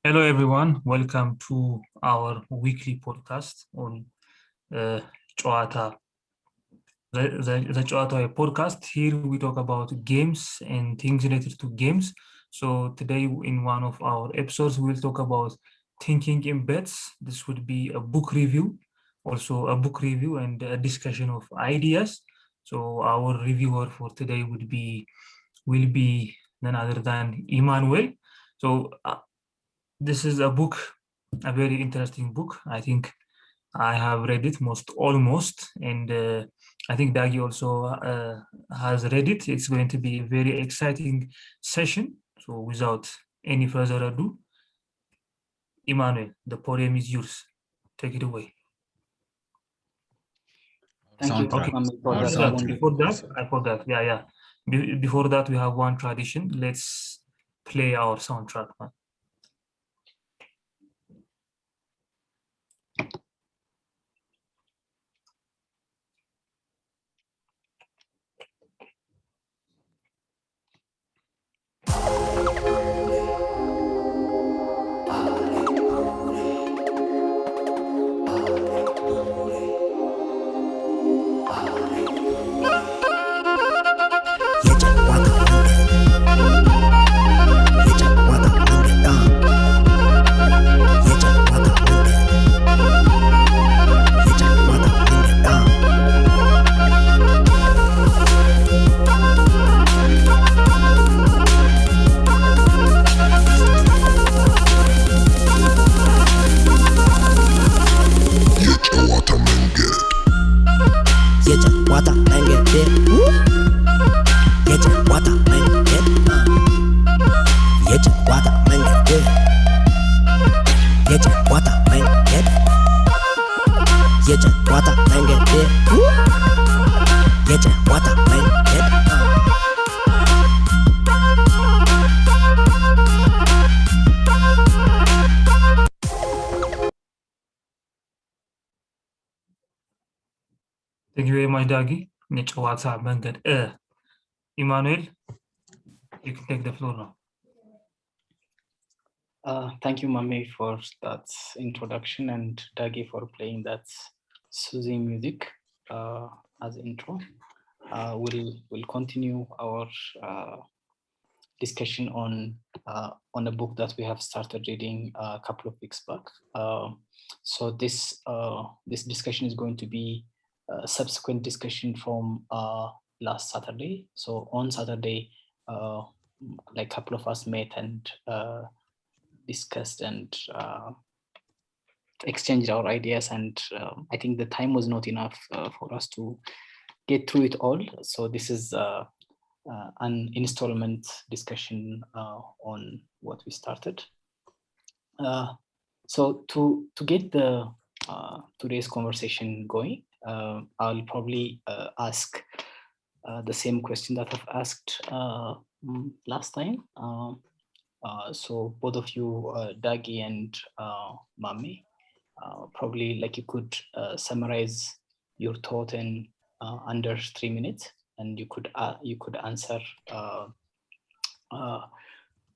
Hello everyone, welcome to our weekly podcast on Chewata. The ChewataWay podcast. Here we talk about games and things related to games. So today in one of our episodes, we'll talk about thinking in bets. This would be a book review, also a book review and a discussion of ideas. So our reviewer for today will be none other than Emmanuel. So this is a book, a very interesting book. I think I have read it almost, and I think Dagi also has read it. It's going to be a very exciting session. So without any further ado, Emmanuel, the podium is yours. Take it away. Thank you. Okay. Before that, I forgot. Yeah. Before that, we have one tradition. Let's play our soundtrack, man. Thank you very much, Dagi. Chewata መንገድ Emmanuel, you can take the floor now. Thank you, Mame, for that introduction, and Dagi for playing that soothing music as intro. We'll continue our discussion on a book that we have started reading a couple of weeks back. So this discussion is going to be a subsequent discussion from last Saturday. So on Saturday, like a couple of us met and discussed and exchanged our ideas, and I think the time was not enough for us to get through it all. So this is an installment discussion on what we started. So to get the today's conversation going, I'll probably ask the same question that I've asked last time. So both of you, Dagi and Mame, probably like you could summarize your thought in under 3 minutes, and you could answer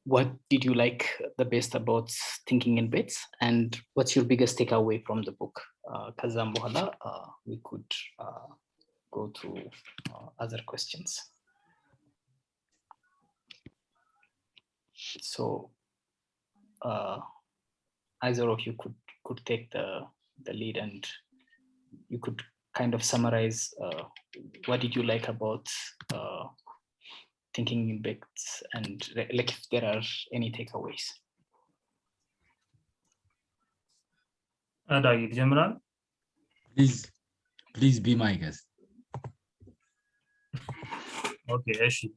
what did you like the best about thinking in bits, and what's your biggest takeaway from the book. Kazam bohala, we could go to other questions. So either of you could take the lead, and you could kind of summarize what did you like about thinking in bits, and like if there are any takeaways. General, please be my guest. Okay, actually,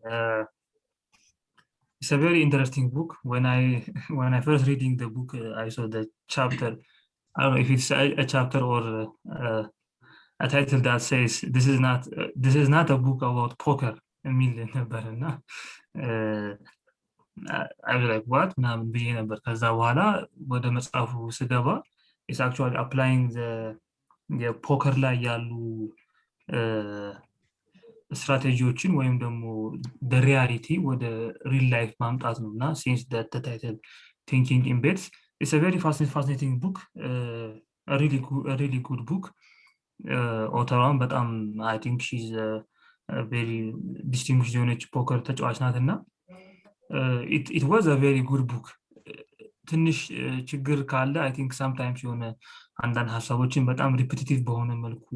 it's a very interesting book. When I first reading the book, I saw the chapter. I don't know if it's a chapter or a title that says this is not a book about poker. I was like, what? ምናምን ብዬ ነበር። ከዛ በኋላ ወደ መጽሐፉ ስገባ it's actually applying the poker ላይ ያሉ ስትራቴጂዎችን ወይም ደግሞ the reality ወደ real life ማምጣት ነውና since that the title thinking in bets it's a very fascinating book, a really good book. Author, but I think she's a very distinguished unit poker ተጫዋች ናትና it was a very good book. ትንሽ ችግር ካለ I think sometimes የሆነ አንዳንድ ሀሳቦችን በጣም ሪፒቲቲቭ በሆነ መልኩ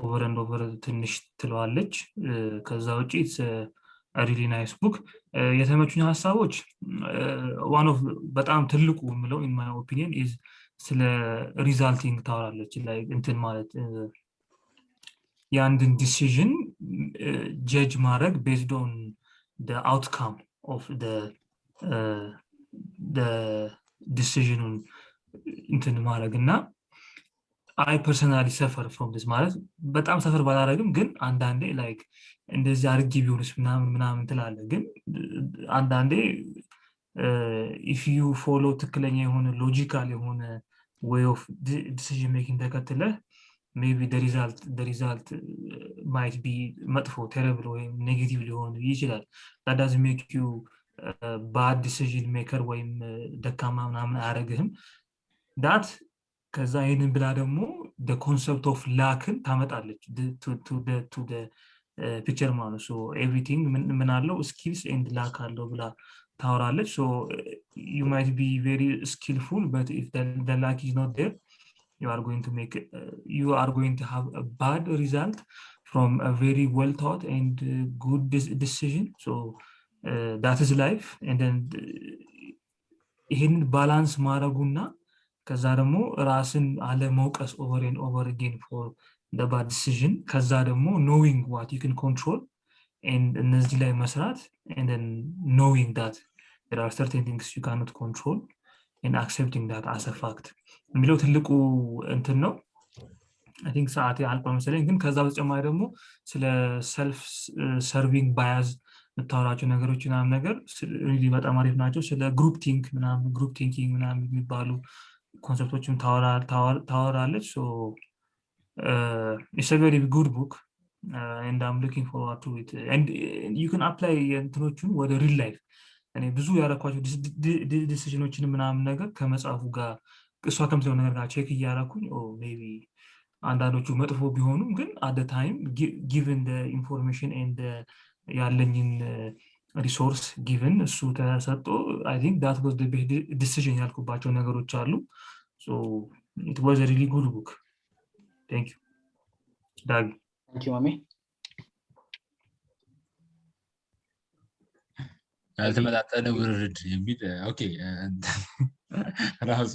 over and over ትንሽ ትለዋለች ከዛ ውጪ it's a really nice book. የተመቹኝ ሀሳቦች one of በጣም ትልቁ ምለው in my opinion is ስለ ሪዛልቲንግ ታወራለች like እንትን ማለት የአንድን decision judge ማድረግ based on the outcome of the decision እንትን ማድረግና I personally suffer from this ማለት በጣም ሰፈር ባላረግም ግን አንዳንዴ like እንደዚህ አርጊ ቢሆንስ ምናምን ትላለ ግን አንዳንዴ if you follow ትክክለኛ የሆነ logical የሆነ way of decision making ተከትለ maybe the result might be መጥፎ terrible ወይ negative ሊሆን ይችላል that doesn't make you bad decision maker ወይም ደካማ ምናምን አያረግህም that ከዛ ይሄንን ብላ ደግሞ the concept of lackን ታመጣለች to the picture ማለት so everything ምን አለው skills and lack አለው ብላ ታወራለች so you might be very skillful but if the lack is not there you are going to have a bad result from a very well thought and good decision so that is life and then ይሄንን ባላንስ ማረጉና ከዛ ደግሞ ራስን አለ መውቀስ over and over again for the bad decision ከዛ ደግሞ knowing what you can control and እነዚህ ላይ መስራት and then knowing that there are certain things you cannot control and accepting that as a fact የሚለው ትልቁ እንትን ነው I think ሰዓቴ አልቋ መሰለኝ ግን ከዛ በተጨማሪ ደግሞ ስለ self serving bias የምታወራቸው ነገሮች ምናምን ነገር really በጣም አሪፍ ናቸው ስለ group thinking ምናምን የሚባሉ ኮንሰፕቶችን ታወራለች so it's a very good book and I'm looking forward to it and you can apply እንትኖቹን ወደ real life እኔ ብዙ ያረኳቸው ዲሲዥኖችን ምናምን ነገር ከመጽሐፉ ጋር እሷ ከምትለው ነገር ጋር ቼክ እያረኩኝ maybe አንዳንዶቹ መጥፎ ቢሆኑም ግን at the time given the information and ያለኝን resource given እሱ ተሰጥቶ I think that was the best decision ያልኩባቸው ነገሮች አሉ so it was a really good book thank you Dag thank you Mami ያልተመጣጠነ ውርርድ የሚል ኦኬ ራሱ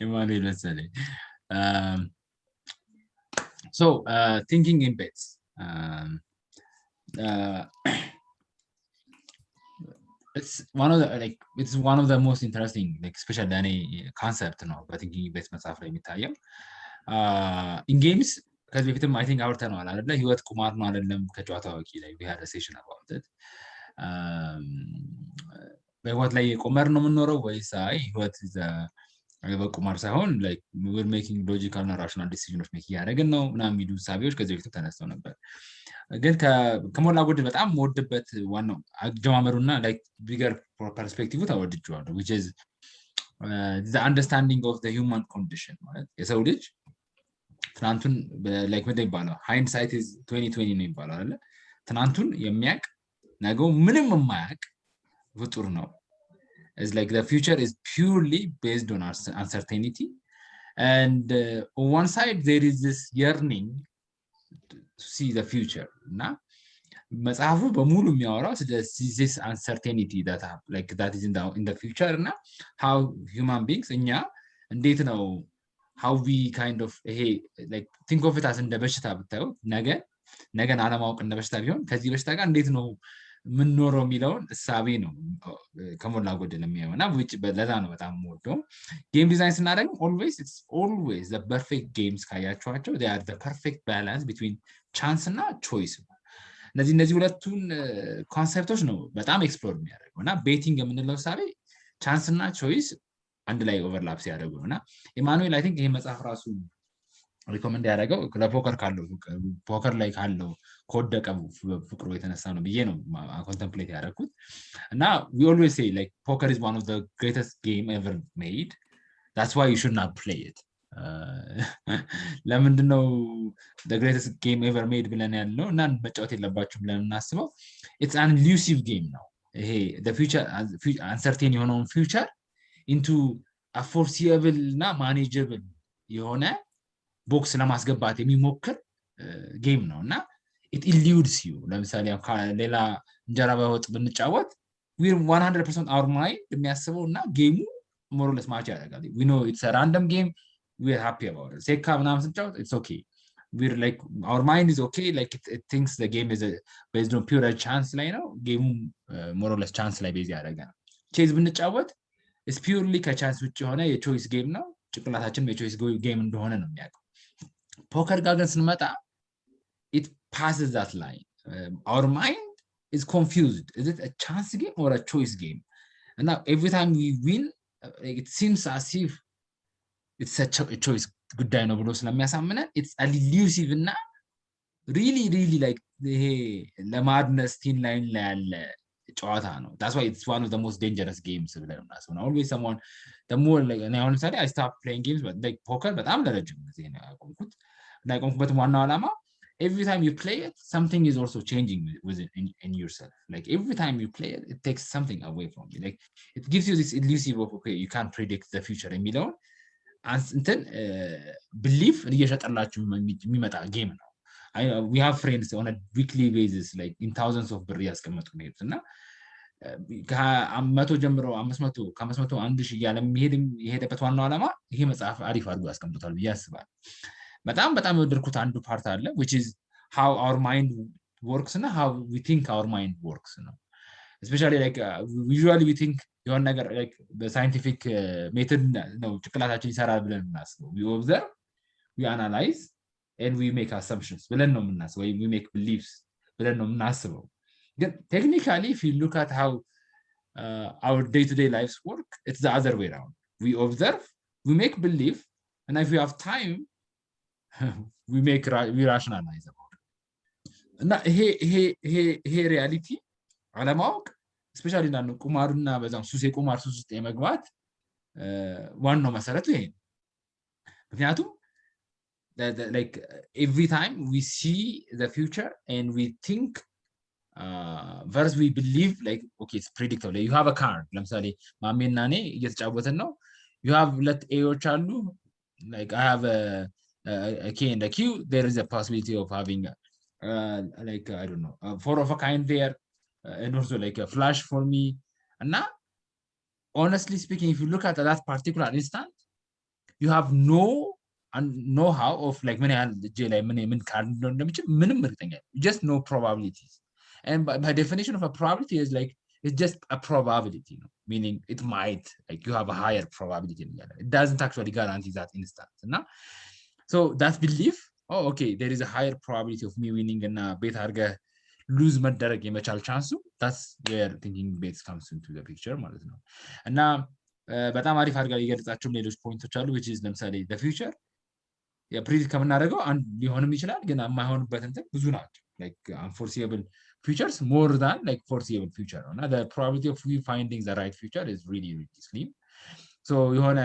ኢማኑኤል መሰለኝ so thinking in bets it's one of the most interesting like special any concept ነው በቲንኪንግ ቤት መጽሐፍ ላይ የሚታየው in games ከዚህ በፊትም I think አውርተናል አይደለ ህይወት ቁማር ነው አይደለም ከጨዋታዎች ላይ we had a session about it በህይወት ላይ የቆመር ነው የምንኖረው ወይስ ህይወት በቁማር ሳይሆን like we're making logical and rational decisions make ያደረግን ነው ምናምን የሚሉ ሳቢዎች ከዚህ በፊት ተነስተው ነበር ግን ከሞላ ጎደል በጣም ወድበት ዋናው አጀማመሩና like bigger perspective ታወድጀዋለሁ which is the understanding of the human condition ማለት የሰው ልጅ ትናንቱን like ምን ይባላል hindsight is 2020 ነው ይባላል አይደል ትናንቱን የሚያቅ ነገው ምንም የማያቅ ፍጡር ነው is like the future is purely based on uncertainty and on one side there is this yearning to see the future na መጽሐፉ በሙሉ የሚያወራው ስለ this uncertainty that is in the future na how human beings እኛ እንዴት ነው how we kind of like think of it as እንደ በሽታ ብታዩ ነገን አለማወቅ እንደ በሽታ ቢሆን ከዚህ በሽታ ጋር እንዴት ነው ምን ኖሮ የሚለውን እሳቤ ነው ከሞላ ጎደል የሚያየውና which ለዛ ነው በጣም ወደው ጌም ዲዛይን ስናደርግ it's always the perfect games ካያችኋቸው they are the perfect balance between chance እና choice እነዚህ ሁለቱን ኮንሰፕቶች ነው በጣም ኤክስፕሎር የሚያደርገውና ቤቲንግ የምንለው እሳቤ chance እና choice አንድ ላይ ኦቨርላፕ ሲያደርጉና ኢማኑኤል I think ይሄ መጽሐፍ ራሱ ሪኮመንድ ያደረገው ለፖከር ካለው ፖከር ላይ ካለው ከወደቀ ፍቅሩ የተነሳ ነው ብዬ ነው ኮንተምፕሌት ያደረኩት እና we always say like poker is one of the greatest game ever made that's why you should not play it ለምንድነው the greatest game ever made ብለን ያለው እና መጫወት የለባችሁም ብለን እናስበው it's an elusive game ነው ይሄ the future uncertain የሆነውን future into a foreseeable እና manageable የሆነ ቦክስ ለማስገባት የሚሞክር ጌም ነው እና it eludes you ለምሳሌ ሌላ እንጀራ በወጥ ብንጫወት we 100% our mind የሚያስበው እና ጌሙ more or less match ያደርጋል we know it's a random game we're happy about it ሴካ ምናምን ስንጫወት it's okay we're like our mind is okay like it thinks the game is based on pure chance ላይ ነው ጌሙ more or less chance ላይ ቤዝ ያደርጋል ቼዝ ብንጫወት it's purely ከቻንስ ውጭ የሆነ የቾይስ ጌም ነው ጭንቅላታችን የቾይስ ጌም እንደሆነ ነው የሚያውቀው poker ጋር ግን ስንመጣ it passes that line our mind is confused is it a chance game or a choice game and now every time we win it seems as if it's such a choice ጉዳይ ነው ብሎ ስለሚያሳምነን it's elusive እና really like ይሄ ለማድነስ ቲን ላይን ላይ ያለ ጨዋታ ነው that's why it's one of the most dangerous games ብለን እናስበው always someone the more like እኔ አሁን ለምሳሌ I stopped playing games but like poker በጣም ለረጅም ጊዜ ነው ያቆምኩት እና ያቆምኩበት ዋናው ዓላማ every time you play it something is also changing within in yourself like every time you play it it takes something away from you like it gives you this elusive of okay you can't predict the future የሚለውን እንትን belief እየሸጠላችሁ የሚመጣ ጌም ነው we have friends on a weekly basis like in thousands of ብር ያስቀመጡ ነው እና ከ100 ጀምሮ 500 ከ500 1000 እያለ የሚሄድበት ዋናው ዓላማ ይሄ መጽሐፍ አሪፍ አድርጎ ያስቀምጣል ብዬ አስባለሁ በጣም የወደድኩት አንዱ ፓርት አለ which is how our mind works እና how we think our mind works ነው especially like usually we think የሆነ ነገር like በሳይንቲፊክ ሜተድ ነው ጭንቅላታችን ይሰራል ብለን እናስበው we observe we analyze and we make assumptions ብለን ነው የምናስበው ወይ we make beliefs ብለን ነው የምናስበው ግን technically if you look at how our day-to-day lives work it's the other way around we observe we make belief and if we have time we rationalize about it እና ይሄ ሪያሊቲ አለማወቅ especially እና ቁማሩና በዛም ሱስ የቁማር ሱስ ውስጥ የመግባት ዋናው መሰረቱ ይሄ ነው ምክንያቱም like every time we see the future and we think first we believe like okay it's predictable you have a card ለምሳሌ ማሜና እኔ እየተጫወትን ነው you have let ኤዎች አሉ like I have a K and a Q there is a possibility of having like I don't know four of a kind there and also like a flash for me and now honestly speaking if you look at that particular instant you have no know-how of like many j ላይ ምን ካርድ እንደምችል ምንም እርግጠኛ just no probabilities and by definition of a probability is like it's just a probability meaning it might like you have a higher probability it doesn't actually guarantee that instant now so that belief oh okay there is a higher probability of me winning and bet አርገ lose መደረግ የመቻል ቻንሱ that's where thinking bets comes into the picture ማለት ነው እና በጣም አሪፍ አድርጋ ይገልጻቸው ሌሎች ፖይንቶች አሉ which is ለምሳሌ the future የፕሪዲክት ከምናደርገው አንድ ሊሆንም ይችላል ግን የማይሆንበት እንትን ብዙ ናቸው like unforeseeable futures more than like foreseeable future እና the probability of we finding the right future is really slim so የሆነ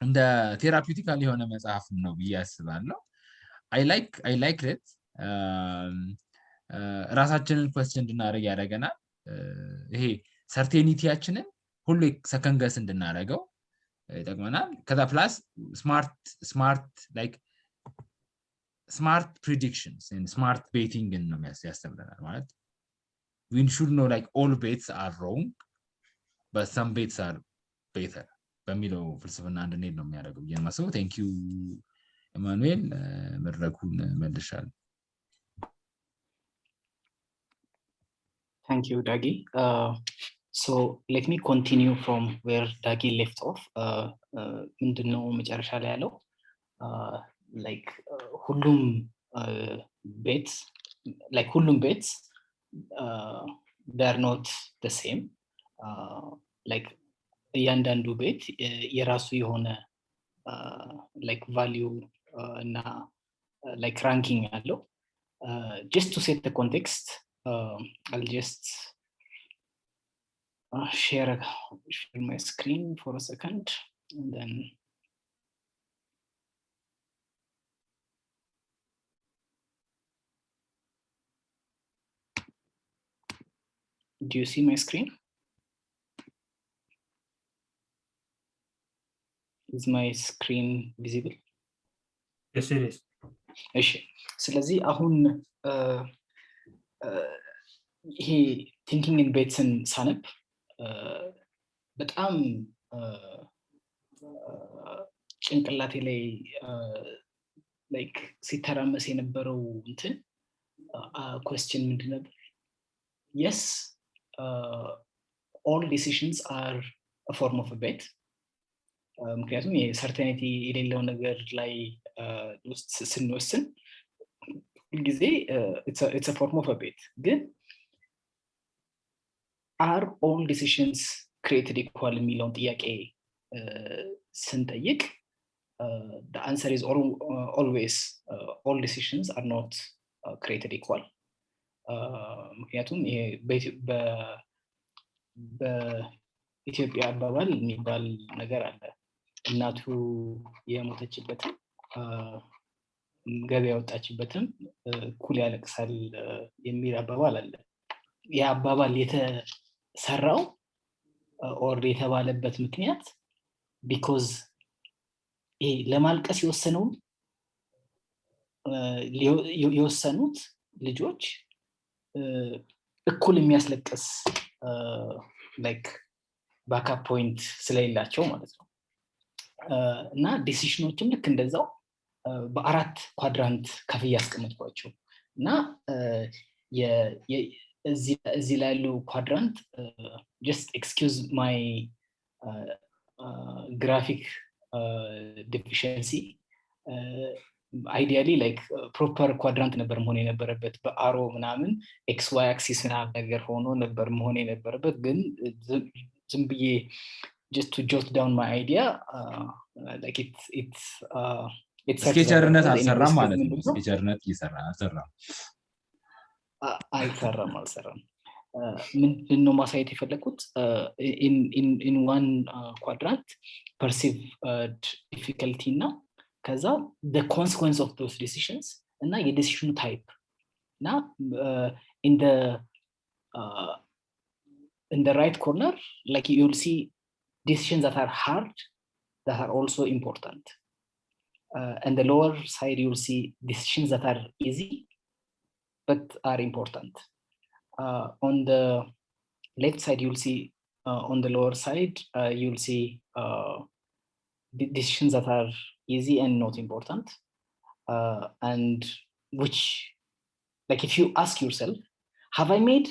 እንደ ቴራፒውቲካል የሆነ መጽሐፍ ነው ብዬ አስባለሁ I like it ራሳችንን question እንድናደርግ ያደርገናል ይሄ ሰርቴኒቲያችንን ሁሉ ሰከንድ ገስ እንድናደርገው ይጠቅመናል ከዛ ፕላስ smart predictions and smart betting ነው ያስተምረናል ማለት we should know like all bets are wrong but some bets are better በሚለው ፍልስፍና እንድንሄድ ነው የሚያደርገው የማስበው thank you ኤማኑኤል መድረኩን መልሻለሁ thank you Dagi so let me continue from where Dagi left off ምንድነው መጨረሻ ላይ ያለው like ሁሉም bets like ሁሉም bets they're not the same like እያንዳንዱ ቤት የራሱ የሆነ like value like ranking አለው just to set the context I'll just share my screen for a second and then do you see my screen? Is my screen visible? Yes, it is. እሺ ስለዚህ አሁን ይሄ ቲንኪንግ ኢን ቤትስን ሳነብ በጣም ጭንቅላቴ ላይ ላይክ ሲተራመስ የነበረው እንትን question ምንድን ነበር? Yes, all decisions are a form of a bet. ምክንያቱም የሰርቴኒቲ የሌለው ነገር ላይ ውስጥ ስንወስን ሁልጊዜ it's a form of a bet ግን are all decisions created equal የሚለውን ጥያቄ ስንጠይቅ the answer is always all decisions are not created equal ምክንያቱም ይሄ በኢትዮጵያ አባባል የሚባል ነገር አለ እናቱ የሞተችበትም ገበያ ያወጣችበትም ኩል ያለቅሳል የሚል አባባል አለ ያ አባባል የተሰራው ኦር የተባለበት ምክንያት because ለማልቀስ የወሰኑት ልጆች እኩል የሚያስለቅስ like backup point ስለሌላቸው ማለት ነው እና ዲሲሽኖችም ልክ እንደዛው በአራት ኳድራንት ከፍዬ ያስቀመጥኳቸው እና እዚህ ላይ ያሉ ኳድራንት just excuse my graphic deficiency ideally like proper quadrant ነበር መሆን የነበረበት በአሮ ምናምን xy axis ነገር ሆኖ ነበር መሆን የነበረበት ግን ዝም ብዬ just to jot down my idea like it's ስኬቸርነት አልሰራም ማለት ነው ስኬቸርነት አልሰራም አልሰራም ምንድነው ማሳየት የፈለኩት in one quadrant perceived difficulty እና ከዛ the consequence of those decisions እና የዲሲሽኑ ታይፕ እና in the right corner like you'll see decisions that are hard that are also important and the lower side you'll see decisions that are easy but are important on the left side you'll see on the lower side you'll see decisions that are easy and not important and which like if you ask yourself have I made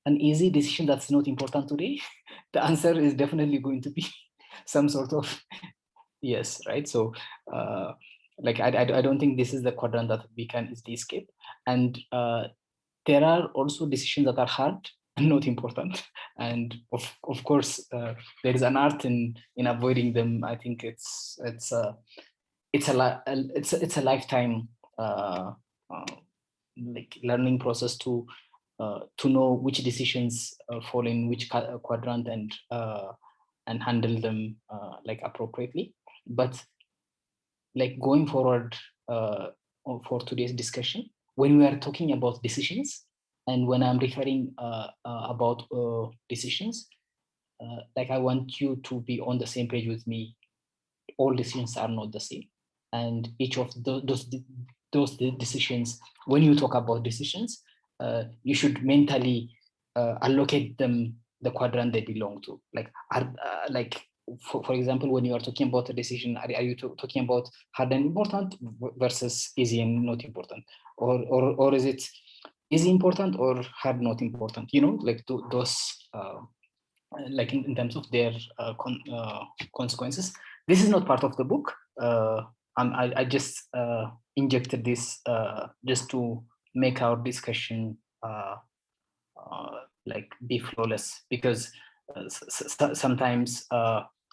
an easy decision that's not important today the answer is definitely going to be some sort of yes right so like I don't think this is the quadrant that we can easily escape and there are also decisions that are hard and not important and of course there is an art in avoiding them I think it's a lifetime like learning process to know which decisions fall in which quadrant and handle them like appropriately but like going forward for today's discussion when we are talking about decisions and when I'm referring about decisions like I want you to be on the same page with me all decisions are not the same and each of those decisions when you talk about decisions you should mentally allocate them the quadrant they belong to like like for example when you are talking about a decision are you talking about hard and important versus easy and not important or is it easy important or hard not important you know like those like in terms of their consequences this is not part of the book I just injected this just to make our discussion like be flawless because sometimes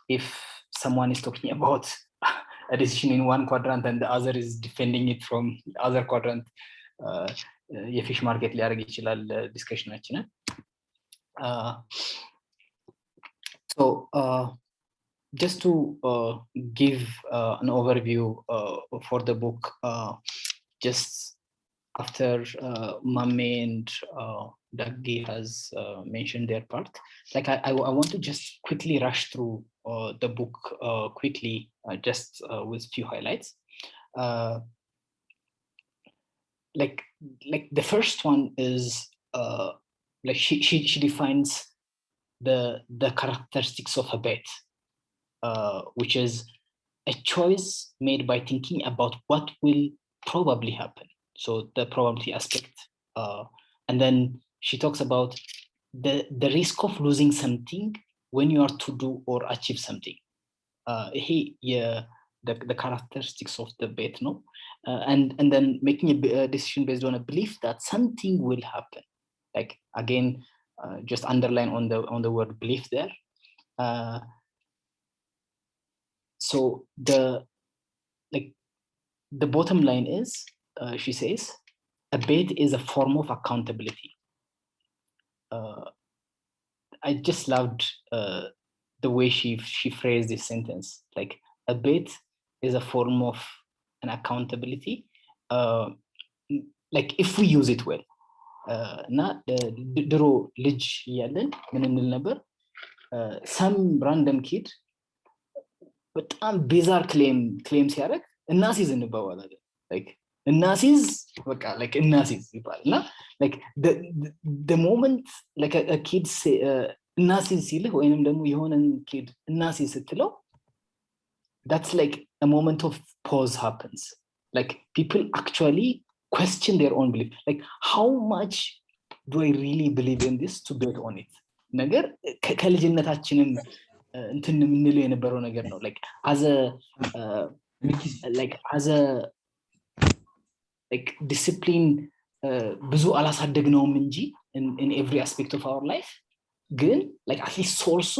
if someone is talking about a decision in one quadrant and the other is defending it from the other quadrant. የፊሽ ማርኬት ሊያደርግ ይችላል ዲስከሽናችንን። So just to give an overview for the book, just after Mame and Daggy has mentioned their part, like I want to just quickly rush through the book quickly, just with few highlights. Like the first one is like she defines the characteristics of a bet, which is a choice made by thinking about what will probably happen. So the probability aspect, and then she talks about the risk of losing something when you are to do or achieve something. The characteristics of the bet, no, and then making a decision based on a belief that something will happen. Like again, just underline on the word belief there. So the bottom line is, she says, a bet is a form of accountability. I just loved the way she phrased this sentence. Like a bet is a form of an accountability, like if we use it well. እና ድሮ ልጅ እያለን ምን እንል ነበር? some random kid በጣም ቢዛር ክሌም ሲያደርግ እናሲዝ እንባባላለን። like እናሲዝ በቃ like እናሲዝ ይባላል። እና like the moment like a kid say እናሲዝ ሲልህ ወይንም ደግሞ የሆነን kid እናሲዝ ስትለው, that's like a moment of pause happens. Like people actually question their own belief. Like how much do I really believe in this to bet on it? ነገር ከልጅነታችንም እንትን የምንለው የነበረው ነገር ነው። like as a like discipline ብዙ አላሳደግነውም እንጂ in every aspect of our life, ግን like at least source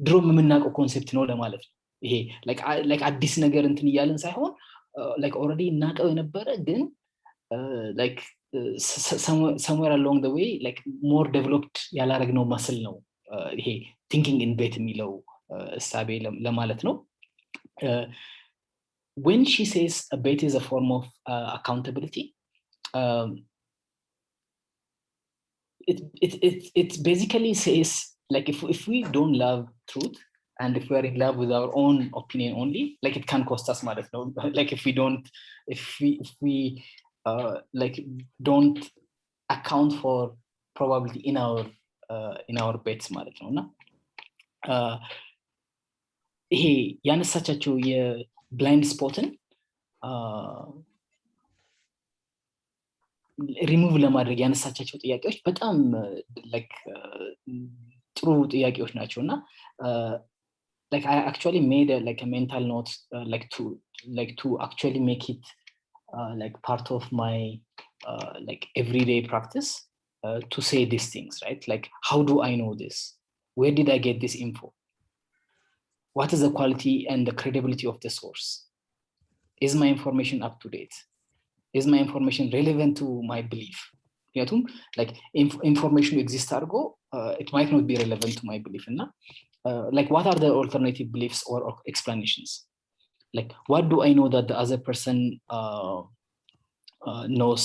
ድሮም የምናውቀው ኮንሴፕት ነው ለማለት ነው። ይሄ like አዲስ ነገር እንትን እያለን ሳይሆን like already እናውቀው የነበረ ግን like somewhere along the way like more developed ያላረግነው መስል ነው ይሄ thinking in bet የሚለው እሳቤ ለማለት ነው። When she says a bet is a form of accountability, it basically says like if we don't love truth and if we are in love with our own opinion only, like it can cost us ማለት ነው. Like if we like don't account for probability in our bets ማለት ነው። እና ይሄ ያነሳቻቸው የብላይንድ ስፖትን ሪሙቭ ለማድረግ ያነሳቻቸው ጥያቄዎች በጣም like ጥሩ ጥያቄዎች ናቸው። እና like I actually made like a mental note like to actually make it like part of my like everyday practice to say these things, right? Like how do I know this? Where did I get this info? What is the quality and the credibility of the source? Is my information up to date? Is my information relevant to my belief? Like information exists argo, it might not be relevant to my belief. Like what are the alternative beliefs or explanations? Like what do I know that the other person knows?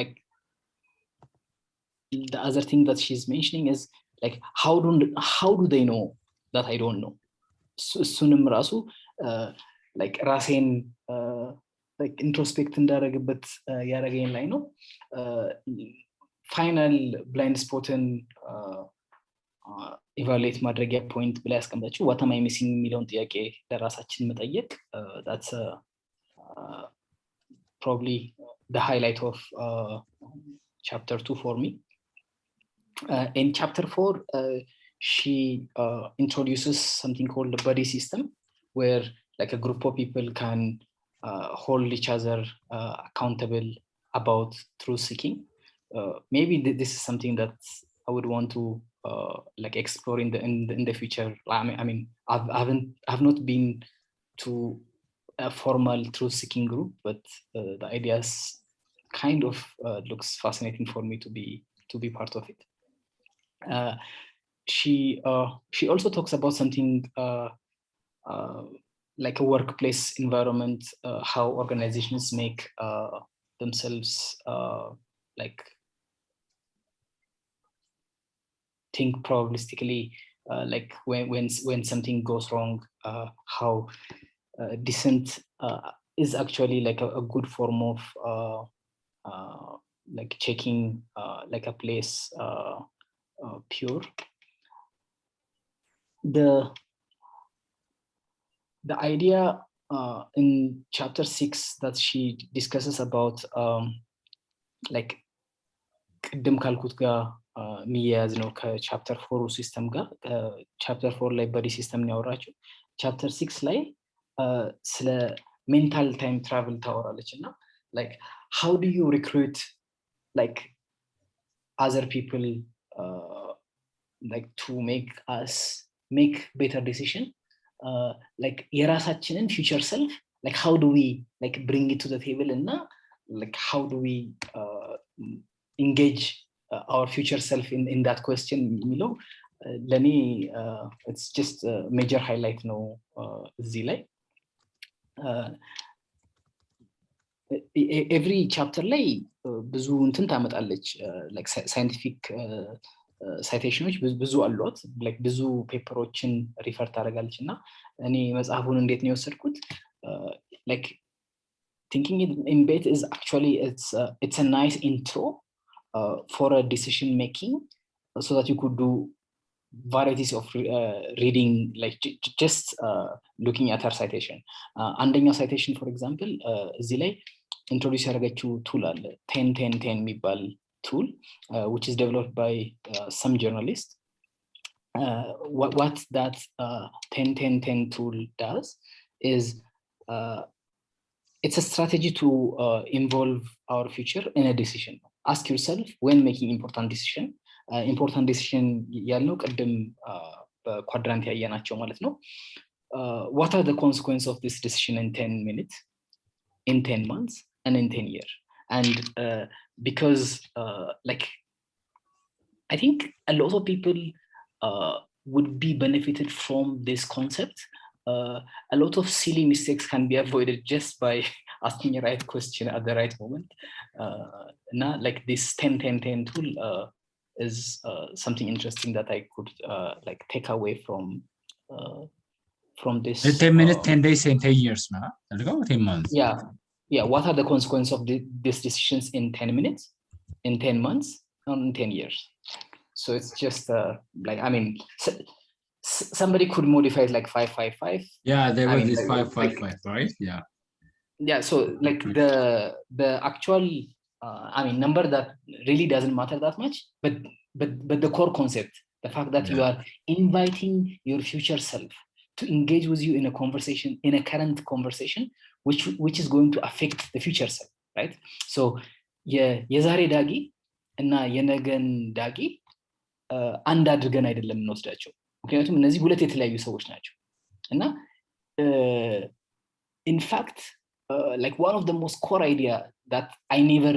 Like the other thing that she's mentioning is like how do they know that I don't know? እሱንም ራሱ like ራሴን like introspect እንዳደረግበት ያደረገኝ ላይ ነው። ፋይናል ብላይንድ ስፖትን ኢቫሉዌት ማድረጊያ ፖይንት ብላ ያስቀምጣችሁ what am I missing የሚለውን ጥያቄ ለራሳችን መጠየቅ that's probably the highlight of chapter 2 for me. In chapter 4 she introduces something called the buddy system, where like a group of people can hold each other accountable about truth seeking. Maybe this is something that I would want to like explore in the future. I mean I've not been to a formal truth-seeking group, but the ideas kind of looks fascinating for me to be part of it. She also talks about something like a workplace environment, how organizations make themselves like think probabilistically, like when something goes wrong, how dissent is actually like a good form of like checking like a place pure. The idea in chapter 6 that she discusses about like ቅድም ካልኩት ጋር የሚያያዝ ነው ከቻፕተር 4 ሲስተም ጋር ቻፕተር 4 ላይ በዲ ሲስተም ነው ያወራችው ቻፕተር 6 ላይ ስለ ሜንታል ታይም ትራቨል ታወራለች እና like how do you recruit like other people like to make us make better decision like የራሳችንን future self like how do we like bring it to the table and like how do we engage our future self in that question የሚለው ለኔ it's just a major highlight ነው እዚህ ላይ every chapter ላይ ብዙ እንትን ታመጣለች like scientific ሳይቴሽኖች ብዙ አሏት like ብዙ ፔፐሮችን ሪፈር ታደርጋለች እና እኔ መጽሐፉን እንዴት ነው የወሰድኩት like thinking in bed is actually it's a nice intro for a decision making so that you could do varieties of reading like just looking at her citation አንደኛው citation for example እዚህ ላይ introduce ያደረገችው tool አለ 10-10-10 የሚባል tool which is developed by some journalists what that 10-10-10 tool does is it's a strategy to involve our future in a decision ask yourself when making important decision ያልነው ቅድም በኳድራንት ያየናቸው ማለት ነው what are the consequences of this decision in 10 minutes in 10 months and in 10 years and because like I think a lot of people would be benefited from this concept a lot of silly mistakes can be avoided just by asking the right question at the right moment now like this 10-10-10 tool is something interesting that I could like take away from this 10 minutes 10 days and 10 years now 10 months yeah what are the consequences of these decisions in 10 minutes in 10 months and in 10 years so it's just like I mean somebody could modify it like 5-5-5 yeah there was this like, 5-5-5 right yeah so like the actual I mean number that really doesn't matter that much but the core concept the fact that you are inviting your future self to engage with you in a conversation in a current conversation which is going to affect the future self right so የዛሬ ዳጊ እና የነገን ዳጊ አንድ አድርገን አይደለም እንወስዳቸው ምክንያቱም እነዚህ ሁለት የተለያዩ ሰዎች ናቸው እና in fact like one of the most core idea that I never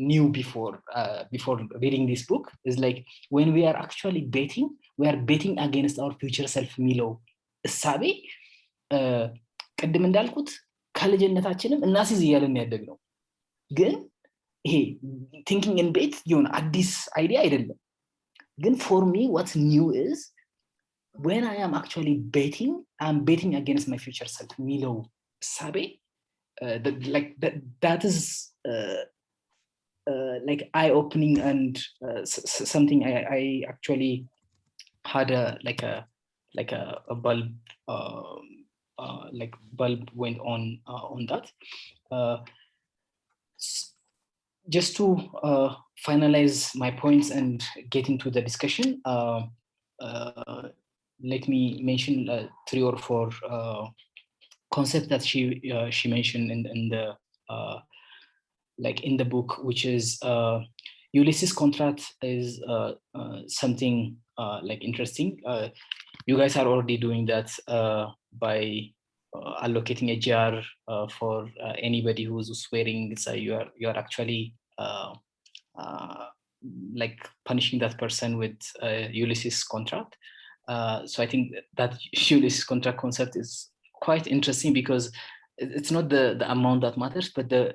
knew before reading this book is like when we are actually betting we are betting against our future self ሚለው እሳቤ ቅድም እንዳልኩት ከልጅነታችንም እናሲዝ እያለን ያደግነው ግን ይሄ thinking in bet የሆነ አዲስ አይዲያ አይደለም ግን for me what's new is when I am actually betting I'm betting against my future self ሚለው እሳቤ like that is like eye-opening and something I actually had a bulb like bulb went on that just to finalize my points and get into the discussion let me mention 3 or 4 concepts that she mentioned in the like in the book which is Ulysses contract is something like interesting you guys are already doing that by allocating a GR for anybody who's swearing. So you are actually like punishing that person with Ulysses contract. So I think that Ulysses contract concept is quite interesting because it's not the amount that matters, but the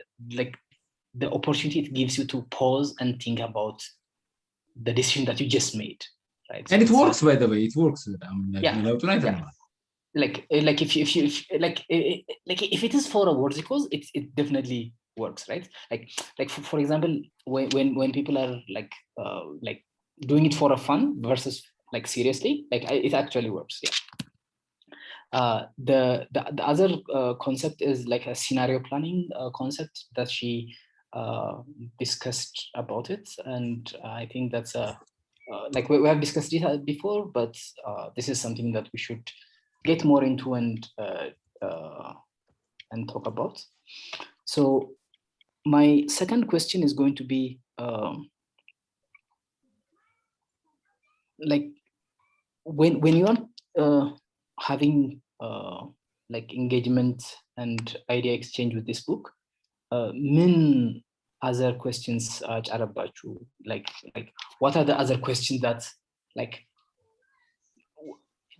opportunity it gives you to pause and think about the decision that you just made, right? And so it works, by the way. It works. Like if it is for a verticals, it definitely works, right? Like for example, when people are like doing it for a fun versus like seriously, like it actually works. The other concept is like a scenario planning concept that she discussed about it, and I think that's like we have discussed it before, but this is something that we should get more into and talk about. So my second question is going to be like when you are having like engagement and idea exchange with this book, min other questions like what are the other questions that like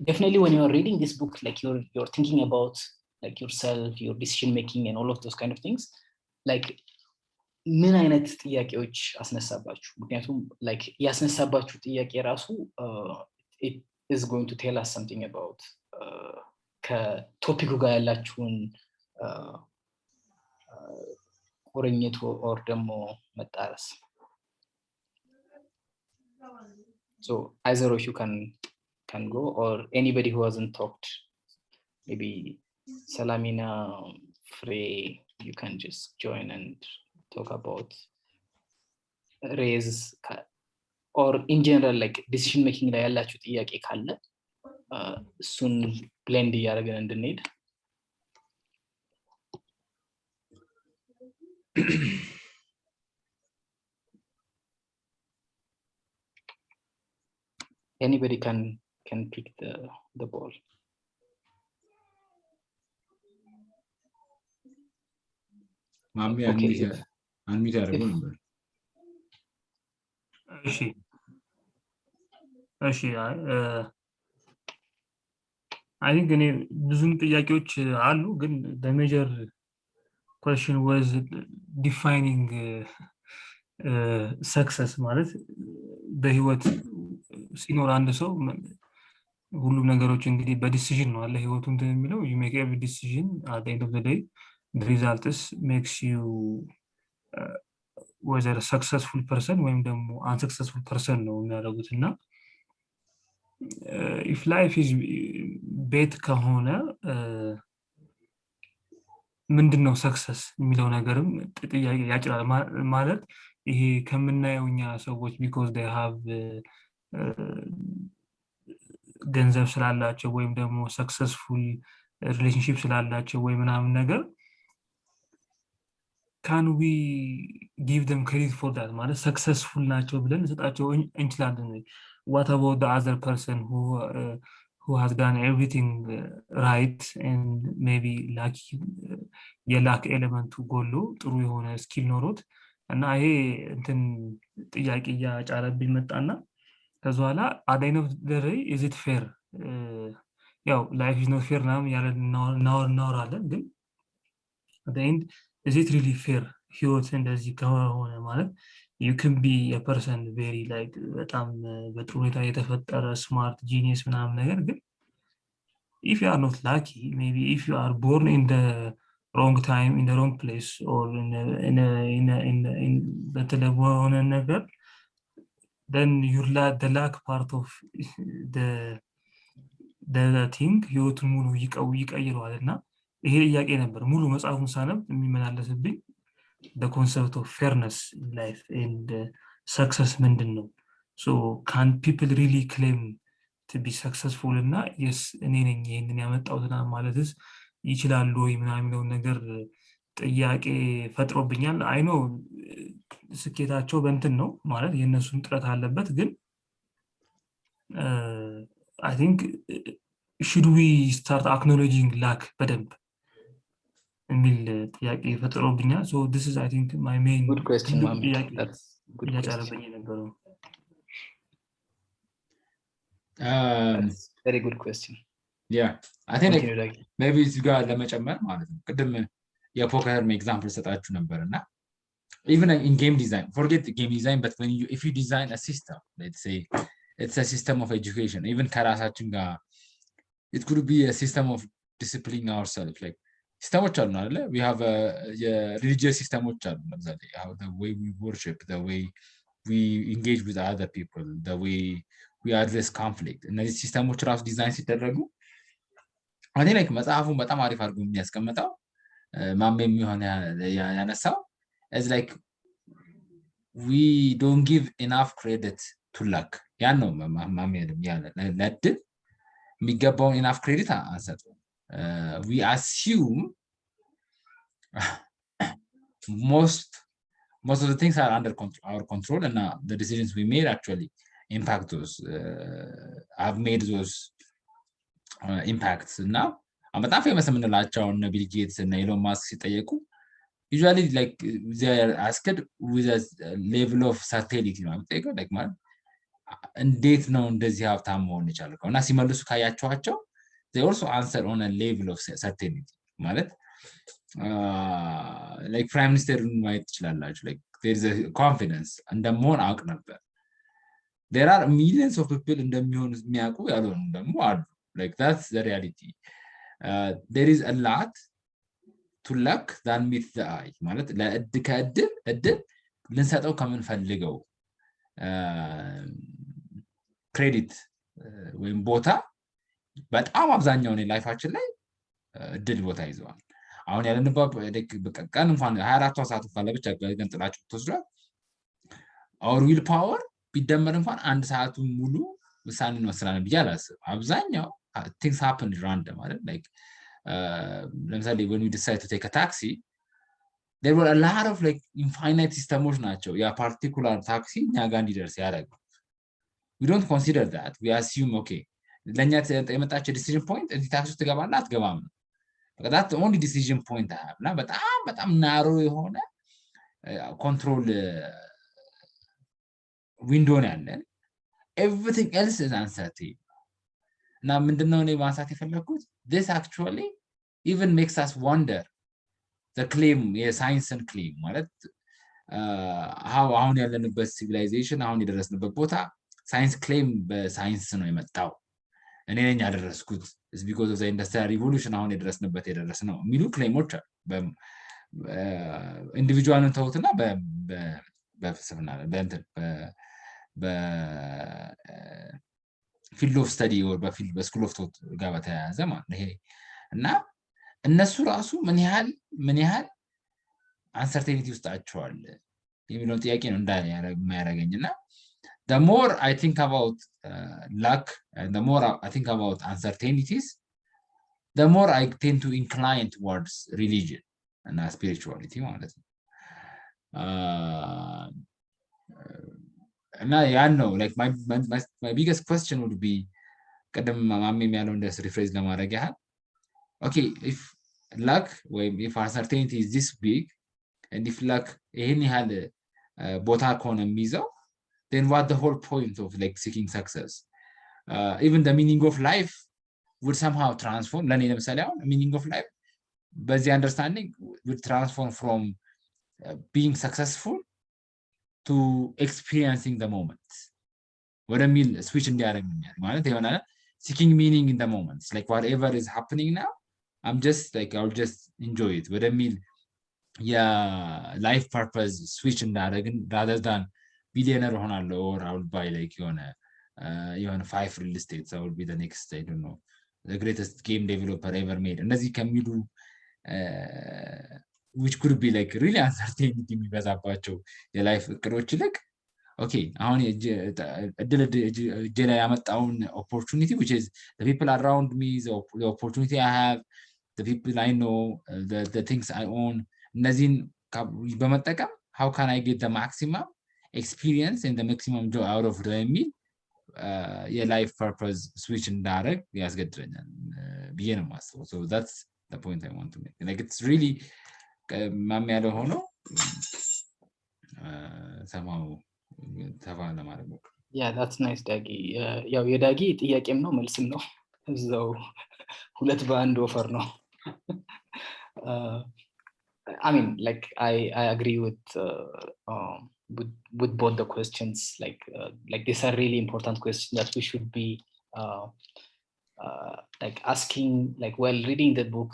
definitely when you're reading this book, like you're thinking about like yourself, your decision making and all of those kind of things, like ምን አይነት ጥያቄዎች አስነሳባችሁ? ምክንያቱም like ያስነሳባችሁ ጥያቄ ራሱ it is going to tell us something about ከቶፒኩ ጋር ያላችሁን ቁርኝት or ደግሞ መጣረስ። So either of you can go, or anybody who hasn't talked, maybe Salamina, Frey, you can just join and talk about raise, or in general like decision making ላይ ያላችሁ ጥያቄ ካለ እሱን ብሌንድ እያደረግን እንድንሄድ። Anybody can pick the ball. Mami, unmute ያደርጉ ነበር። እሺ I think እኔ ብዙም ጥያቄዎች አሉ፣ ግን the major question was defining success ማለት በህይወት ሲኖር አንድ ሰው ሁሉም ነገሮች እንግዲህ በዲሲዥን ነው አለ ህይወቱ እንትን የሚለው you make every decision at the end of the day the results makes you whether a successful person ወይም ደግሞ unsuccessful person ነው የሚያደርጉት። እና if life is bet ከሆነ ምንድነው ሰክሰስ የሚለው ነገርም ጥያቄ ያጭራል ማለት ይሄ ከምናየው እኛ ሰዎች because they have ገንዘብ ስላላቸው ወይም ደግሞ successful relationship ስላላቸው ወይ ምናምን ነገር can we give them credit for that ማለት successful ናቸው ብለን እንሰጣቸው እንችላለን? What about the other person who has done everything right and maybe lucky የላክ ኤሌመንቱ ጎሎ ጥሩ የሆነ ስኪል ኖሮት እና ይሄ እንትን ጥያቄ ያጫረብኝ መጣና ከዛ በኋላ at the end of the day is it fair ያው life is not fair ናም ያለ እናወራለን፣ ግን at the end is it really fair ህይወት እንደዚህ ከሆነ ማለት you can be a person very like በጣም በጥሩ ሁኔታ የተፈጠረ smart genius ምናምን ነገር ግን if you are not lucky, maybe if you are born in the wrong time, in the wrong place, or in the ነገር then the luck part of the thing ህይወቱን ሙሉ ይቀይረዋል። እና ይሄ ጥያቄ ነበር ሙሉ መጽሐፉን ሳነብ የሚመላለስብኝ the concept of fairness in life and success ምንድን ነው? So can people really claim to be successful እና yes እኔ ነኝ ይሄንን ያመጣሁትና ማለትስ ይችላሉ ወይ ምናምን ነገር ጥያቄ ፈጥሮብኛል። አይ ኖ ስኬታቸው በእንትን ነው ማለት የነሱን ጥረት አለበት፣ ግን I think should we start acknowledging lack በደንብ የሚል ጥያቄ ፈጥሮብኛል so this is I think my main good question Mohammed. That's good እያጫረብኝ የነበረው that's very good question. Yeah, I think Continue, like, maybe it's ጋር ለመጨመር ማለት ነው ቅድም የፖከር ኤግዛምፕል ሰጣችሁ ነበርና even in game design, forget the game design, but when you if you design a system, let's say it's a system of education, even ከራሳችን ጋር it could be a system of disciplining ourselves, like systemoች አሉ አይደለ we have a religious systemoች አሉ ለምሳሌ how the way we worship, the way we engage with other people, the way we address conflict, እነዚህ ሲስተሞች ራሱ ዲዛይን ሲደረጉ እኔ like መጽሐፉን በጣም አሪፍ አድርጎ የሚያስቀምጠው ማሜም ይሆን ያነሳው is like we don't give enough credit to luck. ያን ነው ማሜም ያለ ለድል የሚገባውን enough credit አንሰጥም we assume most of the things are under our control and the decisions we made actually impact those have made those impacts now በጣም ፌመስ የምንላቸው እነ ቢል ጌትስ እና ኤሎን ማስክ ሲጠየቁ usually like they are asked with a level of certainty ነው የምጠይቀው like ማለት እንዴት ነው እንደዚህ ሀብታም መሆን የቻልከው እና ሲመልሱ ካያቸዋቸው they also answer on a level of certainty ማለት like prime minister ማየት ትችላላችሁ like there is a confidence እንደመሆን አውቅ ነበር there are millions of people እንደሚሆኑ የሚያውቁ ያልሆኑ ደግሞ አሉ like that's the reality. There is a lot to luck than meets the eye ማለት ለእድል ልንሰጠው ከምንፈልገው ክሬዲት ወይም ቦታ በጣም አብዛኛውን ላይፋችን ላይ እድል ቦታ ይዘዋል አሁን ያለንበት ቀን እንኳን 24 ሰዓት እንኳን ለብቻ ገንጥላችሁ ተወስዷል our will power ቢደመር እንኳን አንድ ሰዓቱን ሙሉ ውሳኔ እንወስናለን ብዬ አላስብም አብዛኛው things happen random like ለምሳሌ when we decide to take a taxi there were a lot of like infinite systems ናቸው ያ particular taxi እኛ ጋር እንዲደርስ ያደረገ we don't consider that we assume okay ለኛ የመጣቸው decision point እዚህ ታክሲ ውስጥ ትገባለህ አትገባም but that's the only decision point I have እና በጣም narrow የሆነ control window ነው ያለን everything else is uncertain እና ምንድነው እኔ ማንሳት የፈለኩት this actually even makes us wonder the claim የሳይንስን claim ማለት how አሁን ያለንበት civilization አሁን የደረስንበት ቦታ ሳይንስ claim በሳይንስ ነው የመጣው እኔ ነኝ ያደረስኩት is because of the industrial revolution አሁን የደረስነው የሚሉ claimዎች ኢንዲቪጁዋልን ተውትና በፍልስፍና በእንትን field of study or በስኩል ኦፍ ቶት ጋር በተያያዘ ማለት ይሄ እና እነሱ ራሱ ምን ያህል አንሰርቴኒቲ ውስጣቸዋል የሚለው ጥያቄ ነው እንዳያረገኝና the more I think about luck and the more I think about uncertainties the more I tend to incline towards religion and spirituality ማለት ነው እና ያን ነው like my biggest question would be ቀደም ማሜም ያለው እንደስ ሪፍሬዝ ለማድረግ ያህል okay if luck or if uncertainty is this big and if luck ይሄን ያህል ቦታ ከሆነ የሚይዘው then what the whole point of like seeking success even the meaning of life would somehow transform ለኔ ለምሳሌ አሁን meaning of life በዚህ understanding would transform from being successful to experiencing the moment what I mean switch እንዲያደርግኛል ማለት ይሆናል seeking meaning in the moments like whatever is happening now I'm just like I'll just enjoy it what I mean life purpose switch እንዳደርግ rather than billionaire ሆናለሁ or I will buy like የሆነ 5 real estates I will be the next I don't know the greatest game developer ever made እነዚህ ከሚሉ which could be like really uncertainty የሚበዛባቸው የላይፍ እቅዶች ልክ okay አሁን እድል ያመጣውን opportunity which is the people around me the opportunity I have the people I know the things I own እነዚህን በመጠቀም how can I get the maximum experience and the maximum joy out of the meal የላይፍ ፐርፐዝ ስዊች እንዳደረግ ያስገድደኛል ብዬ ነው የማስበው። so that's the point I want to make. Like it's really ማም ያለው ሆኖ somehow ተፋ ለማድረግ ነው። Yeah, that's nice ዳጊ። ያው የዳጊ ጥያቄም ነው መልስም ነው እዛው ሁለት በአንድ ኦፈር ነው። I mean, like I agree with both the questions. Like these are really important questions that we should be like asking, like while reading the book.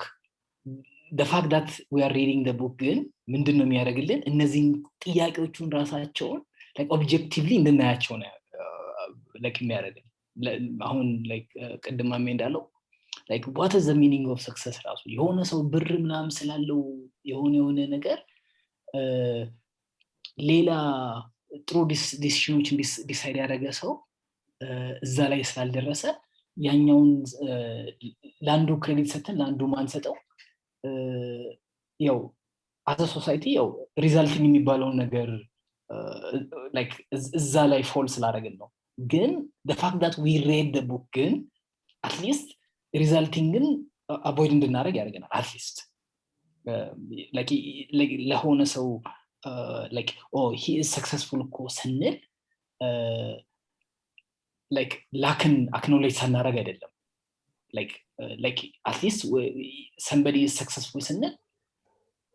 The fact that we are reading the book ግን ምንድነው የሚያደርግልን እነዚህን ጥያቄዎቹን ራሳቸውን like objectively እንድናያቸው ነው like የሚያደርግልን። አሁን like ቅድማሜ እንዳለው like what is the meaning of success ራሱ የሆነ ሰው ብር ምናምን ስላለው የሆነ ነገር ሌላ ጥሩ ዲሲሽኖችን ዲሳይድ ያደረገ ሰው እዛ ላይ ስላልደረሰ ያኛውን ላንዱ ክሬዲት ሰጥተን ላንዱ ማንሰጠው ያው as a society ያው ሪዛልቲንግ የሚባለውን ነገር like እዛ ላይ ፎል ስላደረግን ነው። ግን the fact that we read the book ግን at least ሪዛልቲንግን አቮይድ እንድናደርግ ያደርገናል። at least like ለሆነ ሰው like oh he is successful እኮ ስንል like ላክን አክኖሌጅ ሳናደርግ አይደለም። like at least somebody is successful ስንል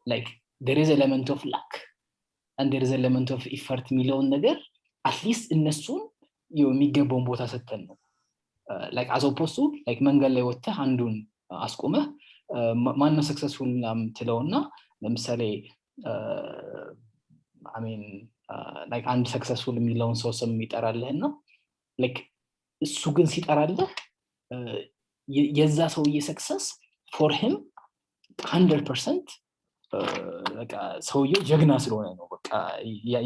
like there is element of luck and there is element of effort የሚለውን ነገር at least እነሱን የሚገባውን ቦታ ሰጥተን ነው like as opposed to like መንገድ ላይ ወጥተህ አንዱን አስቆመህ ማን ነው successful ምትለውና ለምሳሌ I mean like አንድ successful የሚለውን ሰው ስም ይጠራልህና like እሱ ግን ሲጠራልህ የዛ ሰውዬ success for him 100% በቃ ሰውዬው ጀግና ስለሆነ ነው በቃ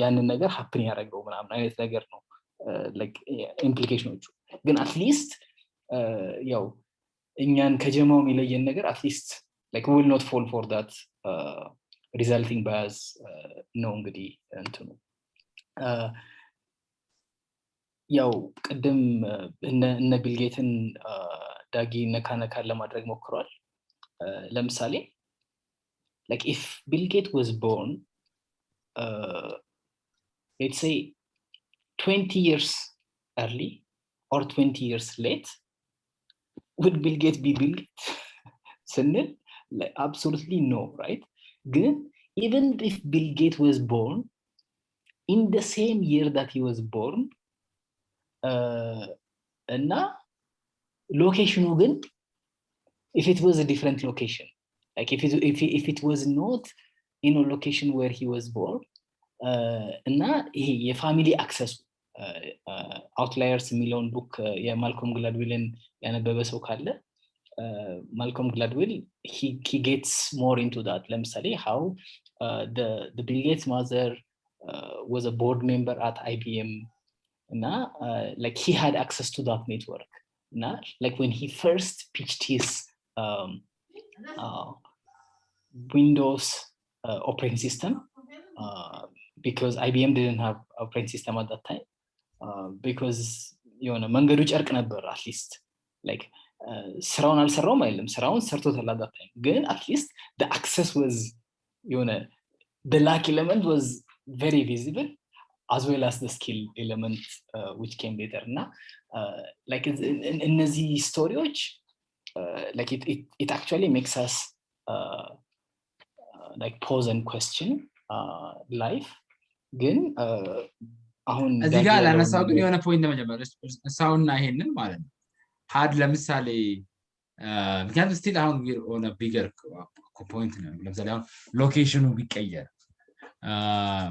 ያንን ነገር happen ያደረገው ምናምን አይነት ነገር ነው like implicationዎቹ። ግን at least ያው እኛን ከጀማው የሚለየን ነገር at least like we will not fall for that resulting bias ነው እንግዲህ እንትኑ ያው ቅድም እነ ቢልጌትን ዳጊ ነካነካ ለማድረግ ሞክሯል። ለምሳሌ like if Bill Gates was born let's say 20 years early or 20 years late, would Bill Gates be Bill Gates? ስንል like absolutely no, right? Good. Even if Bill Gates was born in the same year that he was born እና location ግን if it was a different location, like if it was not in a location where he was born እና ይሄ የፋሚሊ አክሰስ outliers የሚለውን ቡክ የማልኮም ግላድዌልን ያነበበ ሰው ካለ Malcolm Gladwell he gets more into that. ለምሳሌ how the Bill Gates mother was a board member at IBM እና like he had access to that network እና like when he first pitched his Windows operating system because IBM didn't have operating system at that time because የሆነ መንገዱ ጨርቅ ነበር at least like ስራውን አልሰራውም አይደለም ስራውን ሰርቶታል at that time ግን at least the access was የሆነ the luck element was very visible as well as the skill element which came later እና like እነዚህ ስቶሪዎች like it actually makes us like pose and question life ግን አሁን እዚህ ጋር ላነሳው ግን የሆነ ፖይንት ለመጀመር እሳውና ይሄንን ማለት ነው had ለምሳሌ ምክንያቱም still አሁን we are on a bigger point ነው ለምሳሌ አሁን ሎኬሽኑ ቢቀየር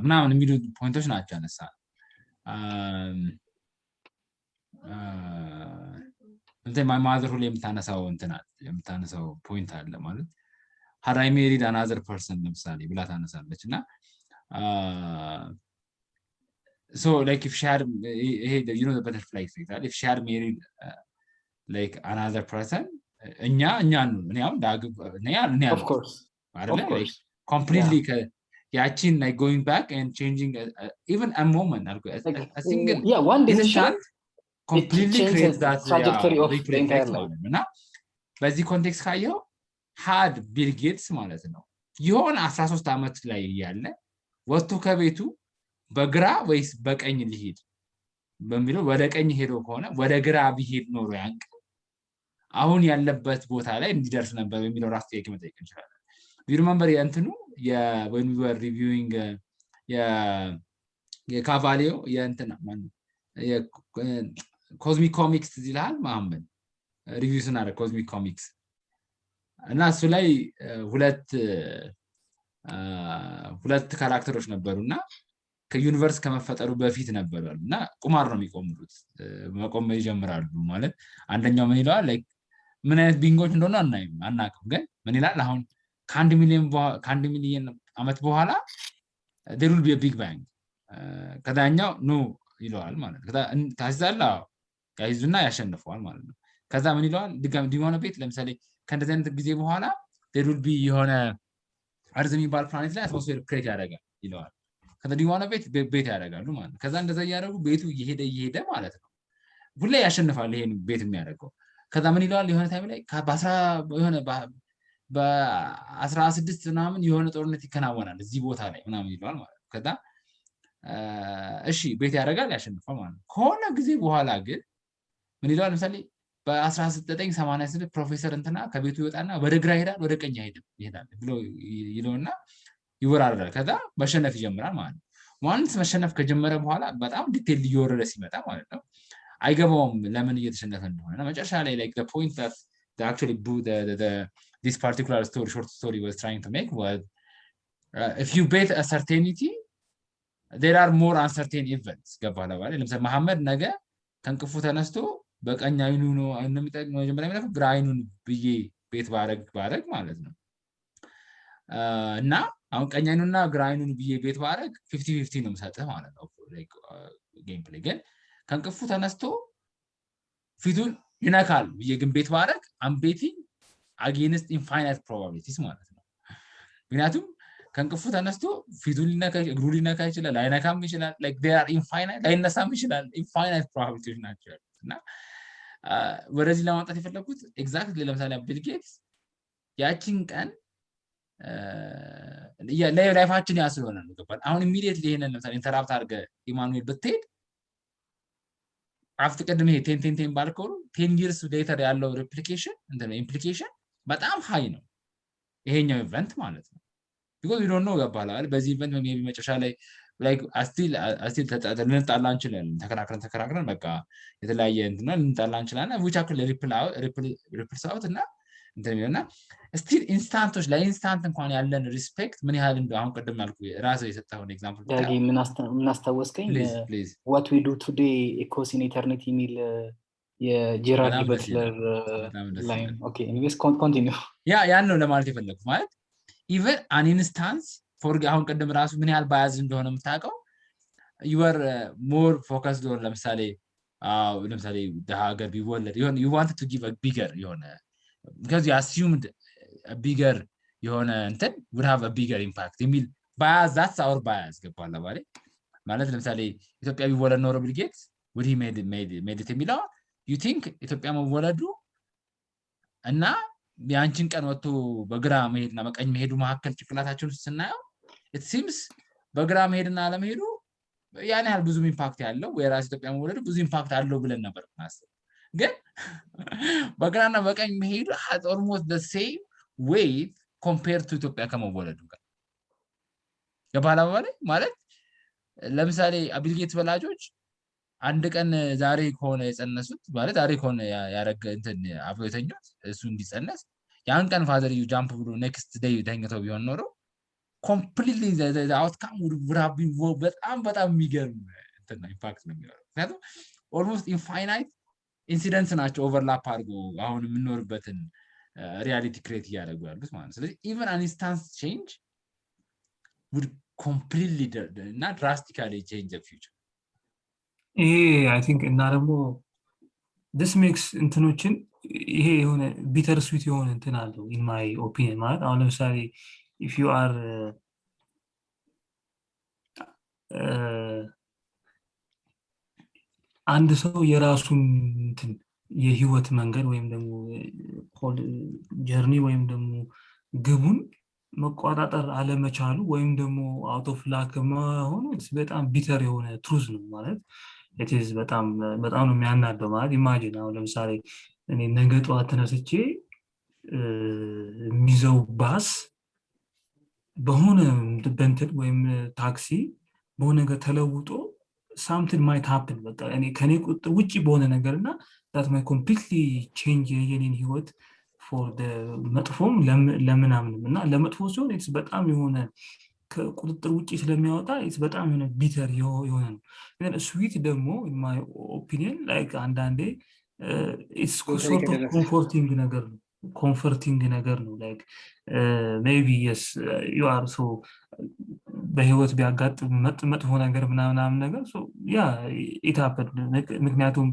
ምናምን የሚሉ ፖይንቶች ናቸው አነሳ እንደ my mother ሁሌ የምታነሳው ፖይንት አለ ማለት had I married another person ለምሳሌ ብላ ታነሳለች እና so like if she had you know the butterfly effect right? If she had married like another person እኛ of course like completely ያቺን like going back and changing even a moment a single one decision completely create that trajectory of the entire life እና በዚህ ኮንቴክስት ካየው had Bill Gates ማለት ነው የሆነ 13 ዓመት ላይ ያለ ወጥቶ ከቤቱ በግራ ወይስ በቀኝ ሊሄድ በሚለው ወደ ቀኝ ሄዶ ከሆነ ወደ ግራ ቢሄድ ኖሮ ያንቀ አሁን ያለበት ቦታ ላይ እንዲደርስ ነበር በሚለው ራስ ጥያቄ መጠየቅ እንችላለን you remember የእንትኑ when we were reviewing የካቫሊዮ የእንትና ማን የኮዝሚክ ኮሚክስ ይላል ማህመድ ሪቪው ስናደርግ ኮዝሚክ ኮሚክስ እና እሱ ላይ ሁለት ካራክተሮች ነበሩና ከዩኒቨርስ ከመፈጠሩ በፊት ነበሩና ቁማር ነው የሚቆምሩት መቆም ይጀምራሉ ማለት አንደኛው ምን ይላል ላይክ ምን አይነት ቢንጎች እንደሆነ አናውቅም ግን ምን ይላል አሁን ከአንድ ሚሊዮን አመት በኋላ there will be a big bang ከዛኛው ኖ ይለዋል ማለት ከዛ ታዛላ ጋይዙና ያሸንፈዋል ማለት ነው ከዛ ምን ይለዋል ድጋሚ ዲሞና ቤት ለምሳሌ ከእንደዚህ አይነት ጊዜ በኋላ there will be የሆነ አርዝ የሚባል ፕላኔት ላይ አትሞስፌር ክሬት ያደርጋል ይለዋል ከዛ ዲሞና ቤት ያደርጋሉ ማለት ከዛ እንደዛ ያደርጉ ቤቱ እየሄደ ማለት ነው ሁሌ ያሸንፋል ይሄን ቤት የሚያደርገው ከዛ ምን ይለዋል የሆነ ታይም ላይ በ16 ምናምን የሆነ ጦርነት ይከናወናል እዚህ ቦታ ላይ ምናምን ይለዋል ማለት ከዛ እሺ ቤት ያደርጋል ያሸንፋል ማለት ከሆነ ጊዜ በኋላ ግን ምን ይለዋል ለምሳሌ በ1986 ፕሮፌሰር እንትና ከቤቱ ይወጣና ወደ ግራ ይሄዳል ወደ ቀኝ ይሄዳል ብሎ ይለውና ይወራራል ከዛ መሸነፍ ይጀምራል ማለት ነው ዋንስ መሸነፍ ከጀመረ በኋላ በጣም ዲቴል እየወረደ ሲመጣ ማለት ነው አይገባውም ለምን እየተሸነፈ እንደሆነ መጨረሻ ላይ like the point that actually this particular short story was trying to make was if you bet a certainty there are more uncertain events ገባለ ባለ ለምሳሌ መሐመድ ነገ ከንቅፉ ተነስቶ በቀኝ አይኑ ነው እንደሚጠቅም መጀመሪያ ማለት ግራ አይኑን ብዬ ቤት ባረግ ማለት ነው እና አሁን ቀኝ አይኑና ግራ አይኑን ብዬ ቤት ባረግ 50-50 ነው የምሰጥህ ማለት ነው like ጌም ፕሌይ ግን ከንቅፉ ተነስቶ ፊቱን ይነካል ብዬ ግን ቤት ባረግ I'm betting against infinite probabilities ማለት ነው ምክንያቱም ከንቅፉ ተነስቶ ፊቱን ሊነካ እግሩ ሊነካ ይችላል አይነካም ይችላል like they are infinite አይነሳም ይችላል infinite probabilities ናቸው እና ወደዚህ ለማምጣት የፈለኩት ኤግዛክትሊ ለምሳሌ ቢል ጌትስ ያቺን ቀን ላይፋችን ያስሆነ ነው ገባል አሁን ኢሚዲየትሊ ይሄንን ለምሳሌ ኢንተራፕት አድርገ ኢማኑኤል ብትሄድ አፍter ቀደም ይሄ 10 ባልከው 10 years later ያለው ሪፕሊኬሽን እንደ ኢምፕሊኬሽን በጣም ሃይ ነው ይሄኛው ኢቨንት ማለት ነው because we don't know ገባላል በዚህ ኢቨንት ሜቢ መጨረሻ ላይ like still ልንጣላ እንችላለን ተከራክረን በቃ የተለያየ እንትና ልንጣላ እንችላለን which actually ripples out እና እንደሚሆንና still ኢንስታንቶች ለኢንስታንት እንኳን ያለን ሪስፔክት ምን ያህል እንደው አሁን ቀደም ያልኩ ራስህ የሰጠው ኤግዛምፕል ዳጊ ምን አስታወስከኝ what we do today echoes in eternity ሚል የጄራርድ በትለር ላይን ኦኬ anyways continue ያን ነው ለማለት የፈለኩት ማለት even an instance for አሁን ቀደም ራሱ ምን ያህል ባያዝ እንደሆነ የምታውቀው you were more focused on ለምሳሌ ሀገር ቢወለድ you wanted to give a bigger የሆነ because you assumed a bigger የሆነ እንትን would have a bigger impact የሚል bias that's our bias ገባለ ማለት ለምሳሌ ኢትዮጵያ ቢወለድ ኖሮ ቢል ጌትስ would he made it የሚለው you think ኢትዮጵያ መወለዱ እና ቢያንቺን ቀን ወጥቶ በግራ መሄድና በቀኝ መሄዱ መሐከል ጭቅላታቸውን ስናየው it seems በግራ መሄድና አለመሄዱ ያን ያህል ብዙ ኢምፓክት ያለው ወይራስ ኢትዮጵያ መወለዱ ብዙ ኢምፓክት አለው ብለን ነበር ማሰብ ግን በግራና በቀኝ መሄዱ has almost the same weight compared to ኢትዮጵያ ከመወለዱ ጋር ገባላው ማለት ለምሳሌ ቢል ጌትስ ወላጆች አንድ ቀን ዛሬ ከሆነ የጸነሱት ማለት ዛሬ ከሆነ ያረገ እንትን አብሮ የተኙት እሱ እንዲጸነስ ያን ቀን ፋዘር ዩ ጃምፕ ብሎ ኔክስት ዴይ ተኝተው ቢሆን ኖሮ completely the outcome would have been በጣም የሚገርም እንትን ኢምፓክት ነው የሚኖረው ምክንያቱም almost infinite incidents ናቸው ኦቨርላፕ አድርጎ አሁን የምንኖርበትን ሪያሊቲ ክሬት እያደረጉ ያሉት ማለት ስለዚህ even an instance change would completely not drastically change the future I think እና ደግሞ this makes እንትኖችን ይሄ የሆነ bitter sweet የሆነ እንትን አለው in my opinion ማለት አሁን ለምሳሌ if you are አንድ ሰው የራሱን እንትን የህይወት መንገድ ወይም ደግሞ ጀርኒ ወይም ደግሞ ግቡን መቆጣጠር አለመቻሉ ወይም ደግሞ አውት ኦፍ ላክ መሆኑ በጣም ቢተር የሆነ ትሩዝ ነው ማለት ኢትዝ በጣም ነው የሚያናደው ማለት ኢማጂን አሁን ለምሳሌ እኔ ነገ ጠዋት ተነስቼ የሚይዘው ባስ በሆነ በእንትን ወይም ታክሲ በሆነ ነገር ተለውጦ something might happen በቃ እኔ ከኔ ቁጥጥር ውጪ በሆነ ነገርና that might completely change የኔን ህይወት for the መጥፎም ለምናምንም እና ለመጥፎ ሲሆን it's በጣም የሆነ ከቁጥጥር ውጪ ስለሚያወጣ it's በጣም የሆነ ቢተር የሆነ ነው ግን ስዊት ደግሞ in my opinion like አንዳንዴ it's sort of comforting ነገር ነው like maybe yes you are so በህይወት ቢያጋጥም መጥፎ ነገር ምናምን ነገር so yeah it happened ምክንያቱም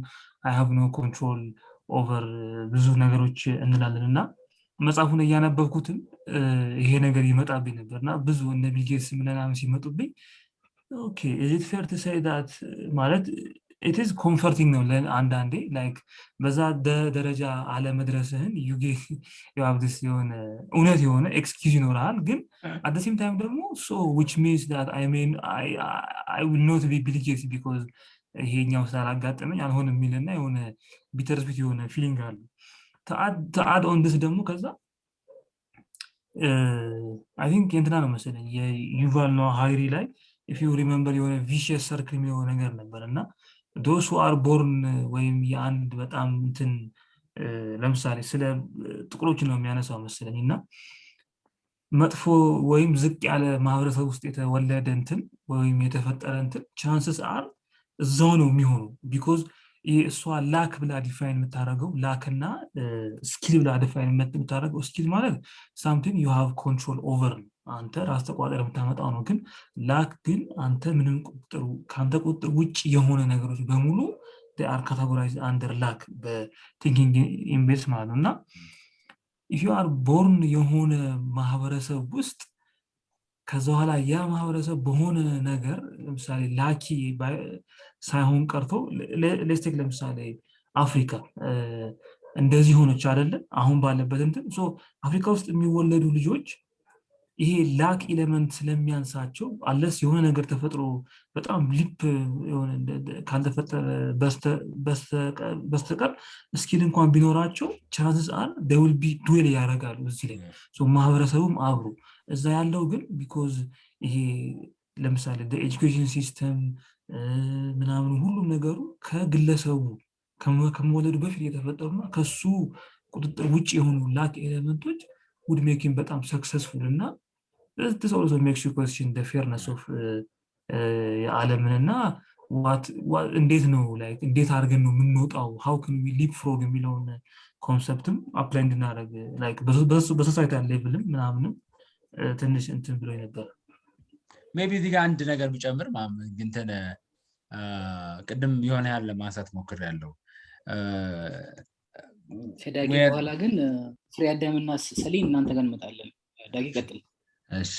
I have no control over ብዙ ነገሮች እንላለንና መጽሐፉን እያነበብኩትም ይሄ ነገር ይመጣብኝ ነበርና ብዙ እነ ቢል ጌትስ ምናምን ሲመጡብኝ okay is it fair to say that ማለት it is comforting ነው አንዳንዴ like በዛ ደረጃ አለ መድረስህን you have this የሆነ እውነት የሆነ excuse ይኖራል ግን at the same time ደግሞ so which means that I mean I will not be Bill Gates because ይሄኛው ስላጋጠመኝ አልሆንም የሚልና የሆነ bittersweet የሆነ feeling አለ to add on this ደግሞ ከዛ I think እንትና ነው መሰለኝ የዩቫል ኖዋ ሃራሪ ላይ if you remember የሆነ vicious circle የሚለው ነገር ነበርና those who are born ወይም የአንድ በጣም እንትን ለምሳሌ ስለ ጥቁሮች ነው የሚያነሳው መሰለኝና መጥፎ ወይም ዝቅ ያለ ማህበረሰብ ውስጥ የተወለደ እንትን ወይም የተፈጠረ እንትን chances are እዛው ነው የሚሆነው because እሷ ላክ ብላ ዲፋይን የምታደርገው ላክና ስኪል ብላ ዲፋይን የምታደርገው ስኪል ማለት something you have control over አንተ ራስ ተቋጣሪ የምታመጣው ነው ግን ላክ ግን አንተ ምንም ቁጥጥር ካንተ ቁጥጥር ውጪ የሆነ ነገሮች በሙሉ they are categorized under lack በቲንኪንግ ኢንቤስ ማለት ነውና if you are born የሆነ ማህበረሰብ ውስጥ ከዛ በኋላ ያ ማህበረሰብ በሆነ ነገር ለምሳሌ ላኪ ሳይሆን ቀርቶ ለስቴክ ለምሳሌ አፍሪካ እንደዚህ ሆነች አይደለ አሁን ባለበት እንትን ሶ አፍሪካ ውስጥ የሚወለዱ ልጆች ይሄ ላክ ኤሌመንት ስለሚያንሳቸው አለስ የሆነ ነገር ተፈጥሮ በጣም ሊፕ የሆነ ካልተፈጠረ በስተቀር ስኪል እንኳን ቢኖራቸው chances are they will be dual ያደርጋሉ እዚህ ላይ ሶ ማህበረሰቡም አብሮ እዛ ያለው ግን because ይሄ ለምሳሌ the education system ምናምን ሁሉም ነገሩ ከግለሰቡ ከመወለዱ በፊት የተፈጠሩና ከሱ ቁጥጥር ውጪ የሆኑ ላክ ኤሌመንቶች would make him በጣም successful እና this also makes you question the fairness of የዓለምንና what እንዴት ነው like እንዴት አድርገን ነው የምንወጣው how can we leapfrog የሚለውን ኮንሰፕትም አፕላይ እንድናደርግ like በሶሳይታል ሌቭልም ምናምንም ትንሽ እንትን ብሎ ነበር maybe እዚህ ጋር አንድ ነገር ቢጨምር እንትን ቅድም የሆነ ያለ ማንሳት ሞክሬያለሁ ዳጊ በኋላ ግን ፍሬ አዳምና ሰሊን እናንተ ጋር እንመጣለን ዳጊ ቀጥል እሺ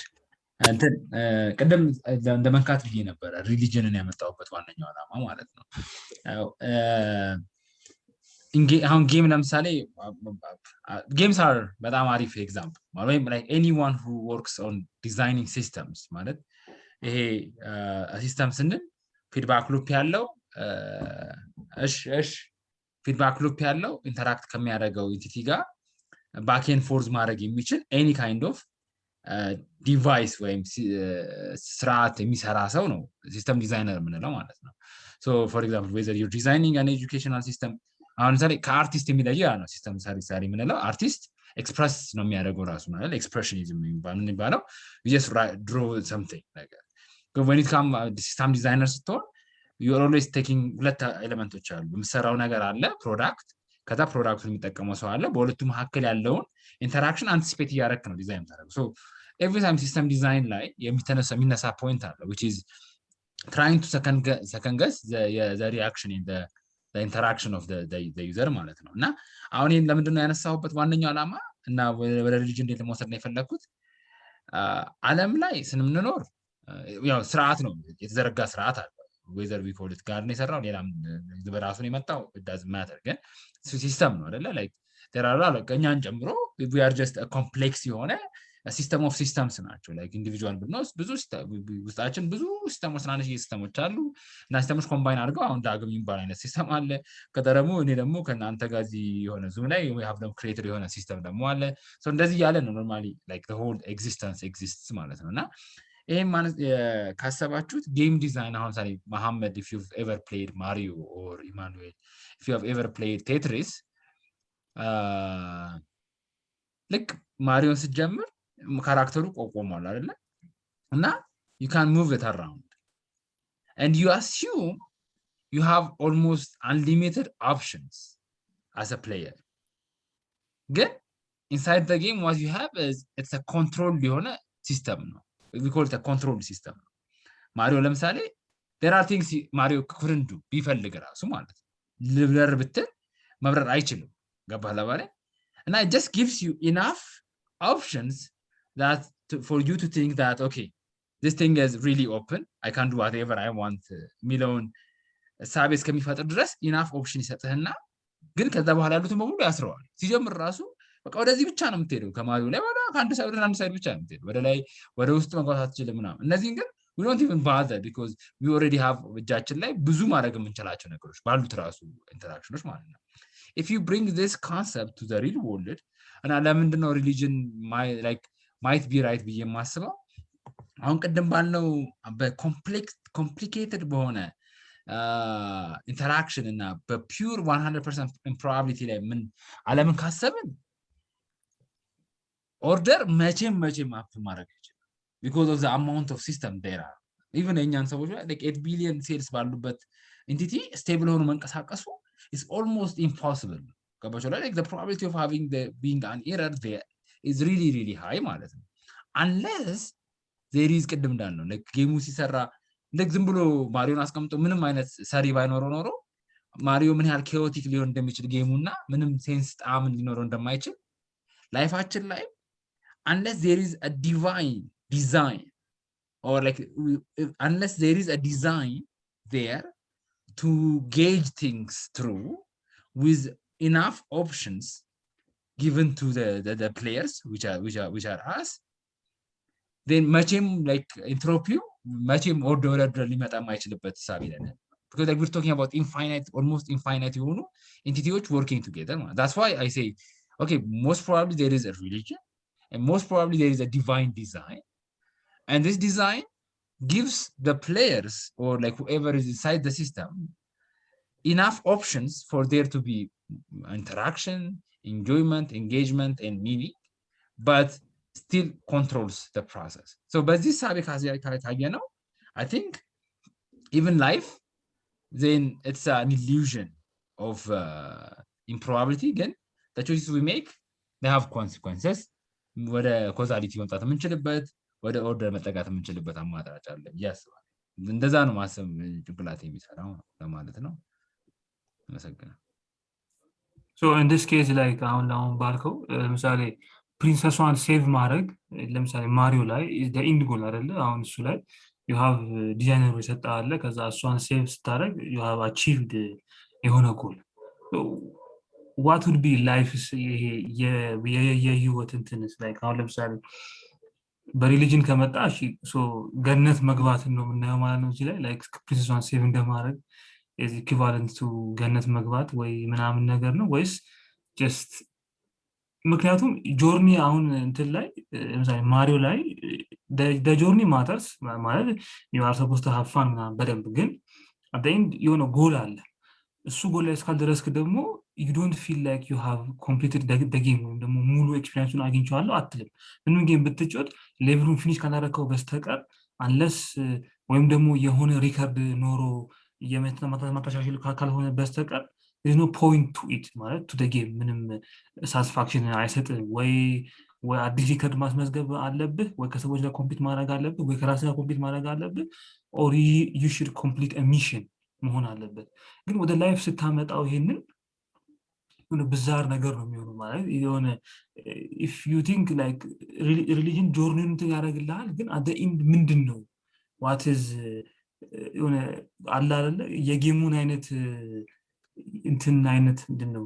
እንትን ቅድም እንደ መንካት ብዬ ነበር ሪሊጅንን ያመጣውበት ዋነኛው ዓላማ ማለት ነው አሁን ጌም ለምሳሌ games are በጣም አሪፍ ኤግዛምፕል ማለት like anyone who works on designing systems ማለት ይሄ ሲስተም ስንል ፊድባክ ሉፕ ያለው እሺ ፊድባክ ሉፕ ያለው ኢንተራክት ከሚያደርገው ኢንቲቲ ጋር ባክ ኤንድ ፎርዝ ማድረግ የሚችል any kind of ዲቫይስ ወይም ስርዓት የሚሰራ ሰው ነው ሲስተም ዲዛይነር የምንለው ማለት ነው so for example whether you're designing an educational system አሁን ለምሳሌ ከአርቲስት የሚለየው ያ ነው ሲስተም ሰሪ የምንለው አርቲስት ኤክስፕረስ ነው የሚያደርገው ራሱ ማለት ኤክስፕሬሽኒዝም የሚባለው you just draw something like that when it comes system designer ስትሆን you are always taking ሁለት ኤሌመንቶች አሉ የምሰራው ነገር አለ ፕሮዳክት ከዛ ፕሮዳክቱን የሚጠቀመው ሰው አለ በሁለቱ መካከል ያለውን ኢንተራክሽን አንቲሲፔት እያደረክ ነው ዲዛይን ታደርገው so every time system design ላይ የሚነሳ ፖይንት አለ which is trying to second guess the reaction in the interaction of the user ማለት ነው እና አሁን ይሄን ለምንድነው ያነሳሁበት ዋነኛው ዓላማ እና ወደ ሪሊጅን እንዴት ለመውሰድ ነው የፈለኩት ዓለም ላይ ስንኖር ያው ስርዓት ነው የተዘረጋ ስርዓት አለ whether we call it ጋር ነው የሰራው ሌላም በራሱ ነው የመጣው it doesn't matter ግን ሲስተም ነው አይደለ like there are like እኛን ጨምሮ we are just a complex የሆነ a system of systems ናቸው like individual ብንወስድ ብዙ ውስጣችን ብዙ ሲስተሞች ትናንሽ ሲስተሞች አሉ እና ሲስተሞች ኮምባይን አድርገው አሁን ዳግም የሚባል አይነት ሲስተም አለ ከደረሙ እኔ ደግሞ ከናንተ ጋር እዚህ የሆነ ዙም ላይ we have them created የሆነ ሲስተም ደግሞ አለ so እንደዚህ ያለ ነው normally like the whole existence exists ማለት ነውና ይሄ ማለት ካሰባችሁት ጌም ዲዛይን አሁን ሳሪ መሐመድ if you've ever played Mario or Emmanuel if you have ever played Tetris like Mario ሲጀምር ካራክተሩ ቆቆማል አይደለ እና you can move it around and you assume you have almost unlimited options as a player ግን inside the game what you have is it's a controlled የሆነ system ነው we call it a controlled system Mario ለምሳሌ there are things Mario couldn't do ቢፈልግ ራሱ ማለት ልብረር ብትል መብረር አይችልም ገባህ ለባለ and it just gives you enough options that for you to think that okay this thing is really open I can do whatever I want ሚለውን ሳቤስ ከሚፈጥር ድረስ enough option ይሰጥህና ግን ከዛ በኋላ ያሉትን በሙሉ ያስረዋል ሲጀምር ራሱ በቃ ወደዚህ ብቻ ነው የምትሄደው ከማሪዮ ላይ ወደ አንድ ሳይድ ብቻ ነው የምትሄደው ወደ ላይ ወደ ውስጥ መግባት አትችልም ምናምን እነዚህን ግን we don't even bother because we already have እጃችን ላይ ብዙ ማድረግ የምንችላቸው ነገሮች ባሉት ራሱ ኢንተራክሽኖች ማለት ነው if you bring this concept to the real world እና ለምንድነው religion might be right ብዬ የማስበው አሁን ቀደም ባልነው በኮምፕሊኬትድ በሆነ interaction እና በpure 100% probability ላይ ምን ዓለምን ካሰብን order መቼም አፕ ማድረግ ይችላል because of the amount of system there are even እኛን ሰዎች like 8 billion cells ባሉበት entity stable ሆኖ መንቀሳቀሱ is almost impossible ገባችሁ like the probability of having the being an error there is really high ማለት ነው unless there is ቅድም እንዳልነው like ጌሙ ሲሰራ like ዝም ብሎ ማሪዮን አስቀምጦ ምንም አይነት ሰሪ ባይኖረው ኖሮ ማሪዮ ምን ያህል chaotic ሊሆን እንደሚችል ጌሙና ምንም ሴንስ ጣም ሊኖረው እንደማይችል ላይፋችን ላይ unless there is a divine design or like unless there is a design there to gauge things through with enough options given to the players which are us then መቼም like entropy መቼም order ሊመጣ የማይችልበት ሳቢ ነን because like we're talking about almost infinite የሆኑ entities working together that's why I say okay most probably there is a religion and most probably there is a divine design and this design gives the players or like whoever is inside the system enough options for there to be interaction enjoyment engagement and meaning but still controls the process so but this sabe kaje no I think even life then it's an illusion of improbability again the choices we make they have consequences ወደ ኮዛሊቲ መምጣት የምንችልበት ወደ ኦርደር መጠጋት የምንችልበት አማራጭ አለ ያስባል እንደዛ ነው ማሰብ ጭንቅላት የሚሰራው ለማለት ነው መሰግና so in this case like አሁን ባልከው ለምሳሌ ፕሪንሰሷን ሴቭ ማድረግ ለምሳሌ ማሪዮ ላይ is the end goal አይደለ አሁን እሱ ላይ you have ዲዛይነሩ ይሰጣል ከዛ እሷን ሴቭ ስታደርግ you have achieved የሆነ goal so what would be life ይሄ የህይወት እንትንስ like አሁን ለምሳሌ በሪሊጅን ከመጣ እሺ so ገነት መግባት ነው የምናየው ማለት ነው እዚህ ላይ like ፕሪንሰሷን ሴቭ እንደማድረግ is equivalent to ገነት መግባት ወይ ምናምን ነገር ነው ወይስ just ምክንያቱም ጆርኒ አሁን እንትን ላይ ለምሳሌ ማሪዮ ላይ the journey matters ማለት you are supposed to have fun ምናምን በደንብ ግን at the end የሆነ ጎል አለ እሱ ጎል ላይ እስካልደረስክ ደግሞ you don't feel like you have completed the game ወይም ደግሞ ሙሉ ኤክስፒሪየንሱን አግኝቻለሁ አትልም ምንም ጌም ብትጫወት ሌቭሉን ፊኒሽ ካላደረከው በስተቀር unless ወይም ደግሞ የሆነ ሪከርድ ኖሮ የመተማመን ካልሆነ በስተቀር there's no point to it ማለት to the game ምንም satisfaction አይሰጥም ወይ አዲስ ሪከርድ ማስመዝገብ አለብህ ወይ ከሰዎች ጋር ኮምፒት ማድረግ አለብህ ወይ ከራስህ ጋር ኮምፒት ማድረግ አለብህ or you should complete a mission መሆን አለበት ግን ወደ ላይፍ ስታመጣው ይሄንን የሆነ bizarre ነገር ነው የሚሆነው ማለት የሆነ if you think like religion journey እንትን ያደርግልሃል ግን at the end ምንድነው what is የሆነ አለ አይደለ የጌሙን አይነት እንትን አይነት ምንድነው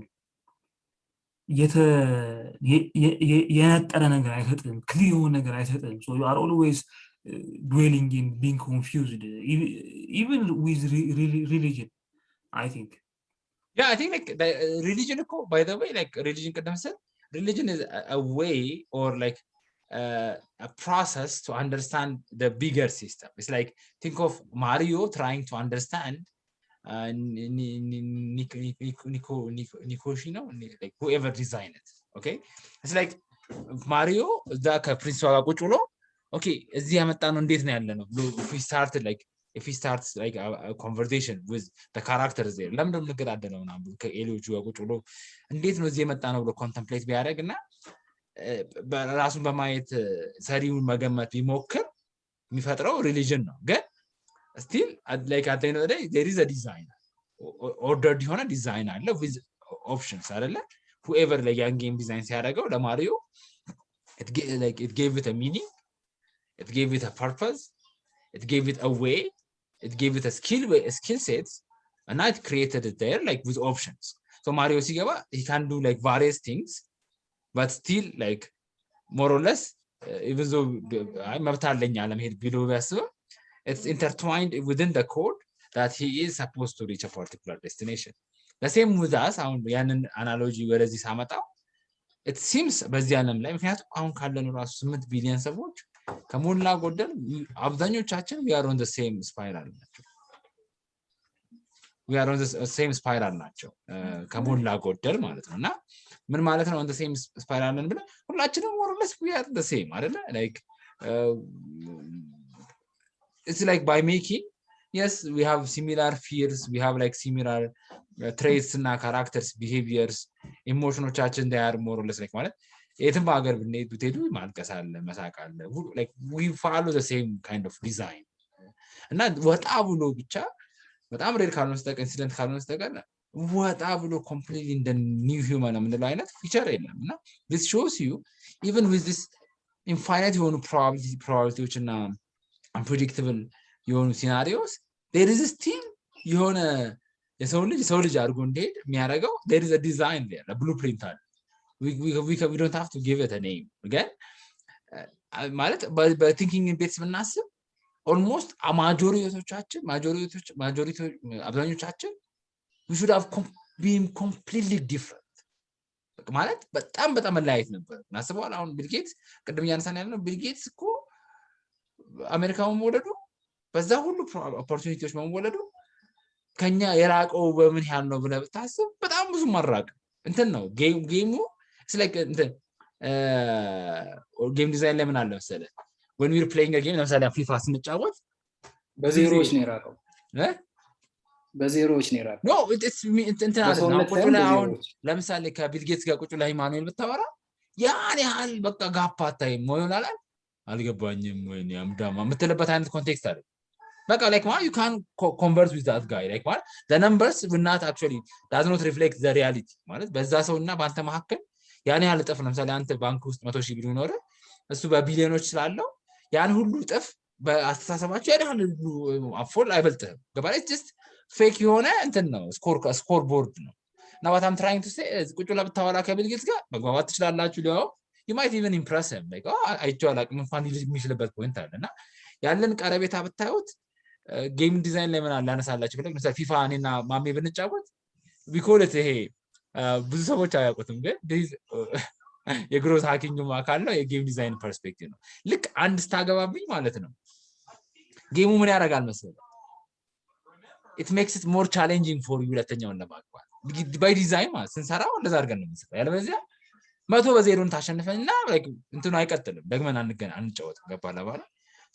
የነጠረ ነገር አይሰጥም ክሊር የሆነ ነገር አይሰጥም so you are always dwelling in being confused even with religion I think yeah I think like the religion by the way like religion kadam said religion is a way or like a process to understand the bigger system. It's like think of Mario trying to understand Nikoshino, like whoever designed it. Okay, it's like Mario that Prince Wagakuchulo. Okay, እዚህ ያመጣነው እንዴት ነው ያለነው? If we started like if he starts like a conversation with the characters there ለምን እንደምንገዳደለው ምናምን ከኤሊዮቹ ጋር ቁጭ ብሎ እንዴት ነው እዚህ የመጣነው ብሎ ኮንተምፕሌት ቢያደርግና በራሱን በማየት ሰሪውን መገመት ቢሞክር የሚፈጥረው ሪሊጅን ነው ግን still like at the end of the day there is a design ordered የሆነ ዲዛይን አለ with options አይደለ whoever like young game design ሲያደርገው ለማሪዮ it gave it a meaning it gave it a purpose it gave it a way it gave it a skill sets and it created it there like with options so Mario ሲገባ he can do like various things but still like more or less even though መብት አለኝ አለመሄድ ቢሎ ቢያስበው it's intertwined within the code that he is supposed to reach a particular destination the same with us አሁን ያንን አናሎጂ ወደዚህ ሳመጣው it seems በዚህ ዓለም ላይ ምክንያቱም አሁን ካለን ራሱ 8 ቢሊዮን ሰዎች ከሞላ ጎደል አብዛኞቻችን we are on the same spiral ናቸው we are on the same spiral ናቸው ከሞላ ጎደል ማለት ነውና ምን ማለት ነው on the same spiral ነን ብለ ሁላችንም more or less we are the same አይደለ like it's like by making yes we have similar fears we have like similar traits እና characters behaviors emotionoቻችን they are more or less like ማለት የትም ሀገር ብትሄዱ ማልቀስ አለ መሳቅ አለ like we follow the same kind of design እና ወጣ ብሎ ብቻ በጣም ሬር ካልሆነ ስጠቀ ኢንሲደንት ካልሆነ ስጠቀ ወጣ ብሎ completely in the new human የምንለው አይነት ፊቸር የለም እና this shows you even with this infinite የሆኑ probabilities እና unpredictable የሆኑ scenarios there is still የሆነ የሰው ልጅ አድርጎ እንደሄድ የሚያደርገው there is a design there a blueprint አለ we don't have to give it a name again ማለት በቲንኪንግ ቤትስ ብናስብ almost majority አብዛኞቻችን we should have been completely different ማለት በጣም መለያየት ነበር ናስበዋል አሁን ቢል ጌትስ ቅድም ያነሳን ያለው ቢል ጌትስ እኮ አሜሪካውን ወለዱ በዛ ሁሉ ኦፖርቹኒቲዎች መወለዱ ከኛ የራቀው በምን ያህል ነው ብለ ብታስብ በጣም ብዙ ማራቅ እንትን ነው ጌሙ it's like game design ላይ ምን አለ መሰለህ when we are playing a game ለምሳሌ ፊፋ ስንጫወት በዜሮዎች ነው የራቀው በዜሮዎች ነው የራቀው no it's እንትን አይደለም ቁጭ ላይ አሁን ለምሳሌ ከቢል ጌትስ ጋር ቁጭ ላይ ማኑኤል ብታወራ ያን ያህል በቃ ጋፓታይ ሞዮናል አልገባኝም ወይ ያምዳማ የምትልበት አይነት ኮንቴክስት አለ በቃ like you can converse with that guy like what the numbers will not actually does not reflect the reality ማለት በዛ ሰውና ባንተ መሐከል ያን ያህል ጥፍ ለምሳሌ አንተ ባንክ ውስጥ 100,000 ብር ይኖር እሱ በቢሊዮኖች ስላለው ያን ሁሉ ጥፍ በአስተሳሰባቸው ያን ያህል አፎል አይበልጥም ገባህ just fake የሆነ እንትን ነው ስኮር ቦርድ ነው now what I'm trying to say is ቁጭ ብለህ ብታወራ ከቢል ጌትስ ጋር መግባባት ትችላላችሁ ሊያው you might even impress him like አይቼው አላውቅም እንኳን የሚችልበት ፖይንት አለና ያለን ቀረቤታ ብታዩት ጌም ዲዛይን ላይ ምን አለ አነሳላችሁ ብለህ ለምሳሌ ፊፋ እኔና ማሜ ብንጫወት ቢኮልት ይሄ ብዙ ሰዎች አያውቁትም ግን የግሮዝ ሃኪንግ ማካል ነው የጌም ዲዛይን ፐርስፔክቲቭ ነው ልክ አንድ ስታገባብኝ ማለት ነው ጌሙ ምን ያደርጋል መሰለህ it makes it more challenging for you ሁለተኛውን ለማግባት by design ማለት ስንሰራው እንደዛ አድርገን ነው የምንሰራው ያለበለዚያ 100 በ0 ታሸንፈንና like እንትኑ አይቀጥልም ደግመን አንጫወትም ገባላ ባላ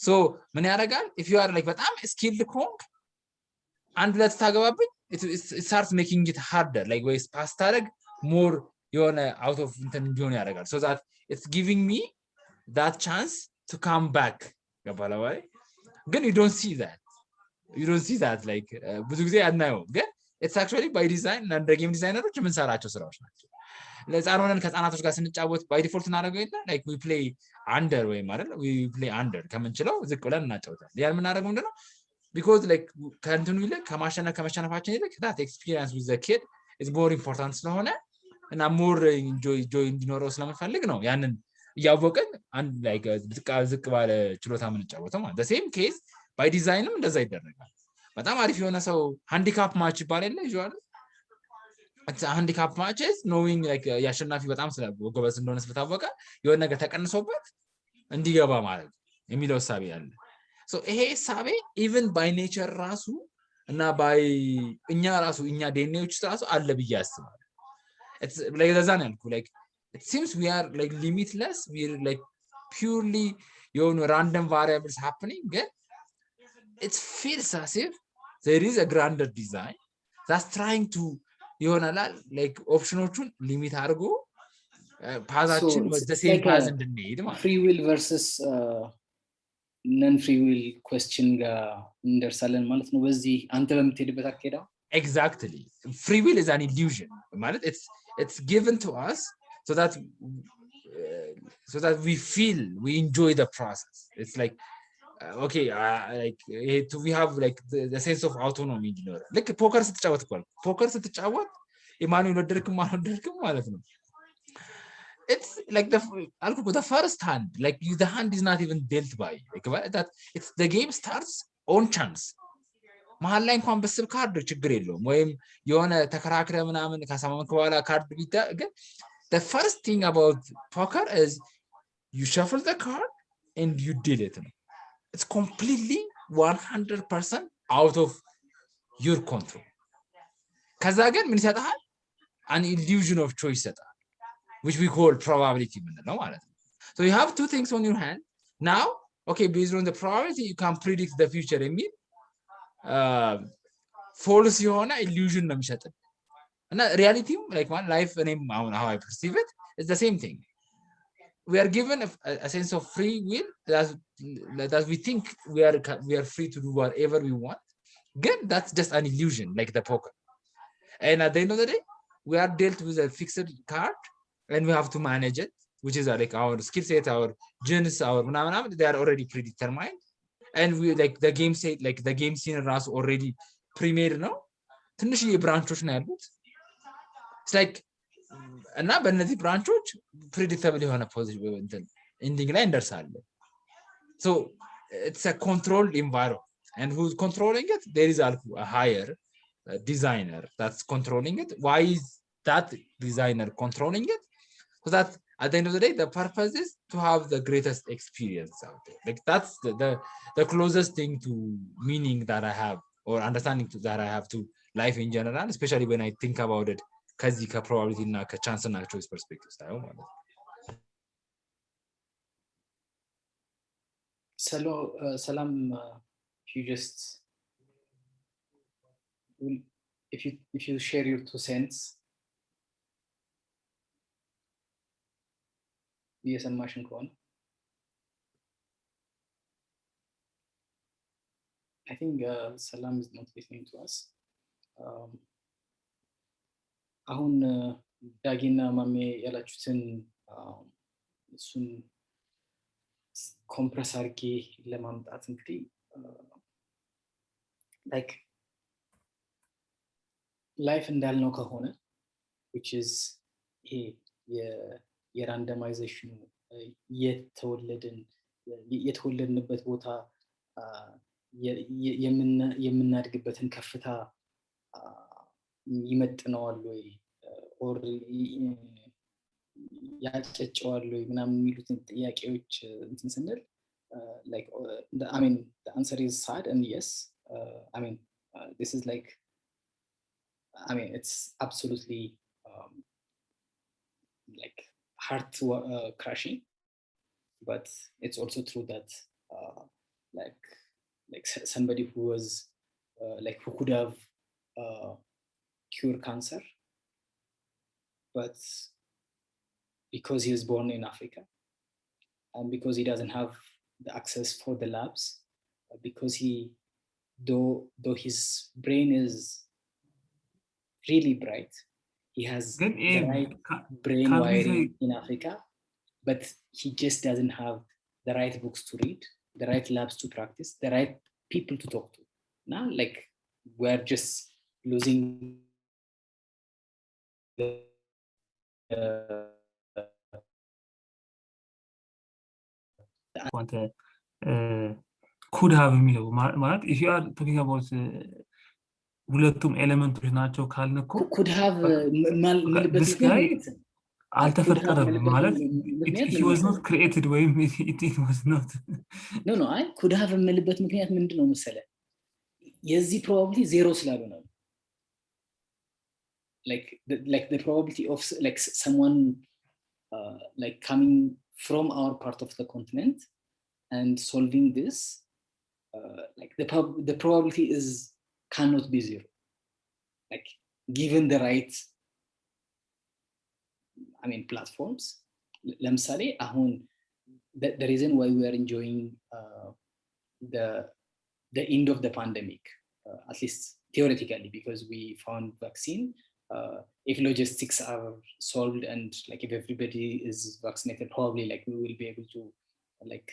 so ምን ያደርጋል if you are like በጣም skilled ከሆንክ አንድ ሁለት ታገባብኝ it starts making it harder like ways pass ታደርግ more የሆነ out of እንትን እንዲሆን ያደርጋል so that it's giving me that chance to come back ገባላ ባላ ግን you don't see that like ብዙ ጊዜ አናየው ግን it's actually by design and the game designers የምንሰራቸው ስራዎች ናቸው ለዛሮነን ከጻናቶች ጋር ስንጫወት by default እናደርገው ይላል like we play under ወይ ማለት we play under ከምንችለው ዝቅ ብለን እናጫወታለን ያን ምን አደረገው እንደሆነ because like ከእንትኑ ይልቅ ከማሸነፋችን ይልቅ that experience with the kid is more important ስለሆነ እና more joy እንዲኖረው ስለምፈልግ ነው ያንን እያወቅን አንድ like ዝቅ ባለ ችሎታ የምንጫወተው ማለት the same case by designም እንደዛ ይደረጋል በጣም አሪፍ የሆነ ሰው ሃንዲካፕ ማች ይባላል ይዟል it's a handicap matches knowing like ያሸናፊ በጣም ስለጎበዝ እንደሆነ ስለታወቀ የሆነ ነገር ተቀንሶበት እንዲገባ ማለት የሚለው ሳቢ ያለ so ይሄ ሳቢ even by nature ራሱ እና by እኛ ዲኤንኤዎች ራሱ አለ ብዬ አስባለሁ it's like that's an like it seems we are like limitless we're like purely random variables happening it feels as if there is a grander design that's trying to ይሆናል like ኦፕሽኖቹን ሊሚት አድርጎ ፓዛችን the same path እንድንሄድ ማለት free will versus non free will question ጋር እንደርሳለን ማለት ነው በዚህ አንተ በምትሄድበት አካሄዳ exactly free will is an illusion ማለት it's given to us so that we feel we enjoy the process it's like okay like we have like the sense of autonomy like poker ስትጫወት እኮ poker ስትጫወት ኢማኑኤል ወደድክም ማለት ነው it's like the first hand like the hand is not even dealt by like that it's the game starts on chance መሃል ላይ እንኳን በስብ ካርድ ችግር የለውም ወይም የሆነ ተከራክረ ምናምን ካሳማመንክ በኋላ ካርድ ቢታ ግን the first thing about poker is you shuffle the card and you deal it it's completely 100% out of your control ከዛ ግን ምን ይሰጣል an illusion of choice ይሰጣል which we call probability ምንለው ማለት ነው so you have two things on your hand now okay based on the probability you can predict the future የሚል false የሆነ illusion ነው የሚሰጠን እና reality like one life how I perceive it is the same thing we are given a sense of free will that we think we are free to do whatever we want again that's just an illusion like the poker and at the end of the day we are dealt with a fixed card and we have to manage it which is like our skill set our genes our they are already predetermined and we like the game set like the game scene ራሱ already pre-made ነው ትንሽ የብራንቾች ነው ያሉት it's like እና በእነዚህ ብራንቾች predictable የሆነ ፖዚሽን እንትን ኤንዲንግ ላይ እንደርሳለን so it's a controlled environment and who's controlling it there is a higher designer that's controlling it why is that designer controlling it so that at the end of the day the purpose is to have the greatest experience out there like that's the closest thing to meaning that I have or understanding that I have to life in general especially when I think about it ከዚህ ከፕሮባቢሊቲ እና ከቻንስ እና ቾይስ ፐርስፔክቲቭ ሳይሆን ማለት ነው ሰላም you just if you share your 2 cents እየሰማሽን ከሆነ I think Salam is not listening to us አሁን ዳጊና ማሜ ያላችሁትን እሱን ኮምፕረስ አድርጌ ለማምጣት እንግዲህ like ላይፍ እንዳልነው ከሆነ which is ይሄ የራንደማይዜሽኑ የተወለድንበት ቦታ የምናድግበትን ከፍታ ይመጥነዋል ወይ or ያጨጨዋል ወይ ምናምን የሚሉትን ጥያቄዎች እንትን ስንል like I mean the answer is sad and yes I mean this is like I mean it's absolutely like heart crushing but it's also true that like somebody who was like who could have cure cancer but because he was born in Africa and because he doesn't have the access for the labs because he though his brain is really bright he has the right brain wiring in Africa but he just doesn't have the right books to read the right labs to practice the right people to talk to now like we're just losing the could have የሚለው ማለት if you are talking about ሁለቱም ኤሌመንቶች ናቸው ካልን እኮ could have this guy አልተፈጠረም ማለት he was not created ወይም it was not no I could have የምልበት ምክንያት ምንድነው መሰለ የዚህ probability ዜሮ ስላልሆነ ነው like the probability of like someone like coming from our part of the continent and solving this like the probability is cannot be zero like given the right I mean platforms ለምሳሌ አሁን the reason why we are enjoying the end of the pandemic at least theoretically because we found vaccine if logistics are solved and like if everybody is vaccinated probably like we will be able to like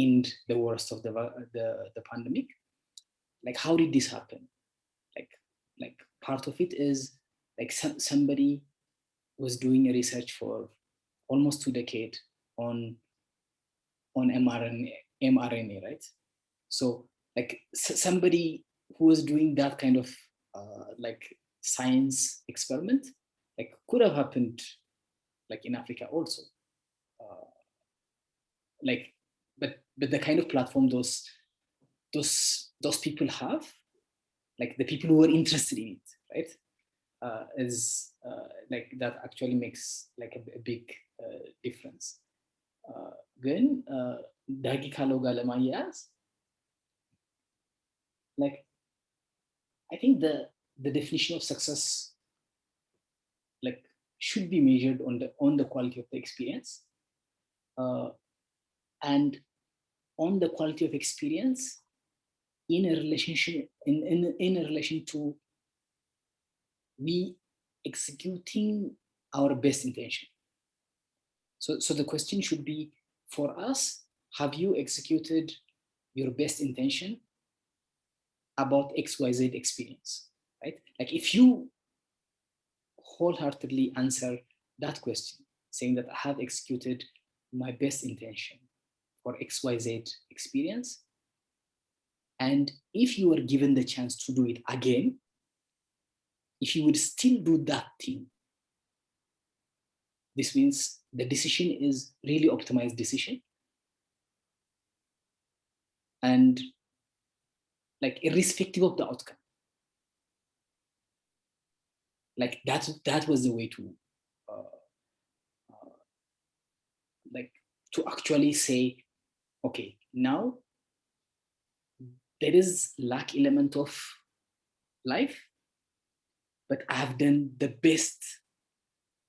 end the worst of the pandemic like how did this happen like part of it is like somebody was doing a research for almost 2 decades on mRNA right so like somebody who was doing that kind of like science experiment like could have happened like in Africa also like but the kind of platform those people have like the people who are interested in it right is like that actually makes like a big difference ግን ዳጊ ካለው ጋር ለማያያዝ like I think the definition of success like should be measured on the quality of the experience and on the quality of experience in a relationship in a relation to we executing our best intention so the question should be for us have you executed your best intention about XYZ experience right like if you wholeheartedly answer that question saying that I have executed my best intention for XYZ experience and if you were given the chance to do it again if you would still do that thing this means the decision is really optimized decision and like irrespective of the outcome like that was the way to like to actually say okay now there is lack element of life but I have done the best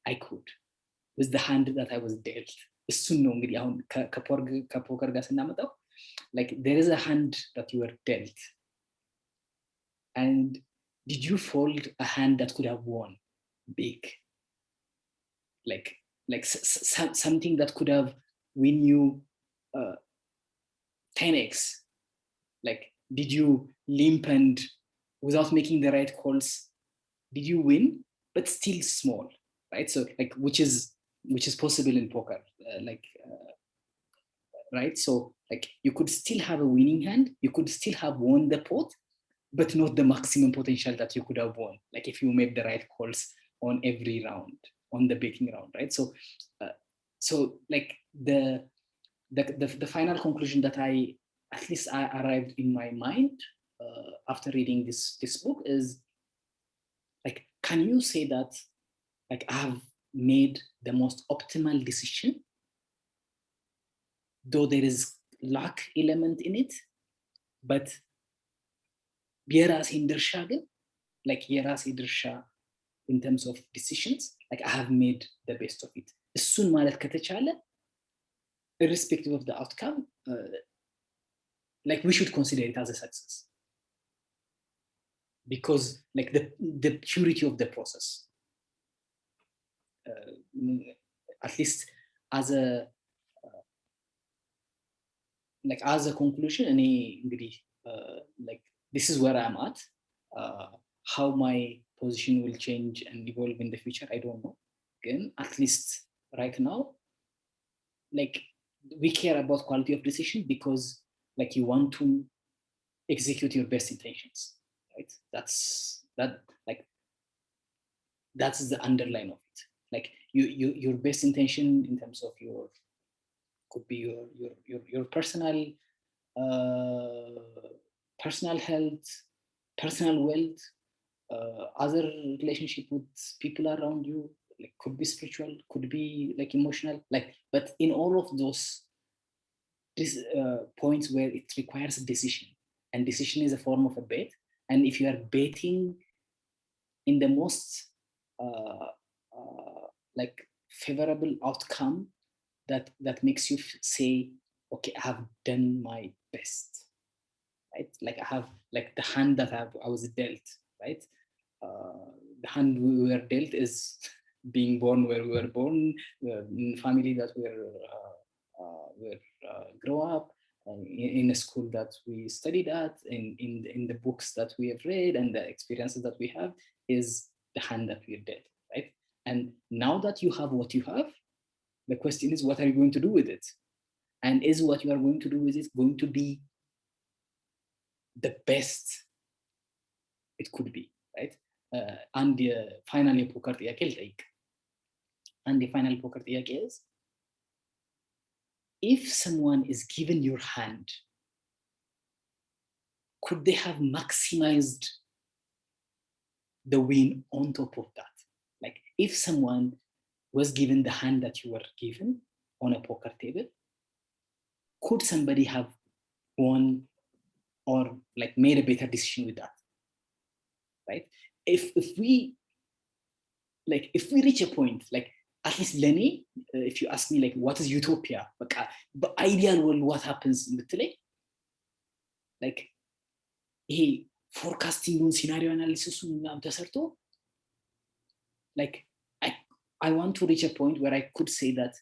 I could with the hand that I was dealt እሱን ነው እንግዲህ አሁን ከፖከር ጋር ስናመጣው like there is a hand that you were dealt and did you fold a hand that could have won big like something that could have win you 10x like did you limp and without making the right calls did you win but still small right so like which is possible in poker right so like you could still have a winning hand you could still have won the pot but not the maximum potential that you could have won like if you made the right calls on every round on the baking round right so like the final conclusion that I at least I arrived in my mind after reading this book is like can you say that like I have made the most optimal decision though there is luck element in it but የራሴን ድርሻ ግን like የራሴ ድርሻ in terms of decisions like I have made the best of it እሱን ማለት ከተቻለ irrespective of the outcome like we should consider it as a success because like the purity of the process at least as a conclusion እኔ እንግዲህ like this is where I'm at. How my position will change and evolve in the future, I don't know. Again, at least right now, like we care about quality of decision because like you want to execute your best intentions, right? That's the underline of it. Like your best intention in terms of your could be your personal health, personal wealth, other relationship with people around you, like could be spiritual, could be like emotional, like, but in all of those points where it requires a decision, and decision is a form of a bet, and if you are betting in the most like favorable outcome that makes you say, okay, I have done my best, right? Like I have like the hand that I was dealt, right? The hand we were dealt is being born where we were born, in family that we grow up, in a school that we studied at, in the books that we have read, and the experiences that we have is the hand that we're dealt, right? And now that you have what you have, the question is, what are you going to do with it? And is what you are going to do with it going to be the best it could be, right? And the final poker ጥያቄ ልጠይቅ። And the final poker ጥያቄ is, if someone is given your hand, could they have maximized the win on top of that? Like if someone was given the hand that you were given on a poker table, could somebody have won or like made a better decision with that, right? If we reach a point, like at least Lenny, if you ask me like what is utopia, but ideal world, what happens in the today, like hey, forecasting on scenario analysis ተሰርቶ, like I want to reach a point where I could say that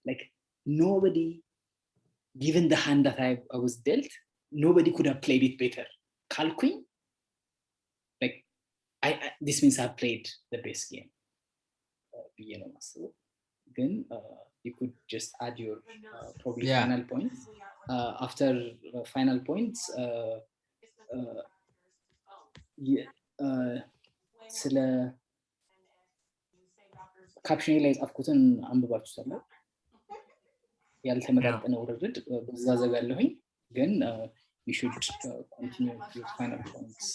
like nobody, given the hand that I was dealt, nobody could have played it better. ካልኩኝ like this means I played the best game. ብዬ ነው የማስበው። ግን you could just add your probably final points. After final points, ስለ ካፕሽን ላይ ጻፍኩትን አንብባችሁታል። ያልተመጣጠነ ውርርድ በዛ ዘጋለሁኝ። ግን you should continue with your final points.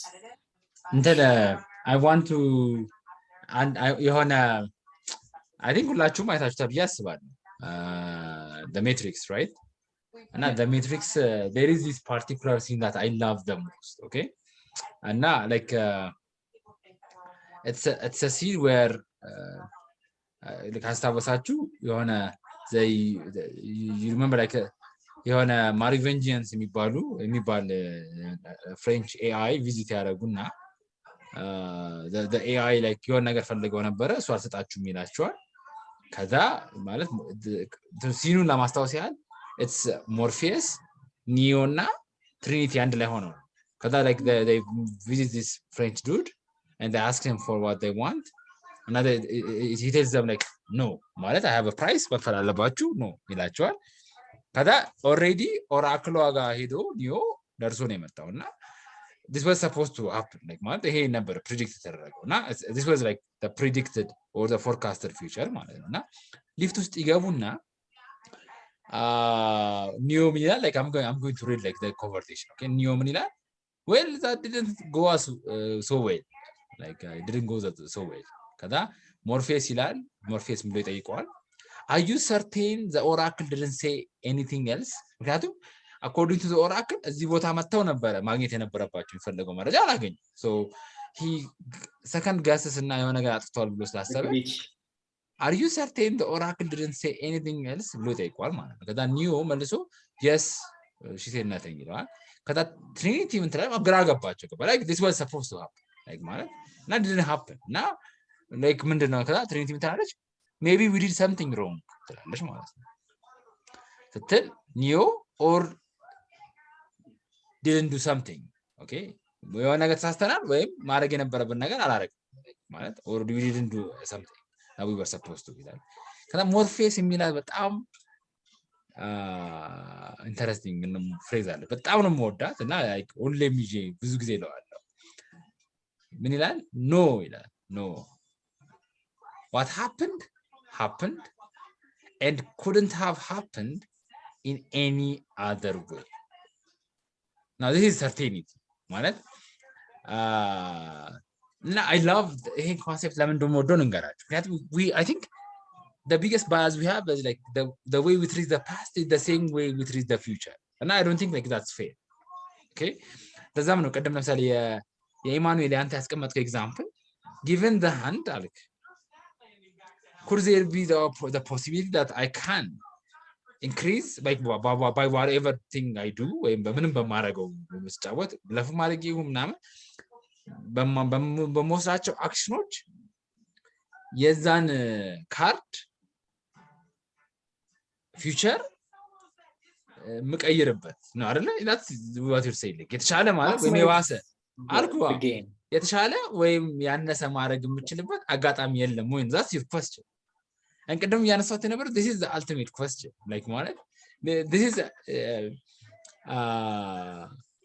እንትን I want to የሆነ I think ሁላችሁም አይታችሁታል ብዬ አስባለሁ። The Matrix, right? And the Matrix, there is this particular scene that I love the most, okay? And now like it's a scene where like አስታወሳችሁ የሆነ you remember like የሆነ ማሪቬንጂየንስ የሚባል ፍሬንች AI ቪዚት ያደረጉና the AI like የሆነ ነገር ፈልገው ነበረ፣ እሱ አልሰጣችሁም ይላቸዋል። ከዛ ማለት ሲኑን ለማስታወስ ያህል it's Morpheus, Neo እና Trinity አንድ ላይ ሆነው ከዛ like they visit this French dude and they ask him for what they want, and he tells them like no ማለት I have a price መክፈል አለባችሁ no ይላቸዋል። ከዛ already ኦራክሏ ጋር ሄዶ ኒዮ ደርሶ ነው የመጣውና this was supposed to happen like ማለት ይሄ ነበር predict ተደረገውና this was like the predicted or the forecasted future ማለት ነውና ሊፍት ውስጥ ይገቡና ኒዮ ምን ይላል like I'm going to read like the conversation, okay? ኒዮ ምን ይላል well that didn't go so well, like it didn't go so well. ከዛ ሞርፌስ ይላል ሞርፌስ ምን ብሎ ይጠይቀዋል are you certain the oracle didn't say anything else? ምክንያቱም according to the oracle እዚህ ቦታ መተው ነበረ ማግኘት የነበረባቸው የሚፈልገው መረጃ አላገኙ። so he second guesses እና የሆነ ነገር አጥፍቷል ብሎ ስላሰበ are you certain the oracle didn't say anything else ብሎ ይጠይቀዋል ማለት ነው። ከዛ ኒዮ መልሶ yes she said nothing ይለዋል። ከዛ ትሪኒቲ ምን ትላለች ግራ ገባቸው like this was supposed to happen like ማለት እና didn't happen እና like ምንድነው ከዛ ትሪኒቲ ምን ትላለች maybe we did something wrong ትላለች ማለት ነው ስትል ኒዮ or didn't do something. Okay, የሆነ ነገር ተሳስተናል ወይም ማድረግ የነበረብን ነገር አላረግም ማለት or we didn't do something that we were supposed to ይላል። ከዛ ሞርፌስ የሚላል በጣም ኢንተረስቲንግ ፍሬዝ አለ። በጣም ነው የምወዳት እና ሁሌም ይዤ ብዙ ጊዜ እለዋለሁ። ምን ይላል? ኖ ይላል። ኖ what happened and couldn't have happened in any other way. Now this is certainty ማለት እና I love ይሄን ኮንሰፕት ለምን እንደምወደው እንገራችሁ። ምክንያቱም I think the biggest bias we have is like the way we treat the past is the same way we treat the future, and I don't think like that's fair. Okay, ለዛም ነው ቀደም ለምሳሌ የኢማኑኤል አንተ ያስቀመጥከው ኤግዛምፕል given the hand አልክ could there be the possibility that I can increase by whatever thing I do ወይም በምንም በማረገው መስጫወት ለፍ ማድረግ ይሁን ምናምን በመወስዳቸው አክሽኖች የዛን ካርድ ፊውቸር ምቀይርበት ነው አይደለ? that's what you're saying የተሻለ ማለት ወይም የዋሰ አልኩዋ የተሻለ ወይም ያነሰ ማድረግ የምችልበት አጋጣሚ የለም ወይ? that's your question. እንቅድም ያነሳሁት ነበር this is the ultimate question like ማለት this is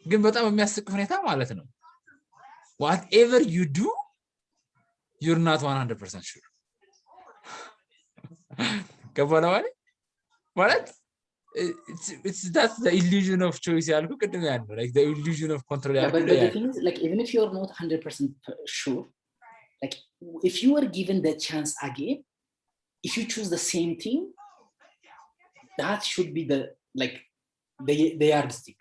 ግን በጣም የሚያስቅ ሁኔታ ማለት ነው whatever you do you're not 100% sure. ገባለዋል ማለት it's that's the illusion of choice ያልኩ ቅድም ያለው like the illusion of control ያልኩ but the thing is like even if you're not 100% sure like if you were given the chance again if you choose the same thing that should be the like the yardstick.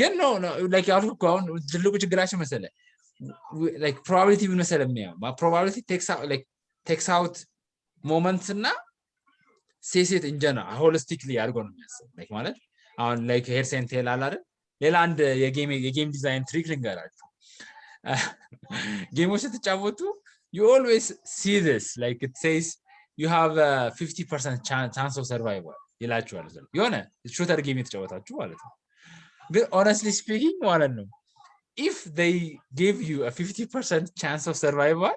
ግን no like ያልኩ አሁን ትልቁ ችግራችን መሰለ like probability ምን መሰለ የሚያው probability takes out moments እና says it in general holistically አድርጎ ነው የሚያስብ like ማለት አሁን like heads and tail አለ አይደል? ሌላ አንድ የጌም ዲዛይን ትሪክ ልንገራችሁ። ጌሞች ስትጫወቱ you always see this like it says you have a 50% chance of survival ይላችኋል። የሆነ ሹተር ጌም የተጫወታችሁ ማለት ነው። ግን honestly speaking ማለት ነው if they give you a 50% chance of survival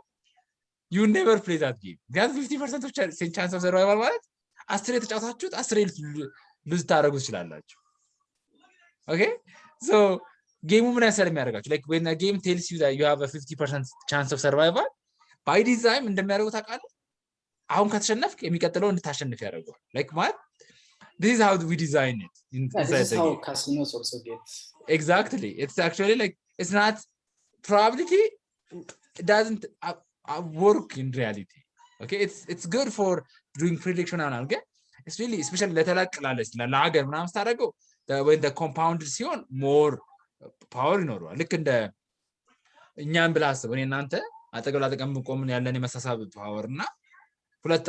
you never play that game. that 50% of chance of survival ማለት 10 የተጫወታችሁት 10 ሉዝ ታደርጉ ትችላላችሁ። okay so ጌሙ ምን ያሰለ የሚያደርጋችሁ like when a game tells you that you have a 50% chance of survival by design እንደሚያደርጉት ታውቃለህ። አሁን ከተሸነፍክ የሚቀጥለው እንድታሸንፍ ያደርጋል like what this is how we design it this is how casinos also get exactly it's actually like it's not probability it doesn't work in reality. okay it's good for doing prediction and all okay it's really especially ለተላቅላለች ለሀገር ምናምን ስታደርገው when the compounded ሲሆን more power ይኖረዋል። ልክ እንደ እኛም ብለህ አስብ እኔ እናንተ አጠገብ ላጠቀም ቆምን ያለን የመሳሳብ ፓወር እና ሁለት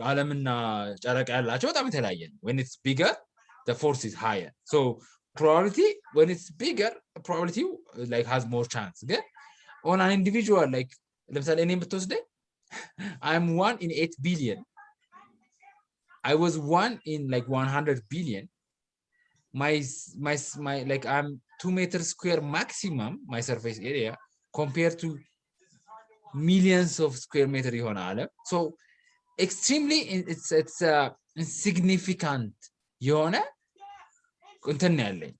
ዓለምና ጨረቃ ያላቸው በጣም የተለያየ ነው። when it's bigger the force is higher so probability when it's bigger probability like has more chance ግን on an individual like ለምሳሌ እኔም ብትወስደኝ I'm 1 in 8 billion I was 1 in like 100 billion my like I'm 2 meters square maximum my surface area compared to millions of square meter የሆነ ዓለም so extremely it's insignificant የሆነ እንትን ያለኝ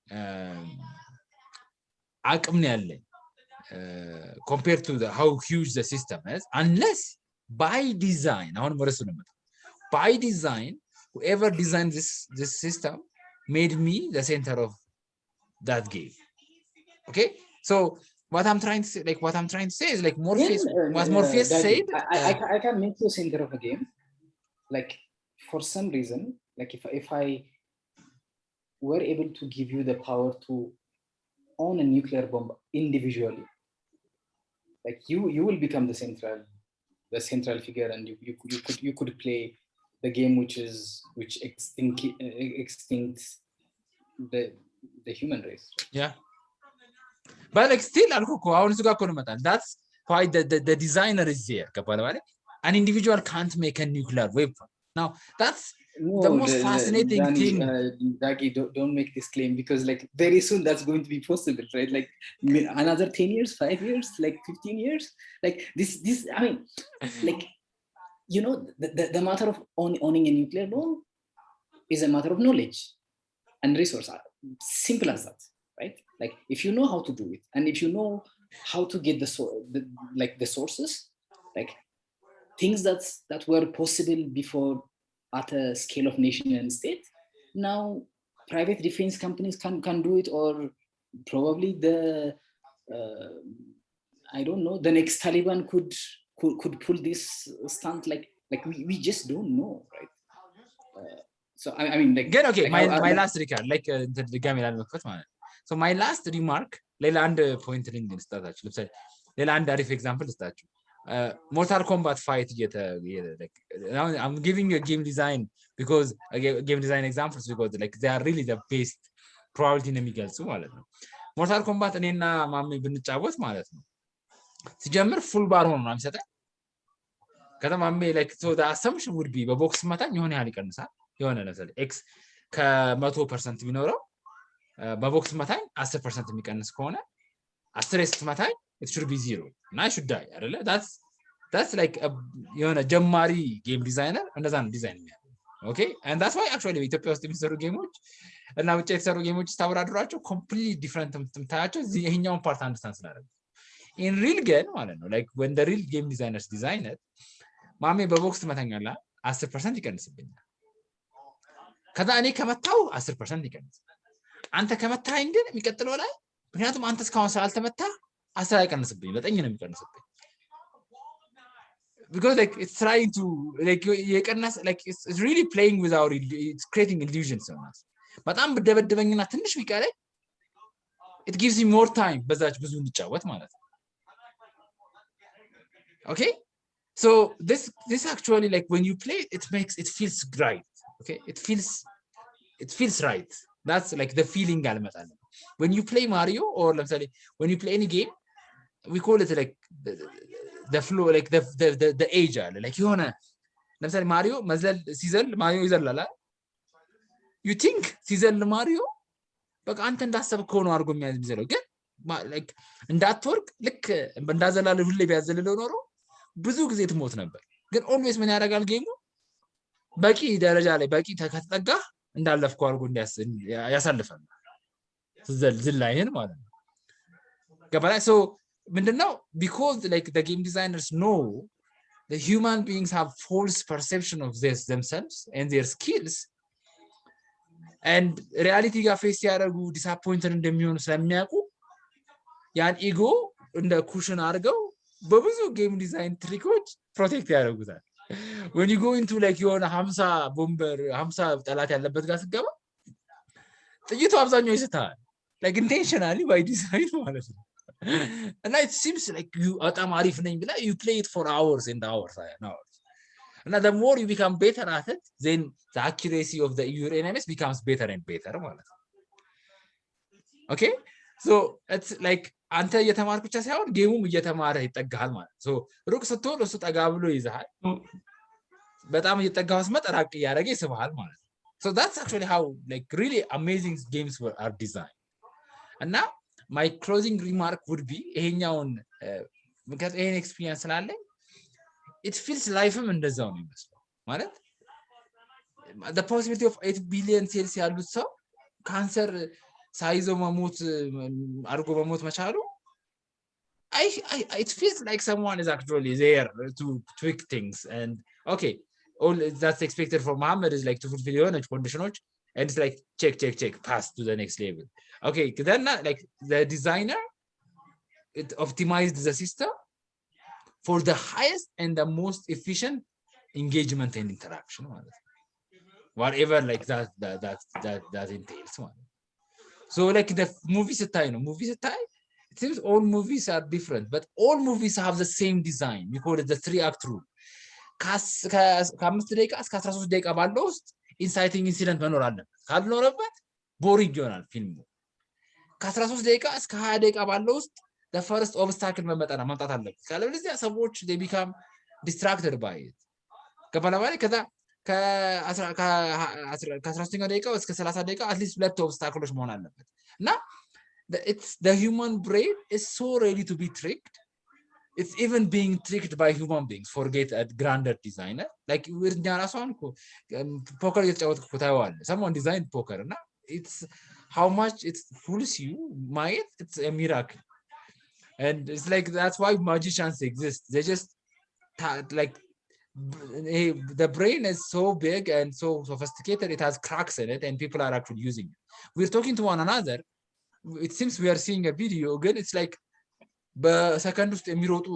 አቅም ነው ያለኝ compared to how huge the system is unless by design አሁን ወረሱ ነው by design whoever designed this system made me the center of that game. okay so what I'm trying to say is like Morpheus what Morpheus said I can make you center of a game like for some reason like if I were able to give you the power to own a nuclear bomb individually like you will become the central figure and you could play the game which extincts the human race. yeah but like still alko አሁን እሱ ጋር እኮ ነው መጣን that's why the designer is there ገባህ ማለት an individual can't make a nuclear weapon now that's No, the most fascinating Danny, thing. Dagi, don't make this claim, because like very soon that's going to be possible, right? Like another 10 years, 5 years, like 15 years, like this, I mean, like, you know, the matter of owning a nuclear bomb is a matter of knowledge and resource. Simple as that, right? Like if you know how to do it, and if you know how to get the sources, like things that were possible before at a scale of nation and state, now private defense companies can do it, or probably I don't know, the next Taliban could pull this stunt, like we just don't know, right? So I mean, like, ግን okay, like my last recall, like ድጋሜ ላለመክፈት ማለት ነው። So my last remark, ሌላ አንድ ፖይንት ልስጣችሁ። ለምሳሌ ሌላ አንድ አሪፍ ኤግዛምፕል ልስጣችሁ። ሞርታል ኮምባት ፋይት I'm giving you a game design because game design examples because like they are really the best probability ነው የሚገልጹ ማለት ነው። ሞርታል ኮምባት እኔና ማሜ ብንጫወት ማለት ነው ሲጀምር ፉል ባር ሆኖ ነው የሚሰጠው። ከዛ ማሜ like so the assumption would be በቦክስ መታኝ የሆነ ያህል ይቀንሳል። የሆነ ለምሳሌ ኤክስ ከ100% ቢኖረው በቦክስ መታኝ 10% የሚቀንስ ከሆነ 10 ስትመታኝ it should be 0 እና I should die አይደለ? that's like የሆነ ጀማሪ ጌም ዲዛይነር እንደዛ ነው ዲዛይን የሚያደርገው። ኦኬ and that's why actually ኢትዮጵያ ውስጥ የሚሰሩ ጌሞች እና ውጭ የተሰሩ ጌሞች ስታወዳድሯቸው completely different የምታያቸው ይሄኛውን ፓርት አንደርስታንድ ስላደረጉ in real game ማለት ነው like when the real game designers design it ማሜ በቦክስ ትመታኛለህ 10% ይቀንስብኛል። ከዛ እኔ ከመታው 10% ይቀንስ። አንተ ከመታኝ ግን የሚቀጥለው ላይ ምክንያቱም አንተ እስካሁን ስላልተመታ 10 አይቀንስብኝ 9 ነው የሚቀንስብኝ። because like it's trying to like የቀነስ like it's really playing with our it's creating illusions on us. በጣም በደበደበኝና ትንሽ ቢቀረኝ it gives you more time በዛች ብዙ እንጫወት ማለት ነው። okay so this actually like when you play it feels right. okay it feels right. that's like the feeling alመጣለ when you play Mario or ለምሳሌ when you play any game we call it like the flow like the age አለ like የሆነ ለምሳሌ ማሪዮ መዝለል ሲዘል ማሪዮ ይዘላል you think ሲዘል ማሪዮ በቃ አንተ እንዳሰብከው ነው አድርጎ የሚያዝለው ግን like እንዳትወርቅ ልክ እንዳዘላል ሁሌ ቢያዘልለው ኖሮ ብዙ ጊዜ ትሞት ነበር። ግን always ምን ያደርጋል ጌሙ በቂ ደረጃ ላይ በቂ ከተጠጋ እንዳለፍከው አድርጎ ያሳልፋል ዝላይን ማለት ነው። ገባላ so ምንድነው because like the game designers know the human beings have false perception of this themselves and their skills and reality ጋር ፌስ ያደርጉ disappointed እንደሚሆኑ ስለሚያውቁ ያን ኢጎ እንደ ኩሽን አድርገው በብዙ ጌም ዲዛይን ትሪኮች ፕሮቴክት ያደርጉታል። when you go into like የሆነ 50 ቦምበር 50 ጠላት ያለበት ጋር ስገባ ጥይቱ አብዛኛው ይስታል like intentionally by design ማለት ነው። and it seems like you በጣም አሪፍ ነኝ ብላ you play it for hours and hours and hours and the more you become better at it then the accuracy of your enemies becomes better and better ማለት ነው። okay so it's like አንተ እየተማርክ ብቻ ሳይሆን ጌሙም እየተማረ ይጠጋሃል ማለት ነው። so ሩቅ ስትሆን እሱ ጠጋ ብሎ ይዘሃል በጣም እየጠጋው ስመጣ ራቅ ያደረገ ይስብሃል ማለት ነው። so that's actually how like really amazing games are designed. and now my closing remark would be ይሄኛውን because ይሄን ኤክስፒሪየንስ ስላለኝ it feels lifeም እንደዛው ነው የሚመስለው ማለት the possibility of 8 billion cells ያሉት ሰው ካንሰር ሳይዞ መሞት አርጎ መሞት መቻሉ it feels like someone is actually there to tweak things and okay all that's expected from Muhammad is like to fulfill your conditions and it's like check pass to the next level. okay then like the designer it optimized the system for the highest and the most efficient engagement and interaction whatever like that entails so like the movie ስታይ it seems all movies are different but all movies have the same design we call it the 3-act rule ከ5 ደቂቃ እስከ 13 ደቂቃ ባለው ውስጥ ኢንሳይቲንግ ኢንሲደንት መኖር አለበት ካልኖረበት ቦሪንግ ይሆናል ፊልሙ። ከ13 ደቂቃ እስከ 20 ደቂቃ ባለው ውስጥ the first obstacle መምጣት አለበት ካለበለዚያ ሰዎች they become distracted by it ከበላባሪ ከ13ኛው ደቂቃ እስከ 30 ደቂቃ አትሊስት 2 ኦብስታክሎች መሆን አለበት እና the human brain is so ready to be tricked. It's even being tricked by human beings. Forget a grander designer. Like we're poker someone designed poker. And it's how much it fools you. It's a miracle. And it's like that's why magicians exist. They just like the brain is so big and so sophisticated. It has cracks in it, and people are actually using it. We're talking to one another. It seems we are seeing a video again. It's like በሰከንድ ውስጥ የሚሮጡ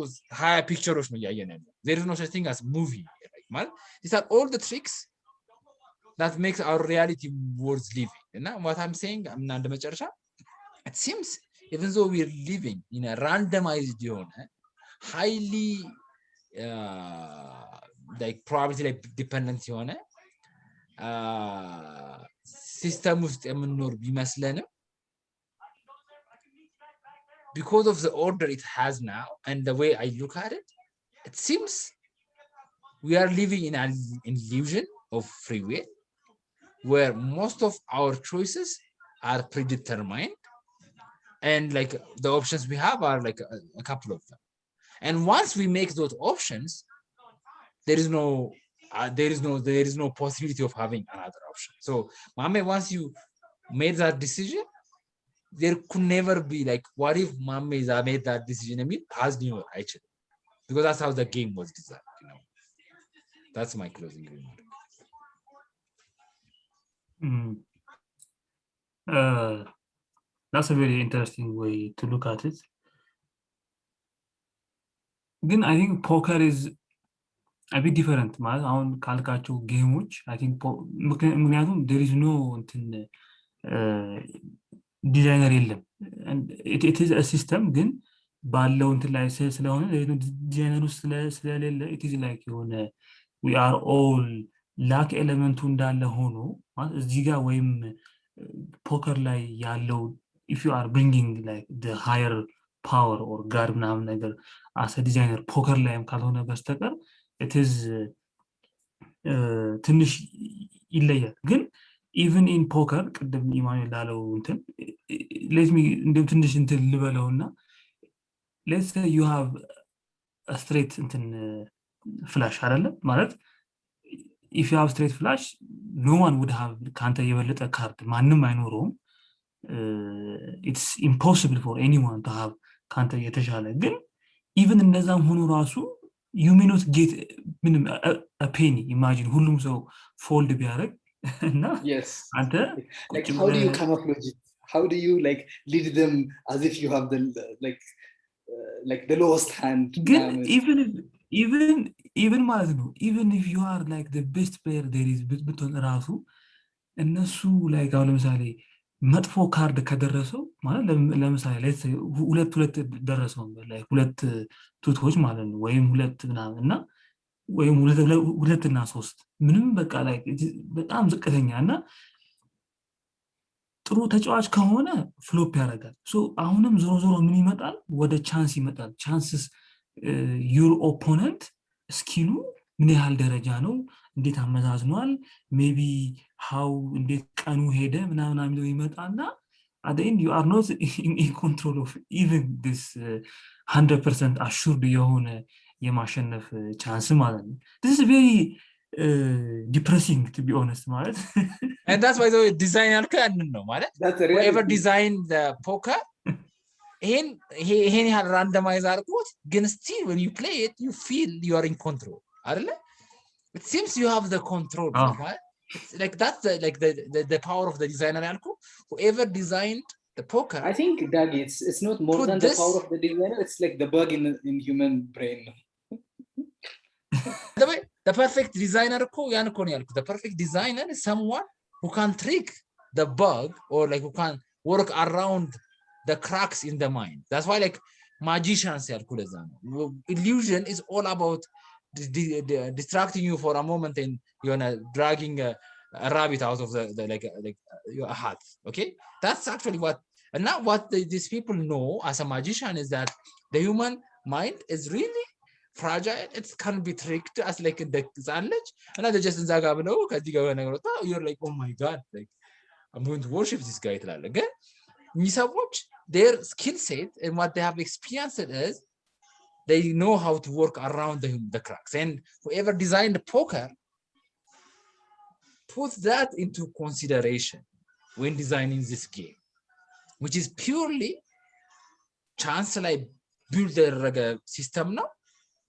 20 ፒክቸሮች ነው እያየን ያለው። there is no such thing as movie ማለት these are all the tricks that makes our reality worth living. እና what I'm saying እና እንደ መጨረሻ it seems even though we are living in a randomized የሆነ highly like probability like dependent የሆነ ሲስተም ውስጥ የምንኖር ቢመስለንም because of the order it has now and the way I look at it, it seems we are living in an illusion of free will where most of our choices are predetermined and like the options we have are like a couple of them. And once we make those options, there is no possibility of having another option. So Mame, once you made that decision, there could never be like, what if Mame made that decision? I mean, has new actually, because that's how the game was designed. That's my closing remark. That's a very interesting way to look at it. Then I think poker is a bit different. ማለት አሁን ካልካቸው ጌሞች I think ምክንያቱም there is no ዲዛይነር የለም it is a system ግን ባለው እንትን ላይ ስለሆነ ዲዛይነሩ ስለሌለ it is like የሆነ we are all ላክ ኤሌመንቱ እንዳለ ሆኖ እዚህ ጋር ወይም ፖከር ላይ ያለው if you are bringing like the higher power or god ምናምን ነገር as a designer ፖከር ላይም ካልሆነ በስተቀር it is ትንሽ ይለያል ግን even in poker ቅድም ኢማኑኤል ላለው እንትን let me እንደም ትንሽ እንትን ልበለውና let's say you have a straight እንትን flash አይደለ ማለት if you have straight flash no one would have ካንተ የበለጠ ካርድ ማንም አይኖረውም it's impossible for anyone to have ካንተ የተሻለ ግን even እነዛም ሆኖ ራሱ you may not get minimum a penny imagine ሁሉም ሰው fold ቢያደርግ yes አንተ like how do you come up with it? How do you like lead them as if you have the like the lowest hand? even ማለት ነው even if you are like the best player there is ብትሆን ራሱ እነሱ like አሁን ለምሳሌ መጥፎ ካርድ ከደረሰው ማለት ለምሳሌ ሁለት ደረሰው like ሁለት ቱቶች ማለት ነው ወይም ሁለት ምናምን እና ወይም ሁለት እና ሶስት ምንም በቃ ላይ በጣም ዝቅተኛና ጥሩ ተጫዋች ከሆነ ፍሎፕ ያደርጋል ሶ አሁንም ዞሮ ምን ይመጣል ወደ ቻንስ ይመጣል chances your opponent ስኪሉ ምን ያህል ደረጃ ነው እንዴት አመዛዝኗል maybe how እንዴት ቀኑ ሄደ ምናምን አሚለው ይመጣና at the end you are not in control of even this 100% assured የሆነ የማሸነፍ ቻንስ ማለት ነው this is very depressing to be honest ማለት and that's why the designer can know ማለት whoever designed the poker ይሄን ያህል randomize አድርጎት ግን still when you play it you feel you are in control አይደለ it seems you have the control it's like that's the power of the designer ያልኩ whoever designed the poker I think that it's not more than the power of the designer it's like the bug in human brain the perfect designer እኮ ያን እኮ ነው ያልኩ the perfect designer is someone who can trick the bug or like who can work around the cracks in the mind that's why like magicians ያልኩ ለዛ ነው illusion is all about distracting you for a moment and you're dragging a rabbit out of the like your hat okay that's actually what and now what these people know as a magician is that the human mind is really fragile, it can be tricked as like in the knowledge. And I just you're like, oh my god, like I'm going to worship this guy. Again, their skill set and what they have experienced is they know how to work around the cracks. And whoever designed poker put that into consideration when designing this game, which is purely chance like build the system now.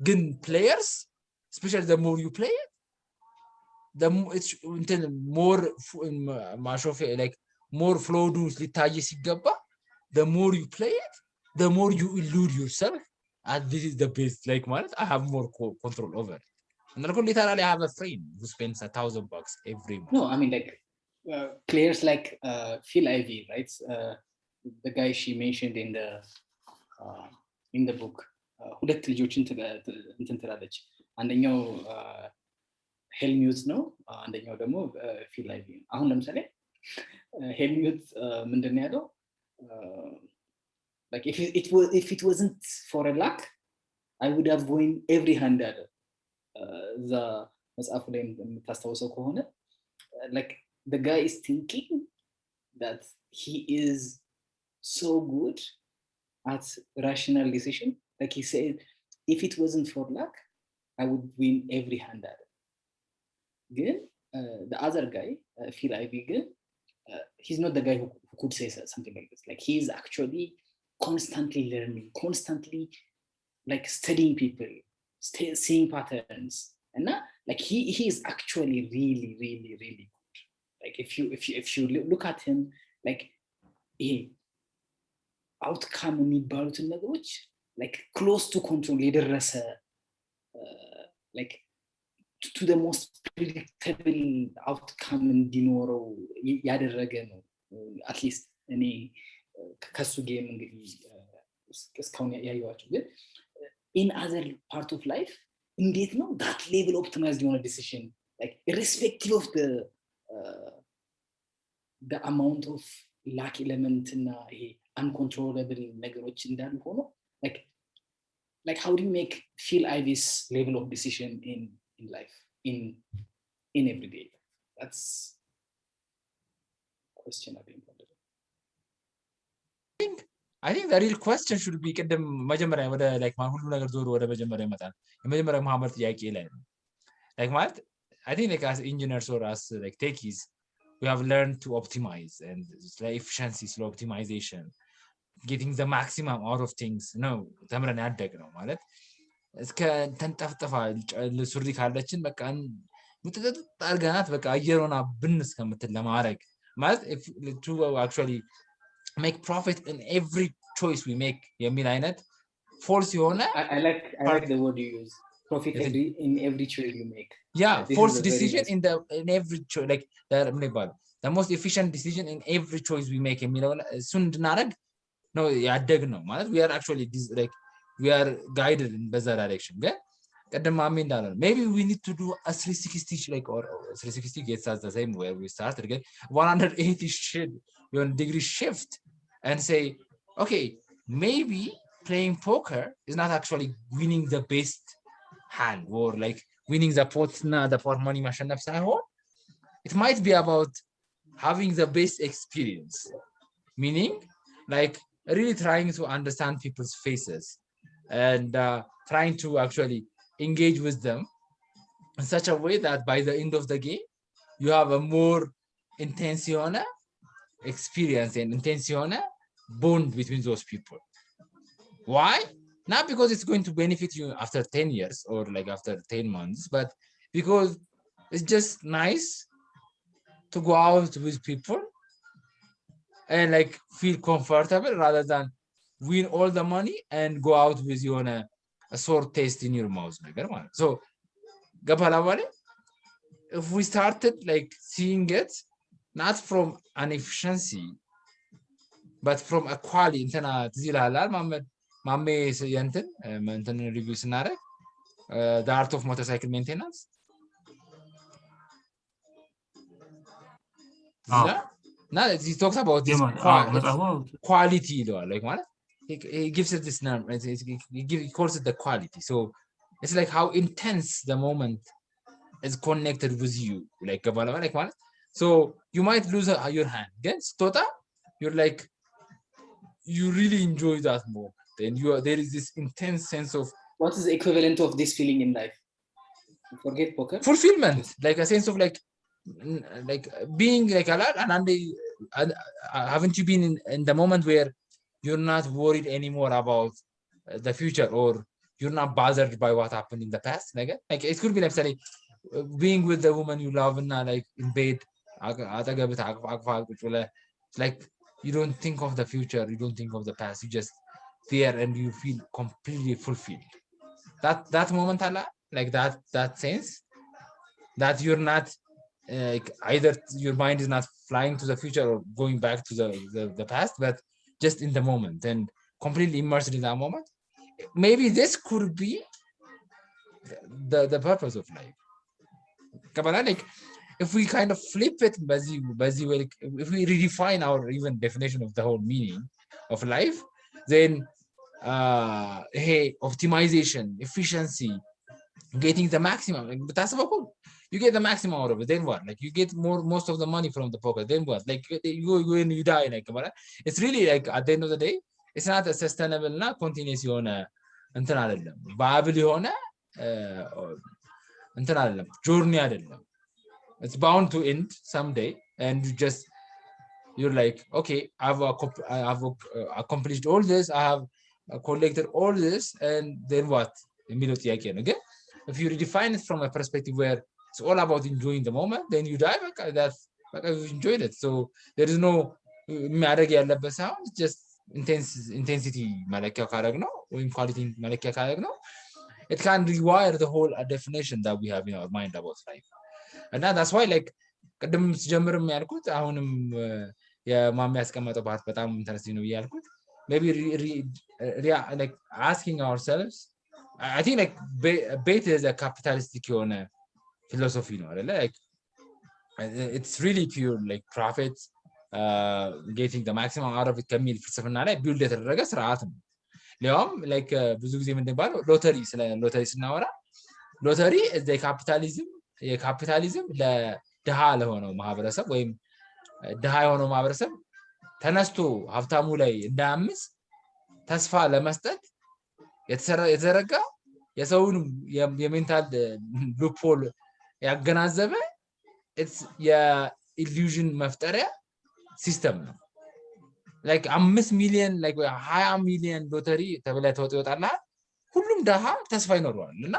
Good players, especially the more you play it, the it's more like more flow dues the more you play it, the more you elude yourself. And this is the best, like I have more control over it. And literally I have a friend who spends $1,000 every month. No, I mean like players like Phil Ivey, right? The guy she mentioned in the book. ሁለት ልጆችን እንትን ትላለች። አንደኛው ሄልሚዩት ነው፣ አንደኛው ደግሞ ፊል ላይቭ ነው። አሁን ለምሳሌ ሄልሚዩት ምንድን ነው ያለው? like if it wasn't for a luck I would have won every hand አለ። the መጽሐፉ ላይ የምታስታውሰው ከሆነ like the guy is thinking that he is so good at rational decision. Like he said, if it wasn't for luck, I would win every hand at it. Again, the other guy, Phil Ivey, he's not the guy who could say something like this. Like he's actually constantly learning, constantly like studying people, seeing patterns, and like he is actually really, really, really good. Like if you look at him, like he outcome የሚባሉትን ነገሮች like close to control የደረሰ like to the most predictable outcome እንዲኖረው ያደረገ ነው። at least እኔ ከሱ ጌም እንግዲህ እስካሁን ያየዋቸው። ግን in other part of life እንዴት ነው that level optimized የሆነ decision like irrespective of the amount of luck element እና ይሄ uncontrollable ነገሮች እንዳሉ ሆኖ like how do you make Phil Ivey's level of decision in life in everyday life? That's question I've been wondering. I think the real question should be ቅድም መጀመሪያ ወደ like ሁሉ ነገር ዞሮ ወደ መጀመሪያ ይመጣል። የመጀመሪያ መሐመድ ጥያቄ ላይ ነው like ማለት I think like as engineers or as like techies we have learned to optimize and like efficiency, slow optimization, getting the maximum out of things ነው ተምረን ያደግ ነው ማለት እስከ ተንጠፍጠፋ ሱሪ ካለችን በቃ ምጥጥጥ አርገናት በቃ አየሮና ብንስ ከምትል ለማድረግ ማለት to actually make profit in every choice we make የሚል አይነት false የሆነ I like the word you use, profit in every choice you make. Yeah, false decision in every choice, like the most efficient decision in every choice we make የሚለው እሱን እንድናደርግ ነው ያደግነው ማለት we are actually like we are guided in that direction. ግን ቀደም ማሜ እንዳለ maybe we need to do a 360 like or 360 gets us the same where we started again 180 degree shift and say okay maybe playing poker is not actually winning the best hand or like winning the pot the pot money ማሸነፍ ሳይሆን it might be about having the best experience, meaning like really trying to understand people's faces and trying to actually engage with them in such a way that by the end of the game you have a more intense experience and intense bond between those people. Why? Not because it's going to benefit you after 10 years or like after 10 months, but because it's just nice to go out with people and like feel comfortable rather than win all the money and go out with you on a sore taste in your mouth. So if we started like seeing it not from an efficiency but from a quality እንትና ትዝ ይልሃል ማሜ እንትን ሪቪው ስናደርግ the art of motorcycle maintenance now he talks about this quality like he gives it this name he calls it the quality. So it's like how intense the moment is connected with you. Like ማለት so you might lose your hand. Again, ስትወጣ you're like you really enjoy that moment, and there is this intense sense of what is the equivalent of this feeling in life? Forget poker. fulfillment, like a sense of like being like a lot. And haven't you been in the moment where you're not worried anymore about the future, or you're not bothered by what happened in the past? Like it could be like say, being with the woman you love and like in bed, it's like you don't think of the future, you don't think of the past, you just there and you feel completely fulfilled. That moment, like that sense that you're not like either your mind is not flying to the future or going back to the past, but just in the moment and completely immersed in that moment. Maybe this could be the purpose of life. Like if we kind of flip it, like, if we redefine our even definition of the whole meaning of life, then hey, optimization, efficiency, getting the maximum, but that's about cool. You get the maximum out of it, then what? Like you get most of the money from the pocket, then what? Like you go and you die. Like it's really like at the end of the day, it's not a sustainable, not continuous የሆነ እንትን አይደለም viable የሆነ እንትን አይደለም journey አይደለም. It's bound to end someday, and you're like, okay, I've accomplished all this, I have collected all this, and then what? የሚለው ጥያቄ ነው. ግን if you redefine it from a perspective where it's all about enjoying the moment, then you die. That's you enjoyed it. So there is no ማድረግ ያለበት ሳይሆን just intensity መለኪያ ካደረግ ነው ወይም quality መለኪያ ካደረግ ነው, it can rewire the whole definition that we have in our mind about life. And that's why like ቅድም ስጀምርም ያልኩት አሁንም የማሚ ያስቀመጠው ፓርት በጣም ኢንተረስቲንግ ነው ያልኩት, maybe like asking ourselves, I think like bait is a capitalistic philosophy, no? Like it's really pure like profit, getting the maximum out of it ከሚል ፍልስፍና ላይ ቢልድ የተደረገ ስርዓት ነው። ሊያውም like ብዙ ጊዜ ምንድነው ሎተሪ ስለ ሎተሪ ስናወራ ሎተሪ የካፒታሊዝም ለድሃ ለሆነው ማህበረሰብ ወይም ድሃ የሆነው ማህበረሰብ ተነስቶ ሀብታሙ ላይ እንዳያምስ ተስፋ ለመስጠት የተዘረጋ የሰውን የሜንታል ሉፕሆል ያገናዘበ የኢሉዥን መፍጠሪያ ሲስተም ነው። like 5 ሚሊዮን like 20 ሚሊዮን ሎተሪ ተብለ ተወጣና ሁሉም ድሃ ተስፋ ይኖረዋል እና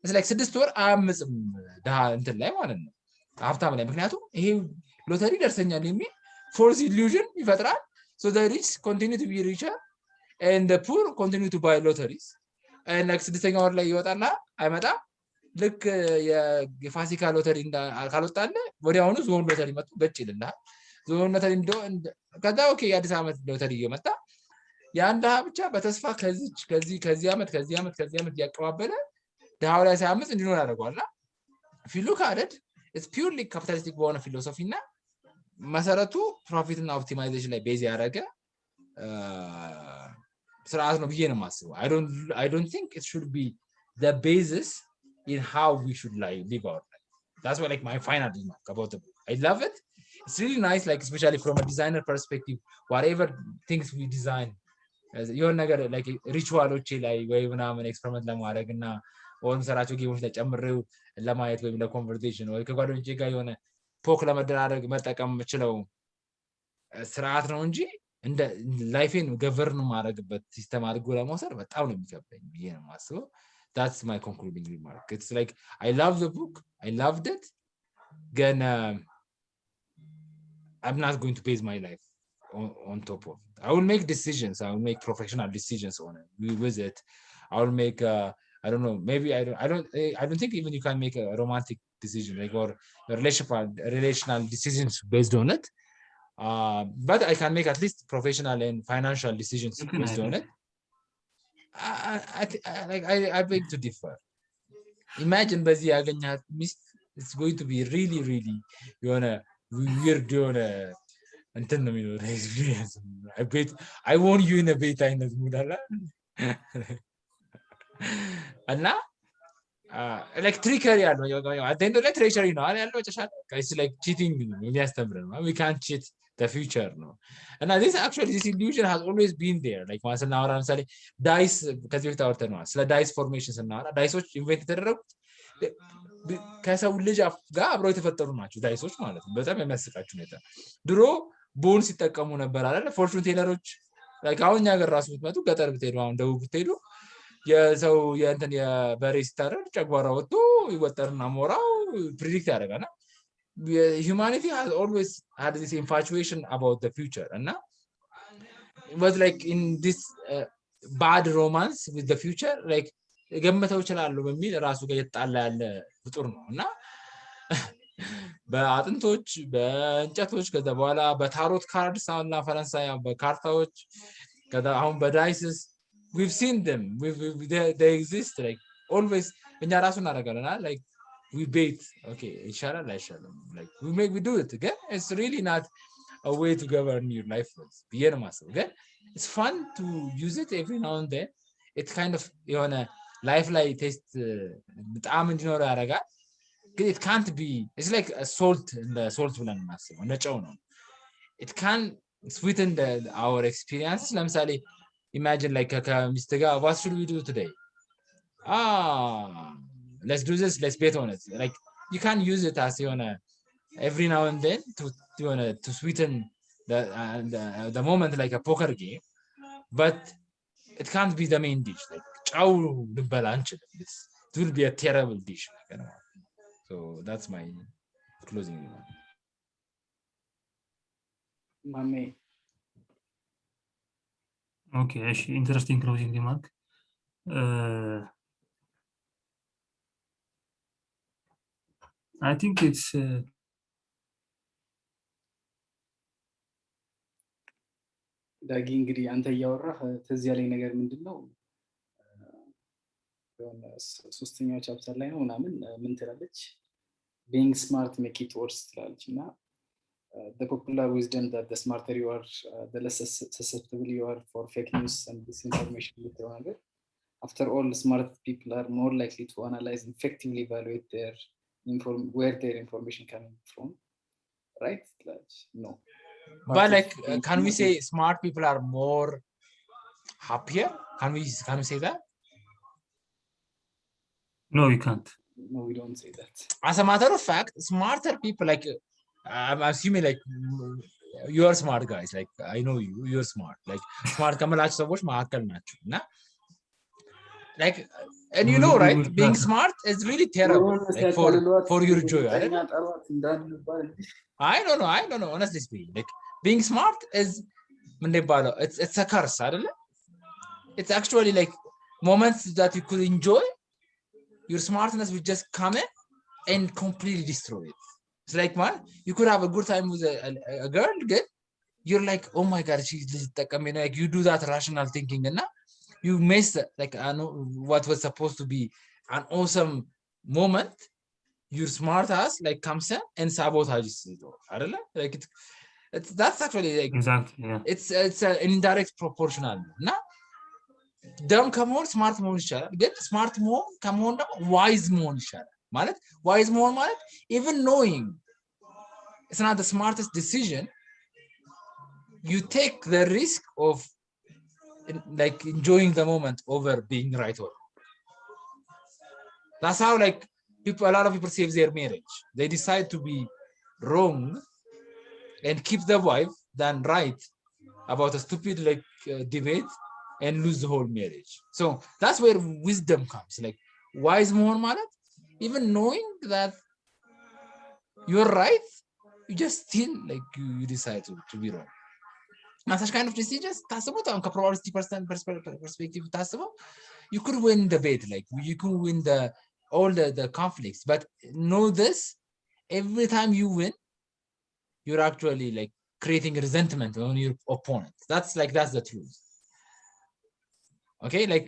it's like 6 ወር አያምጽም ድሃ እንትን ላይ ማለት ነው ሀብታም ላይ፣ ምክንያቱም ይሄ ሎተሪ ደርሰኛል የሚል false illusion ይፈጥራል። so the rich continue to be richer and the poor continue to buy lotteries, and like 6ኛ ወር ላይ ይወጣና አይመጣም። ልክ የፋሲካ ሎተሪ ካልወጣለ ወዲያውኑ ዞን ሎተሪ መጥቶ በጭ ይልናል። ዞን ሎተሪ ከዛ ኦኬ የአዲስ ዓመት ሎተሪ እየመጣ ያን ድሃ ብቻ በተስፋ ከዚህ ዓመት ያቀባበለ ድሃው ላይ ሳያምጽ እንዲኖር ያደርገዋልና if you look at it, it's purely capitalistic በሆነ ፊሎሶፊ እና መሰረቱ ፕሮፊት እና ኦፕቲማይዜሽን ላይ ቤዝ ያደረገ ስርዓት ነው ብዬ ነው የማስበው። I don't think it should be the basis in how we should live our life. That's what like my final remark about the book. I love it. It's really nice, like especially from a designer perspective, whatever things we design የሆነ ነገር like ሪቹዋሎች ላይ ወይ ምናምን ኤክስፐሪመንት ለማድረግ እና ወይም ሰራቸው ጌሞች ላይ ጨምሬው ለማየት ወይም ለኮንቨርሴሽን ወይ ከጓደኞቼ ጋር የሆነ ፖክ ለመደራረግ መጠቀም የምችለው ስርዓት ነው እንጂ እንደ ላይፌን ገቨርን ማድረግበት ሲስተም አድርጎ ለመውሰድ በጣም ነው የሚከብደኝ ብዬ ነው የማስበው። That's my concluding remark. It's like I love the book, I loved it, then I'm not going to base my life on top of it. I will make decisions, I will make professional decisions on it with it. I will make I don't know, maybe I don't think even you can make a romantic decision like or relational decisions based on it, but I can make at least professional and financial decisions based on it. I beg to differ. Imagine በዚህ ያገኛት ሚስት it's going to be really የሆነ weird የሆነ እንትን ነው የሚኖረው experience. I want you in a bit አይነት ሙድ አለ እና like trickery ያለው at the end of the treachery ነው አይደል ያለው ጨሻ it's like cheating የሚያስተምር ነው we can't cheat the future ነው and this actually this illusion has always been there like ማለት እናወራ ለምሳሌ ዳይስ ከዚህ በፊት አወርተናል ስለ ዳይስ ፎርሜሽን ስናወራ ዳይሶች ኢንቨንት የተደረጉት ከሰው ልጅ ጋር አብረው የተፈጠሩ ናቸው ዳይሶች ማለት ነው በጣም የሚያስቃችሁ ሁኔታ ድሮ ቦን ሲጠቀሙ ነበር አይደል ፎርቹን ቴለሮች like አሁን እኛ ሀገር ራሱ ብትመጡ ገጠር ብትሄዱ አሁን ደቡብ ብትሄዱ የሰው የእንትን የበሬ ሲታረድ ጨጓራ ወጥቶ ይወጠርና ሞራው ፕሪዲክት ያደርጋል humanity has always had this infatuation about the future and it was like in this bad romance with the future like ገመተው ይችላል በሚል ራሱ ጋር የተጣላ ያለ ፍጡር ነው እና በአጥንቶች በእንጨቶች ከዛ በኋላ በታሮት ካርድስ አሁንና ፈረንሳይ በካርታዎች ከዛ አሁን በዳይስስ we've seen them they exist like always እኛ ራሱ እናደርጋለና like we bait okay ይሻላል አይሻልም like we do it again it's really not a way to govern your life ብዬ ነው የማስበው ግን it's fun to use it every now and then it kind of የሆነ life ላይ ቴስት በጣም እንዲኖረው ያደርጋል ግን it can't be it's like a salt ብለን እናስበው እንደ ጨው ነው it can sweeten our experience ለምሳሌ imagine like Mr. what should we do today let's do this let's bet on it like you can't use it as every now and then to sweeten the moment like a poker game but it can't be the main dish like ጫው ልበላ አንችልም it will be a terrible dish so that's my closing remark Mame. Okay, interesting closing remark. I think it's ዳጊ እንግዲህ አንተ እያወራህ ትዝ ያለኝ ነገር ምንድነው ሶስተኛው ቻፕተር ላይ ነው ምናምን ምን ትላለች being smart make it worse ትላለች እና the popular wisdom that the smarter you are the less susceptible you are for fake news and disinformation after all smart people are more likely to analyze and effectively evaluate where their information coming from right no but like can we say smart people are more happier can we say that no we can't no we don't say that as a matter of fact smarter people like I'm assuming like you're smart guys like I know you're smart like smart ከመላችሁ ሰዎች መካከል ናችሁ እና like and you know right being smart is really terrible like for your joy I don't know honestly speaking like being smart is it's a curse አይደለ it's actually like moments that you could enjoy your smartness will just come in and completely destroy it it's like man you could have a good time with a girl good you're like oh my god she's like you do that rational thinking and you miss like I know what was supposed to be an awesome moment your smart ass like comes in and sabotages it አይደለ like it's that's actually like exactly yeah it's an indirect proportional እና ደም ከመሆን ስማርት መሆን ይቻላል ግን ስማርት መሆን ከመሆን ደግሞ ዋይዝ መሆን ይቻላል ማለት ዋይዝ መሆን ማለት even knowing it's not the smartest decision you take the risk of like enjoying the moment over being right or that's how like a lot of people save their marriage they decide to be wrong and keep the wife than right about a stupid like debate and lose the whole marriage so that's where wisdom comes like wise መሆን ማለት even knowing that you're right you just still like you decide to be wrong and such kind of decisions ታስቡት on probability perspective ታስበው you could win the debate like you could win all the conflicts but know this every time you win you're actually like creating resentment on your opponent that's the truth okay like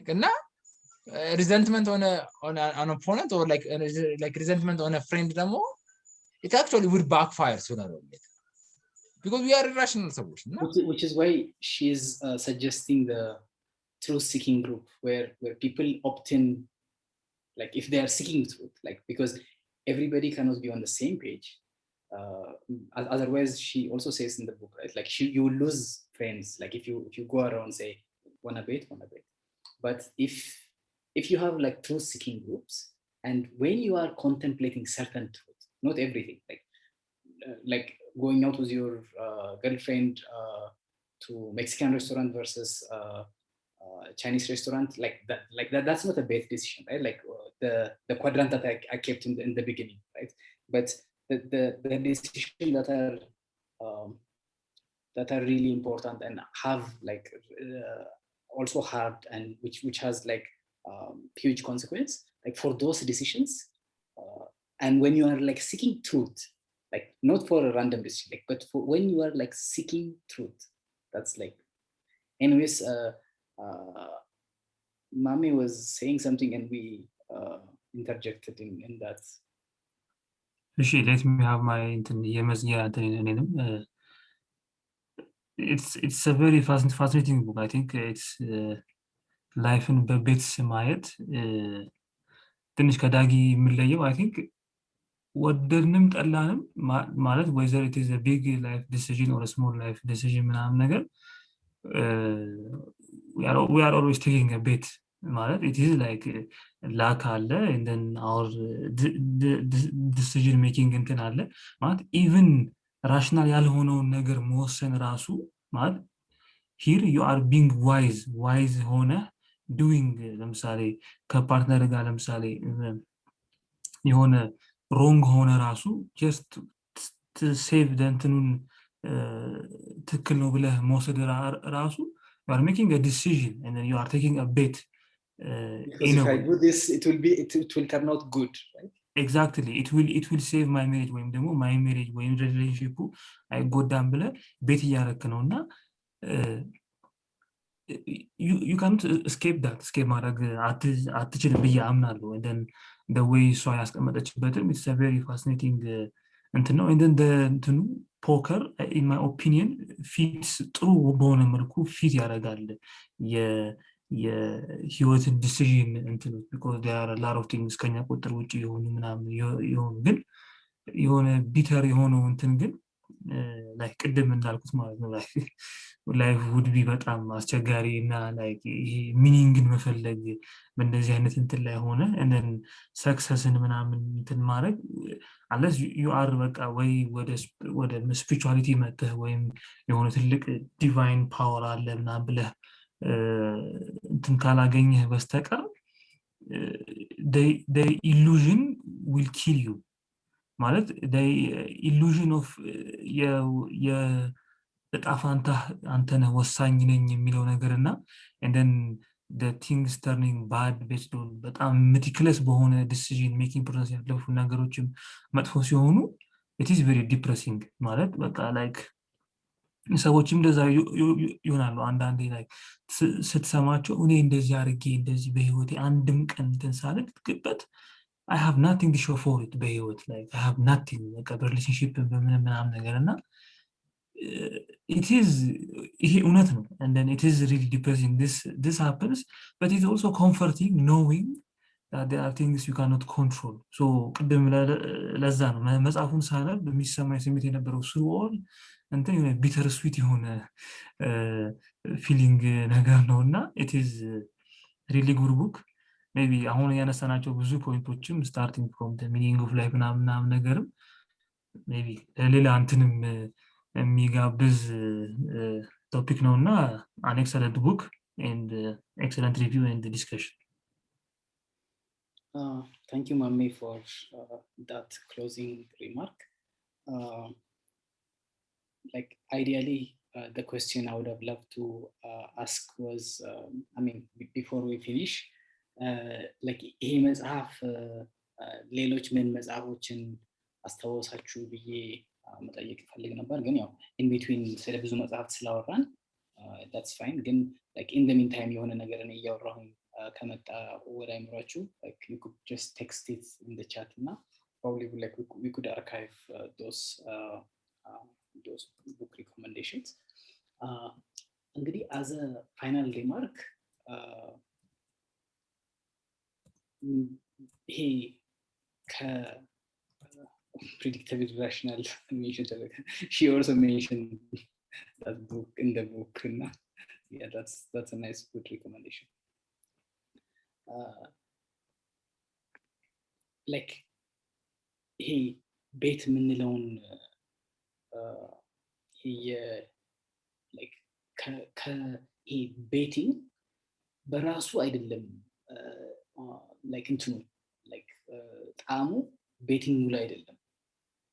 resentment on an opponent or like resentment on a friend demo it actually would backfire sooner or later because we are irrational solution no? which is why she's suggesting the truth seeking group where people opt in like if they are seeking truth, like because everybody cannot be on the same page. Otherwise, she also says in the book, right? Like you will lose friends. Like if you go around say wanna bait. But if you have like truth-seeking groups, and when you are contemplating certain truth, not everything, like going out with your girlfriend to Mexican restaurant versus Chinese restaurant, like that, that's not a bad decision, right? Like the quadrant that I kept in the beginning, right? But the decision that are really important and have like also hard, and which has like huge consequence, like for those decisions, and when you are like seeking truth, like not for a random decision, like, but for when you are like seeking truth, that's like, anyways. Mami was saying something and we interjected in that. Let me have my it's a very fascinating book. I think it's life in በቤት ማየት ትንሽ ከዳጊ የሚለየው I think ወደድንም ጠላንም ማለት whether it is a big life decision or a small life decision ምናምን ነገር we are always taking a bet ማለት it is like lack አለ and then our decision making እንትን አለ ማለት even rational ያልሆነውን ነገር መወሰን ራሱ ማለት here you are being wise ሆነ doing ለምሳሌ ከፓርትነር ጋር ለምሳሌ የሆነ ሮንግ ሆነ ራሱ just to save the እንትኑን ትክክል ነው ብለህ መውሰድ ራሱ you are making a decision and then you are taking a bet because if I do this it will turn out good, right? Exactly, it will save my marriage ወይም ደግሞ my marriage ወይም relationship አይጎዳም ብለህ ቤት እያደረክ ነውና you can't escape ማድረግ አትችልም ብዬ አምናለሁ and then the way እሷ ያስቀመጠችበትም it's a very fascinating እንትን ነው and then እንትኑ ፖከር in my opinion ፊት ጥሩ በሆነ መልኩ ፊት ያደርጋል የህይወትን ዲሲዥን እንትን because there are a lot of things ከኛ ቁጥር ውጪ የሆኑ ምናምን የሆኑ ግን የሆነ ቢተር የሆነው እንትን ግን like ቅድም እንዳልኩት ማለት ነው life would be በጣም አስቸጋሪ እና like ይሄ ሚኒንግን መፈለግ በእንደዚህ አይነት እንትን ላይ ሆነ and then successን ምናምን እንትን ማድረግ unless you are በቃ ወይ ወደ spirituality መጥተህ ወይም የሆነ ትልቅ divine power አለ ምናምን ብለህ እንትን ካላገኘህ በስተቀር the illusion will kill you ማለት the illusion of እጣ ፋንታ አንተ ነህ ወሳኝ ነኝ የሚለው ነገርና and then the things turning bad based on በጣም meticulous በሆነ decision making process ያለፉ ነገሮችም መጥፎ ሲሆኑ it is very depressing ማለት በቃ like ሰዎችም እንደዛ ይሆናሉ አንዳንዴ ላይ ስትሰማቸው እኔ እንደዚህ አድርጌ እንደዚህ በህይወቴ አንድም ቀን እንትን ሳልግበት I have nothing to show for it በህይወት like I have nothing በቃ በሪሌሽንሺፕ ምናምን ነገርና it is ይሄ እውነት ነው and then it is really depressing this happens but it's also comforting knowing that there are things you cannot control so ቅድም ለዛ ነው መጽሐፉን ሳነብ በሚሰማኝ ስሜት የነበረው ስሩል እንትን የሆነ ቢተር ስዊት የሆነ ፊሊንግ ነገር ነውና it is really good book maybe አሁን ያነሳናቸው ብዙ ፖይንቶችም starting from the meaning of life ምናምን ነገርም maybe ሌላ እንትንም የሚጋብዝ topic ነውና an excellent book and excellent review and discussion. Thank you, Mami, for that closing remark. Like ideally, the question I would have loved to ask was, I mean, before we finish, like ይሄ መጽሐፍ ሌሎች ምን መጽሐፎችን አስተዋወሳችሁ ብዬ መጠየቅ ፈልግ ነበር ግን ያው in between ስለ ብዙ መጽሐፍት ስላወራን that's fine ግን like in the meantime የሆነ ነገር እኔ እያወራሁኝ ከመጣ ወደ አይምሯችሁ like you could just text it in the chat እና probably like we could archive those book recommendations. እንግዲህ as a final remark ይሄ predictable rational mention she also mentioned that book in the book. Yeah, that's a nice good recommendation. Like ይሄ ቤት የምንለውን ይሄ ቤቲንግ በራሱ አይደለም ላይክ እንትኑ ላይክ ጣዕሙ ቤቲንጉ ላይ አይደለም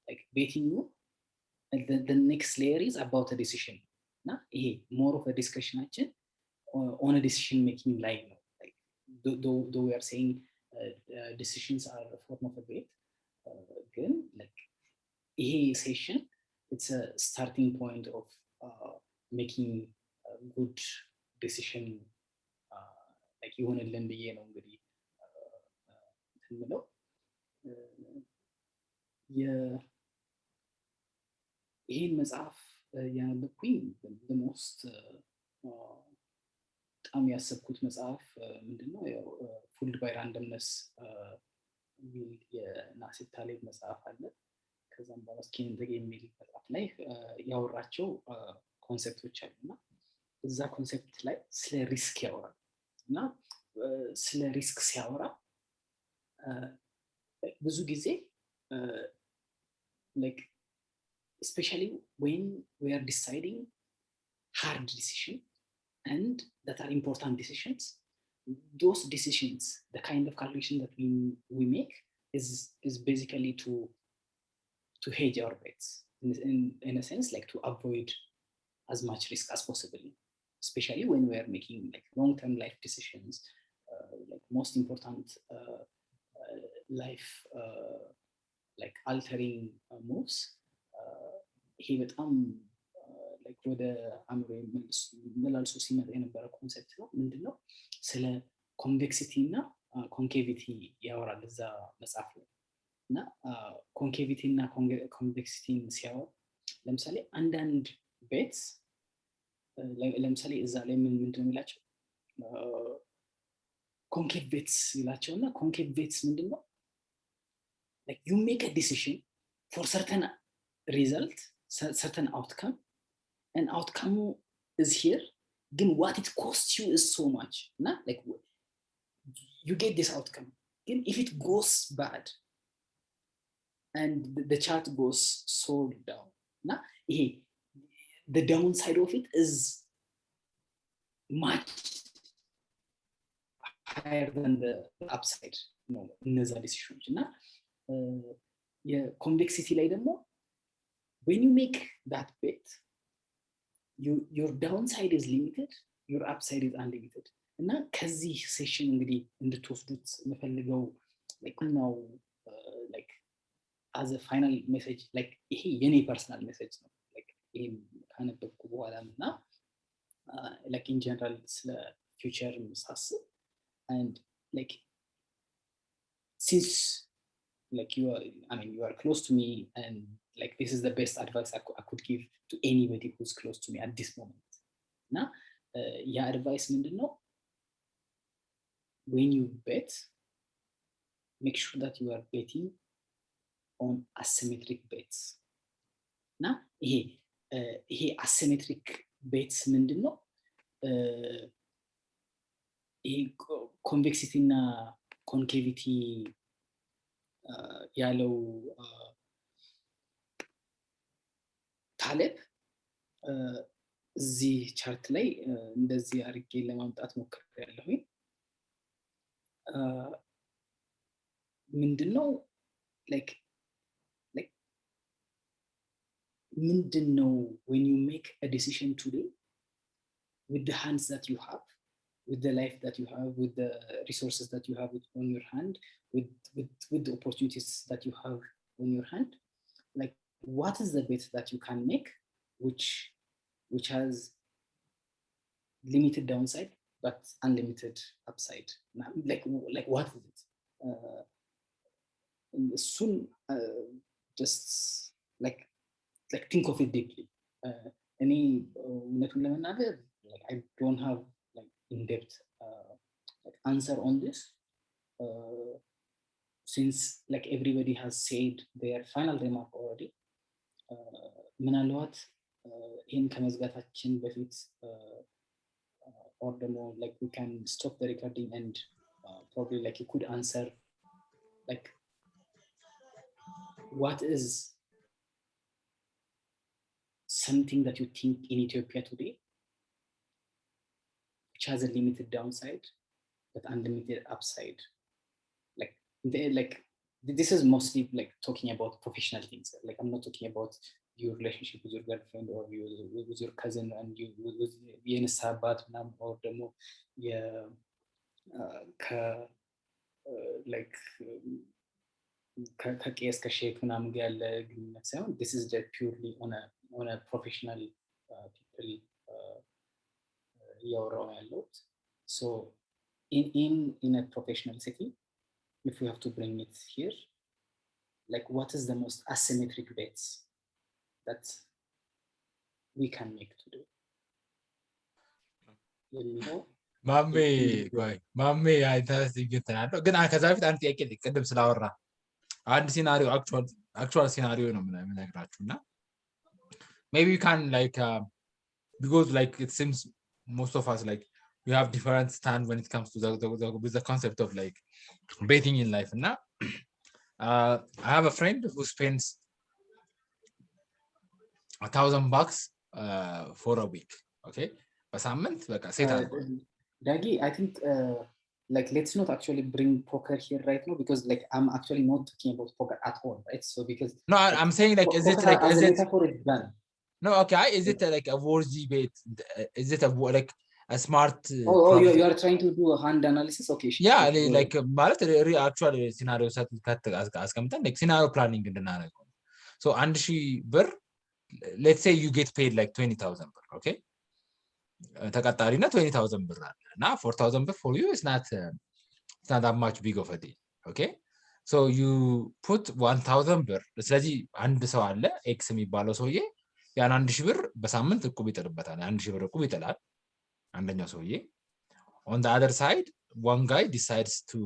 ላይክ ቤቲንጉ the next layer is about a decision እና ይሄ more of a discussionችን on a decision making ላይ ነው like though we are saying decisions are a form of a bet ግን like ይሄ session it's a starting point of making a good decision like ይሆንልን ብዬ ነው እንግዲህ ምለው ይሄን መጽሐፍ ያነበብኩኝ the most በጣም ያሰብኩት መጽሐፍ ምንድነው ያው ፉልድ ባይ ራንደምነስ የሚል የናሲር ታሌብ መጽሐፍ አለ ከዛም በኋላ ስኪን ዘ ጌም የሚል መጽሐፍ ላይ ያወራቸው ኮንሰፕቶች አሉና እዛ ኮንሰፕት ላይ ስለ ሪስክ ያወራል እና ስለ ሪስክ ሲያወራ ብዙ ጊዜ like especially when we are deciding hard decisions and that are important decisions those decisions the kind of calculation that we make is basically to hedge our bets in a sense like to avoid as much risk as possible especially when we are making like long-term life decisions like most important life like altering moves ይሄ በጣም like ወደ አምሮ መላልሶ ሲመጣ የነበረ ኮንሰፕት ነው ምንድነው ስለ ኮንቬክሲቲ እና ኮንኬቪቲ ያወራል እዛ መጽሐፍ ላይ እና ኮንኬቪቲ እና ኮንቬክሲቲን ሲያወራ ለምሳሌ አንዳንድ ቤትስ ለምሳሌ እዛ ላይ ምንድነው የሚላቸው ኮንኬቭ ቤትስ ይላቸውና ኮንኬቭ ቤትስ ምንድነው like you make a decision for certain result certain outcome and outcome is here then what it costs you is so much nah? like you get this outcome then if it goes bad and the chart goes so down nah? The downside of it is much higher than the upside no እነዛ ዲሲሽኖች እና የኮንቬክሲቲ ላይ ደግሞ when you make that bet your downside is limited your upside is unlimited እና ከዚህ ሴሽን እንግዲህ እንድትወስዱት የምፈልገው like now like as a final message like ይሄ የኔ personal message ነው like ይሄ ካነበብኩ በኋላና like in general ስለ future ሳስብ and like since like you are close to me and like this is the best advice I could give to anybody who's close to me at this moment now your advice ምንድነው when you bet make sure that you are betting on asymmetric bets now ይሄ asymmetric bets ምንድነው ይሄ ኮንቬክሲቲ እና ኮንኬቪቲ ያለው ታሌብ እዚህ ቻርት ላይ እንደዚህ አርጌ ለማምጣት ሞክሬያለሁ ምንድነው like ምንድነው when you make a decision today with the hands that you have with the life that you have with the resources that you have on your hand with the opportunities that you have on your hand like what is the bet that you can make which has limited downside but unlimited upside like what is it soon just like think of it deeply any እውነቱን ለመናገር like I don't have like in-depth like answer on this since like everybody has said their final remark already, ምናልባት ይህን ከመዝጋታችን በፊት or more like we can stop the recording and probably like you could answer like what is something that you think in Ethiopia today which has a limited downside but unlimited upside, like this is mostly like talking about professional things, like I'm not talking about your relationship with your girlfriend or with your cousin and you with የንሳባት ምናምን or ደግሞ like ከቄስ ከሼክ ምናምን ጋር ያለ ግንኙነት ሳይሆን this is just purely on a professional people እያወራሁ ያለሁት. So in a professional setting, if we have to bring it here, like what is the most asymmetric bets that we can make today? ማሜ አይታስኝ ተናለው ግን ከዛ በፊት አንድ ጥያቄ ቅድም ስላወራ አንድ ሲናሪዮ actual scenario ነው የምነግራችሁና maybe you can like because like it seems most of us like we have different stand when it comes to the concept of like betting in life. Now I have a friend who spends $1,000 for a week. Okay, በሳምንት በቃ ሴት አድርጓል። Dagi, I think like let's not actually bring poker here right now because like I'm actually not talking about poker at all, right? So because no, I'm saying like is it like is it for it done? No, okay, is it like a worthy bet? Is it like a smart you are trying to do a hand analysis? Okay, yeah, like ማለት actual scenario set አስቀምጠን like scenario planning እንድናደርገው. So 1000 ብር, let's say you get paid like 20,000 ብር, okay? ተቀጣሪና 20,000 ብር አለ እና 4,000 ብር for you is not that much big of a deal, okay? So you put 1,000 ብር. ስለዚህ አንድ ሰው አለ x የሚባለው ሰውዬ ያን 1000 ብር በሳምንት እቁብ ይጥልበታል። 1000 ብር እቁብ ይጥላል አንደኛው ሰውዬ. On the other side, one guy decides to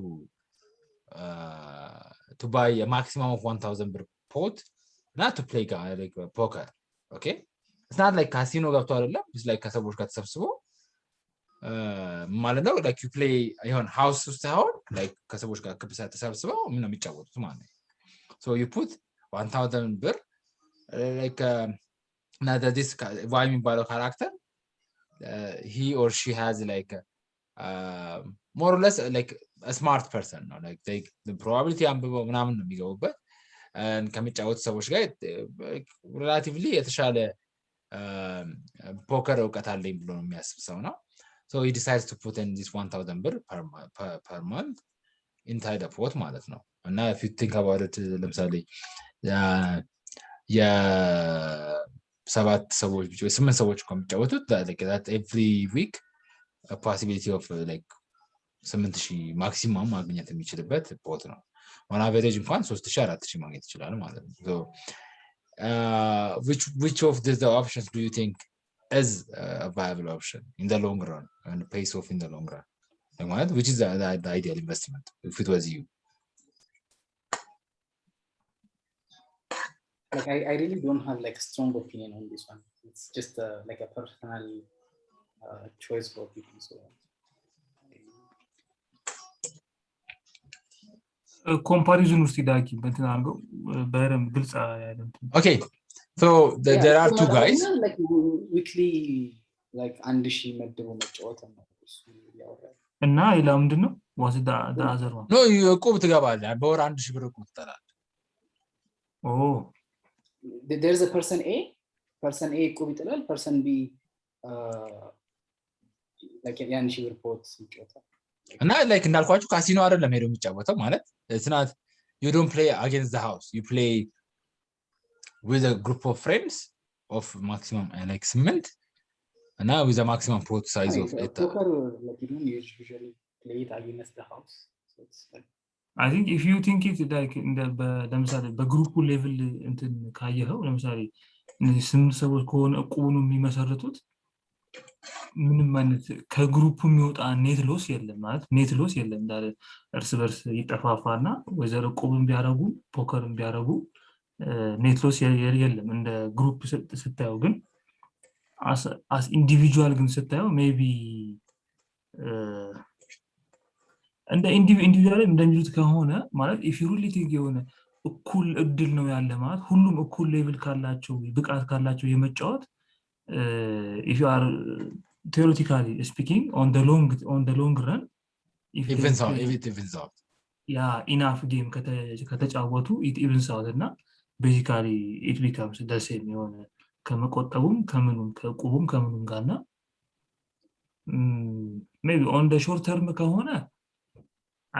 buy a maximum of 1,000 ብር pot, not to play like poker, okay? It's not like casino ገብቶ አይደለም, it's like ከሰዎች ጋር ተሰብስቦ ማለት ነው like you play ይሆን house ውስጥ ሳይሆን like ከሰዎች ጋር ክብ ተሰብስበው ምን ነው የሚጫወቱት ማለት ነው. So you put 1,000 ብር like now that this why የሚባለው character he or she has like more or less like a smart person, no? Like the probability አንብበው ምናምን ነው የሚገቡበት and ከሚጫወቱ ሰዎች ጋር relatively የተሻለ ፖከር እውቀት አለኝ ብሎ ነው የሚያስብ ሰው ነው. So he decides to put in this 1,000 ብር per month inside the pot ማለት ነው. እና if you think about it, ለምሳሌ ሰባት ሰዎች ብቻ 8 ሰዎች ከሚጫወቱት like that every week a possibility of like 8,000 ማክሲመም ማግኘት የሚችልበት ፖት ነው. on average እንኳን 3,000 4,000 ማግኘት ይችላል ማለት ነው. So which of the options do you think is a viable option in the long run and pays off in the long run? Like, which is the ideal investment if it was you? Like I really don't have like a strong opinion on this one. It's just like a personal choice for people. So comparison ውስጥ ዳጊ እንትን አድርገው በረም ግልጽ ያለው okay. So there are two guys like weekly like 1,000 መድቦ መጫወት ነው እና ሌላ ምንድነው was the other one? no እቁብ ትገባለህ በወር 1,000 ብር እቁብ ትጠላለህ. Oh, there's a person A እቁብ ይጥላል, person B like ያን ሺህ ብር ፖት ይጫወታል እና like እንዳልኳችሁ ካሲኖ አይደለም ሄዶ የሚጫወተው ማለት it's not you don't play against the house, you play with a group of friends of maximum like 8 and with a maximum pot size of 8. Poker like you don't usually play it against the house, so it's like I think if you think it like in the ለምሳሌ በግሩፕ ሌቭል እንትን ካየኸው ለምሳሌ እነዚህ 8 ሰዎች ከሆነ እቁቡን የሚመሰርቱት ምንም አይነት ከግሩፕ የሚወጣ ኔት ሎስ የለም ማለት ኔት ሎስ የለም እንዳለ እርስ በርስ ይጠፋፋና ወይዘሮ ቁብም ቢያረጉ ፖከርም ቢያረጉ ኔት ሎስ የለም እንደ ግሩፕ ስታየው ግን as individual ግን ስታየው ሜቢ እንደ ኢንዲቪጁዋል እንደሚሉት ከሆነ ማለት if you really think የሆነ እኩል እድል ነው ያለ ማለት ሁሉም እኩል ሌቭል ካላቸው ብቃት ካላቸው የመጫወት if you are theoretically speaking on the long run if it evens out enough game ከተጫወቱ it evens out እና basically it becomes the same የሆነ ከመቆጠቡም ከምኑም ከቁቡም ከምኑም ጋርና maybe on the short term ከሆነ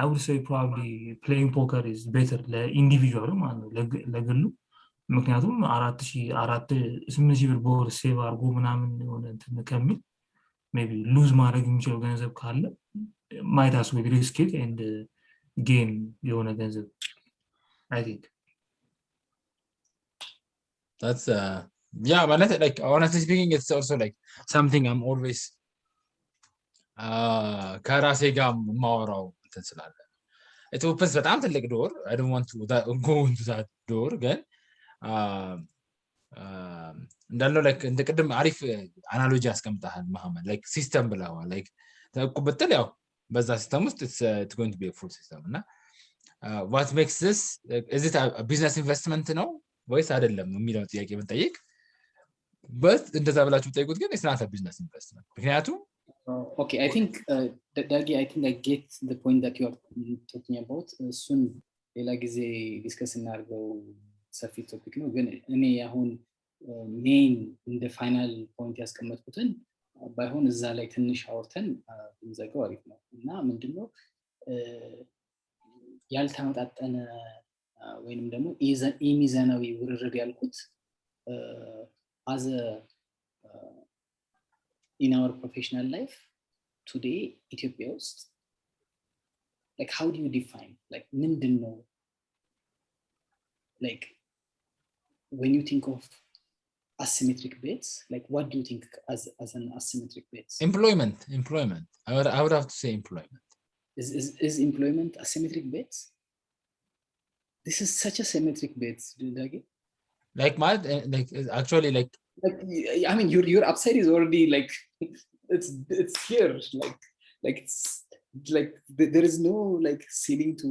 I would say probably playing poker is better ለኢንዲቪጁዋሉ ማለት ነው ለግሉ ምክንያቱም 8,000 ብር በወር ሴቭ አድርጎ ምናምን የሆነ እንትን ከሚል maybe lose ማድረግ የሚችለው ገንዘብ ካለ might as well risk it and gain የሆነ ገንዘብ I think that's yeah but like honestly speaking it's also like something I'm always ከራሴ ጋር ማወራው እንትን ስላለ it opens በጣም ትልቅ door I don't want to go into that door ግን እንዳለው like እንደ ቅድም አሪፍ አናሎጂ አስቀምጣሃል መሐመድ like ሲስተም ብለዋል like ተቆብጠል ያው በዛ ሲስተም ውስጥ it's going to be a full system እና what makes this is it a business investment ነው ወይስ አይደለም የሚለው ጥያቄ ብንጠይቅ but እንደዛ ብላችሁ ጠይቁት ግን it's not a business investment ምክንያቱም okay I think Dagi I think I get the point that you are talking about soon ሌላ ጊዜ ዲስከስ እናርገው ሰፊ ቶፒክ ነው ግን እኔ አሁን ሜን እንደ ፋይናል ፖይንት ያስቀመጥኩትን ባይሆን እዛ ላይ ትንሽ አውርተን እንዘጋው አሪፍ ነው እና ምንድነው ያልተመጣጠነ ወይንም ደግሞ ኢሚዛናዊ ውርርድ ያልኩት as a in our professional life today Ethiopia ውስጥ like how do you define like ምንድነው like when you think of asymmetric bets like what do you think as an asymmetric bets employment I would have to say employment is employment asymmetric bets this is such a symmetric bets Dagi like my like actually like I mean your upside is already like it's here like it's like there is no like ceiling to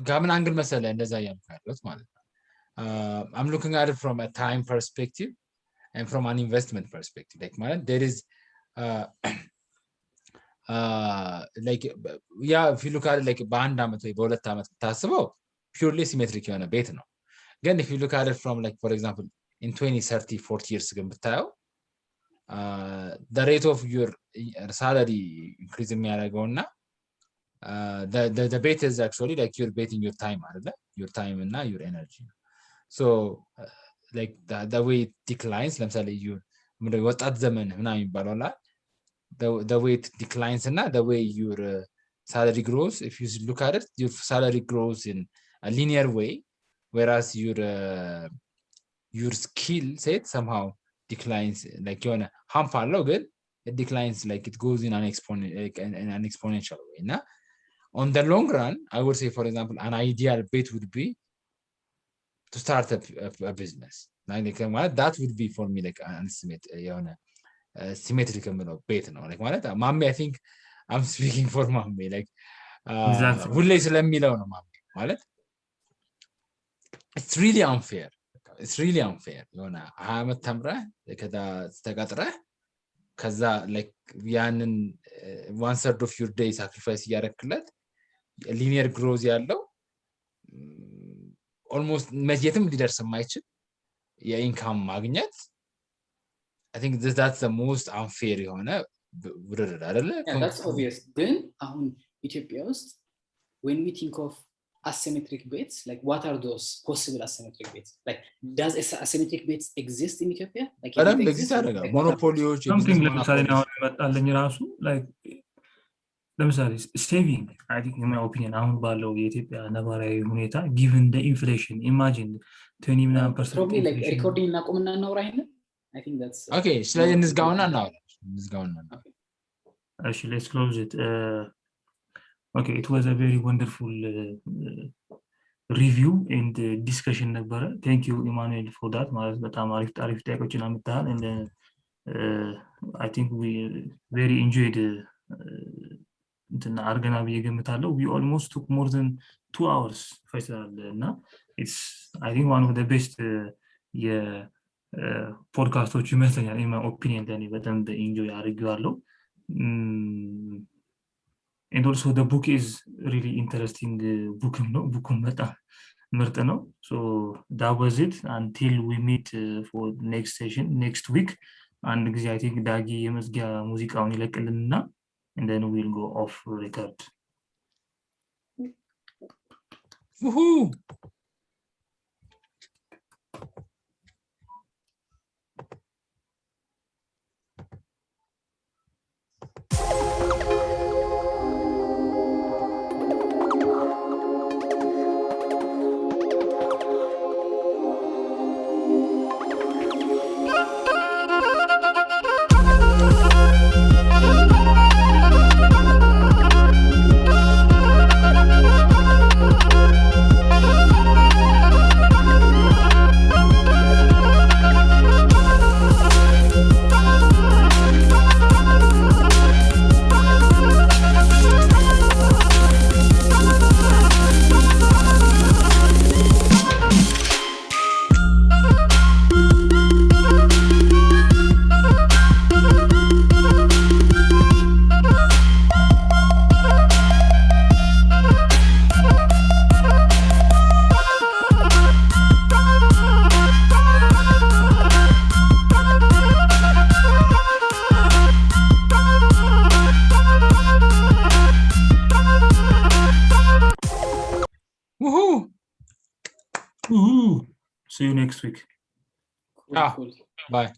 ከምን አንግል መሰለ እንደዛ ያልካለት ማለት ነው I'm looking at it from a time perspective and from an investment perspective like ማለት there is like yeah if you look at it like በአንድ አመት ወይ በሁለት አመት ታስበው purely symmetric የሆነ ቤት ነው ግን if you look at it from like for example in 20 30 40 years ግን ብታየው the rate of your salary increase የሚያደርገውና the bet is actually like you're betting your time አይደለ your time እና your energy so like the way it declines ለምሳሌ you ወጣት ዘመን ምናምን ይባላል the way it declines እና the way your salary grows if you look at it your salary grows in a linear way whereas your skill set somehow declines like you know hump አለው ግን it declines like it goes in an exponential way እና on the long run I would say for example an ideal bet would be to start a business like that would be for me like an estimate symmetrical bet ነው like ማለት ማሚ I think I'm speaking for ማሚ like ሁሌ ስለሚለው ነው ማሚ ማለት it's really unfair የሆነ አመት ተምረህ ከዛ ተቀጥረህ ከዛ like ያንን 1/3 of your day sacrifice ያደረክለት linear growth ያለው almost መጀየትም ሊደርስ የማይችል የኢንካም ማግኘት I think that's the most unfair የሆነ ውድድር አይደለ that's obvious ግን አሁን ኢትዮጵያ ውስጥ when we think of asymmetric bets like what are those possible asymmetric bets like does asymmetric bets exist in Ethiopia like it exists like monopoliዎች something ለምሳሌ ነው መጣለኝ ራሱ like ለምሳሌ saving I think in my opinion አሁን ባለው የኢትዮጵያ ነባራዊ ሁኔታ given the inflation imagine 20% probably like recording እናቆምና እናውራ ይሄን I think that's okay ስለዚህ እንዝጋውና Okay. Actually, let's close it. Okay, it was a very wonderful review and discussion ነበረ. Thank you, Emmanuel, for that. ማለት በጣም አሪፍ ጥያቄዎችን አምጥተሃል and I think we very enjoyed እንትና አርገና ብዬ ገምታለሁ. We almost took more than 2 hours ፈጅተናል እና it's I think one of the best ፖድካስቶች ይመስለኛል in my opinion ለኔ በጣም ኢንጆይ አድርጌዋለሁ. And also the book is really interesting book በጣም ምርጥ ነው. So that was it until we meet for next session next week. አንድ ጊዜ I think ዳጊ የመዝጊያ ሙዚቃውን ይለቅልንና and then we'll go off record. Woohoo! Woohoo! See you next week. Cool. Bye.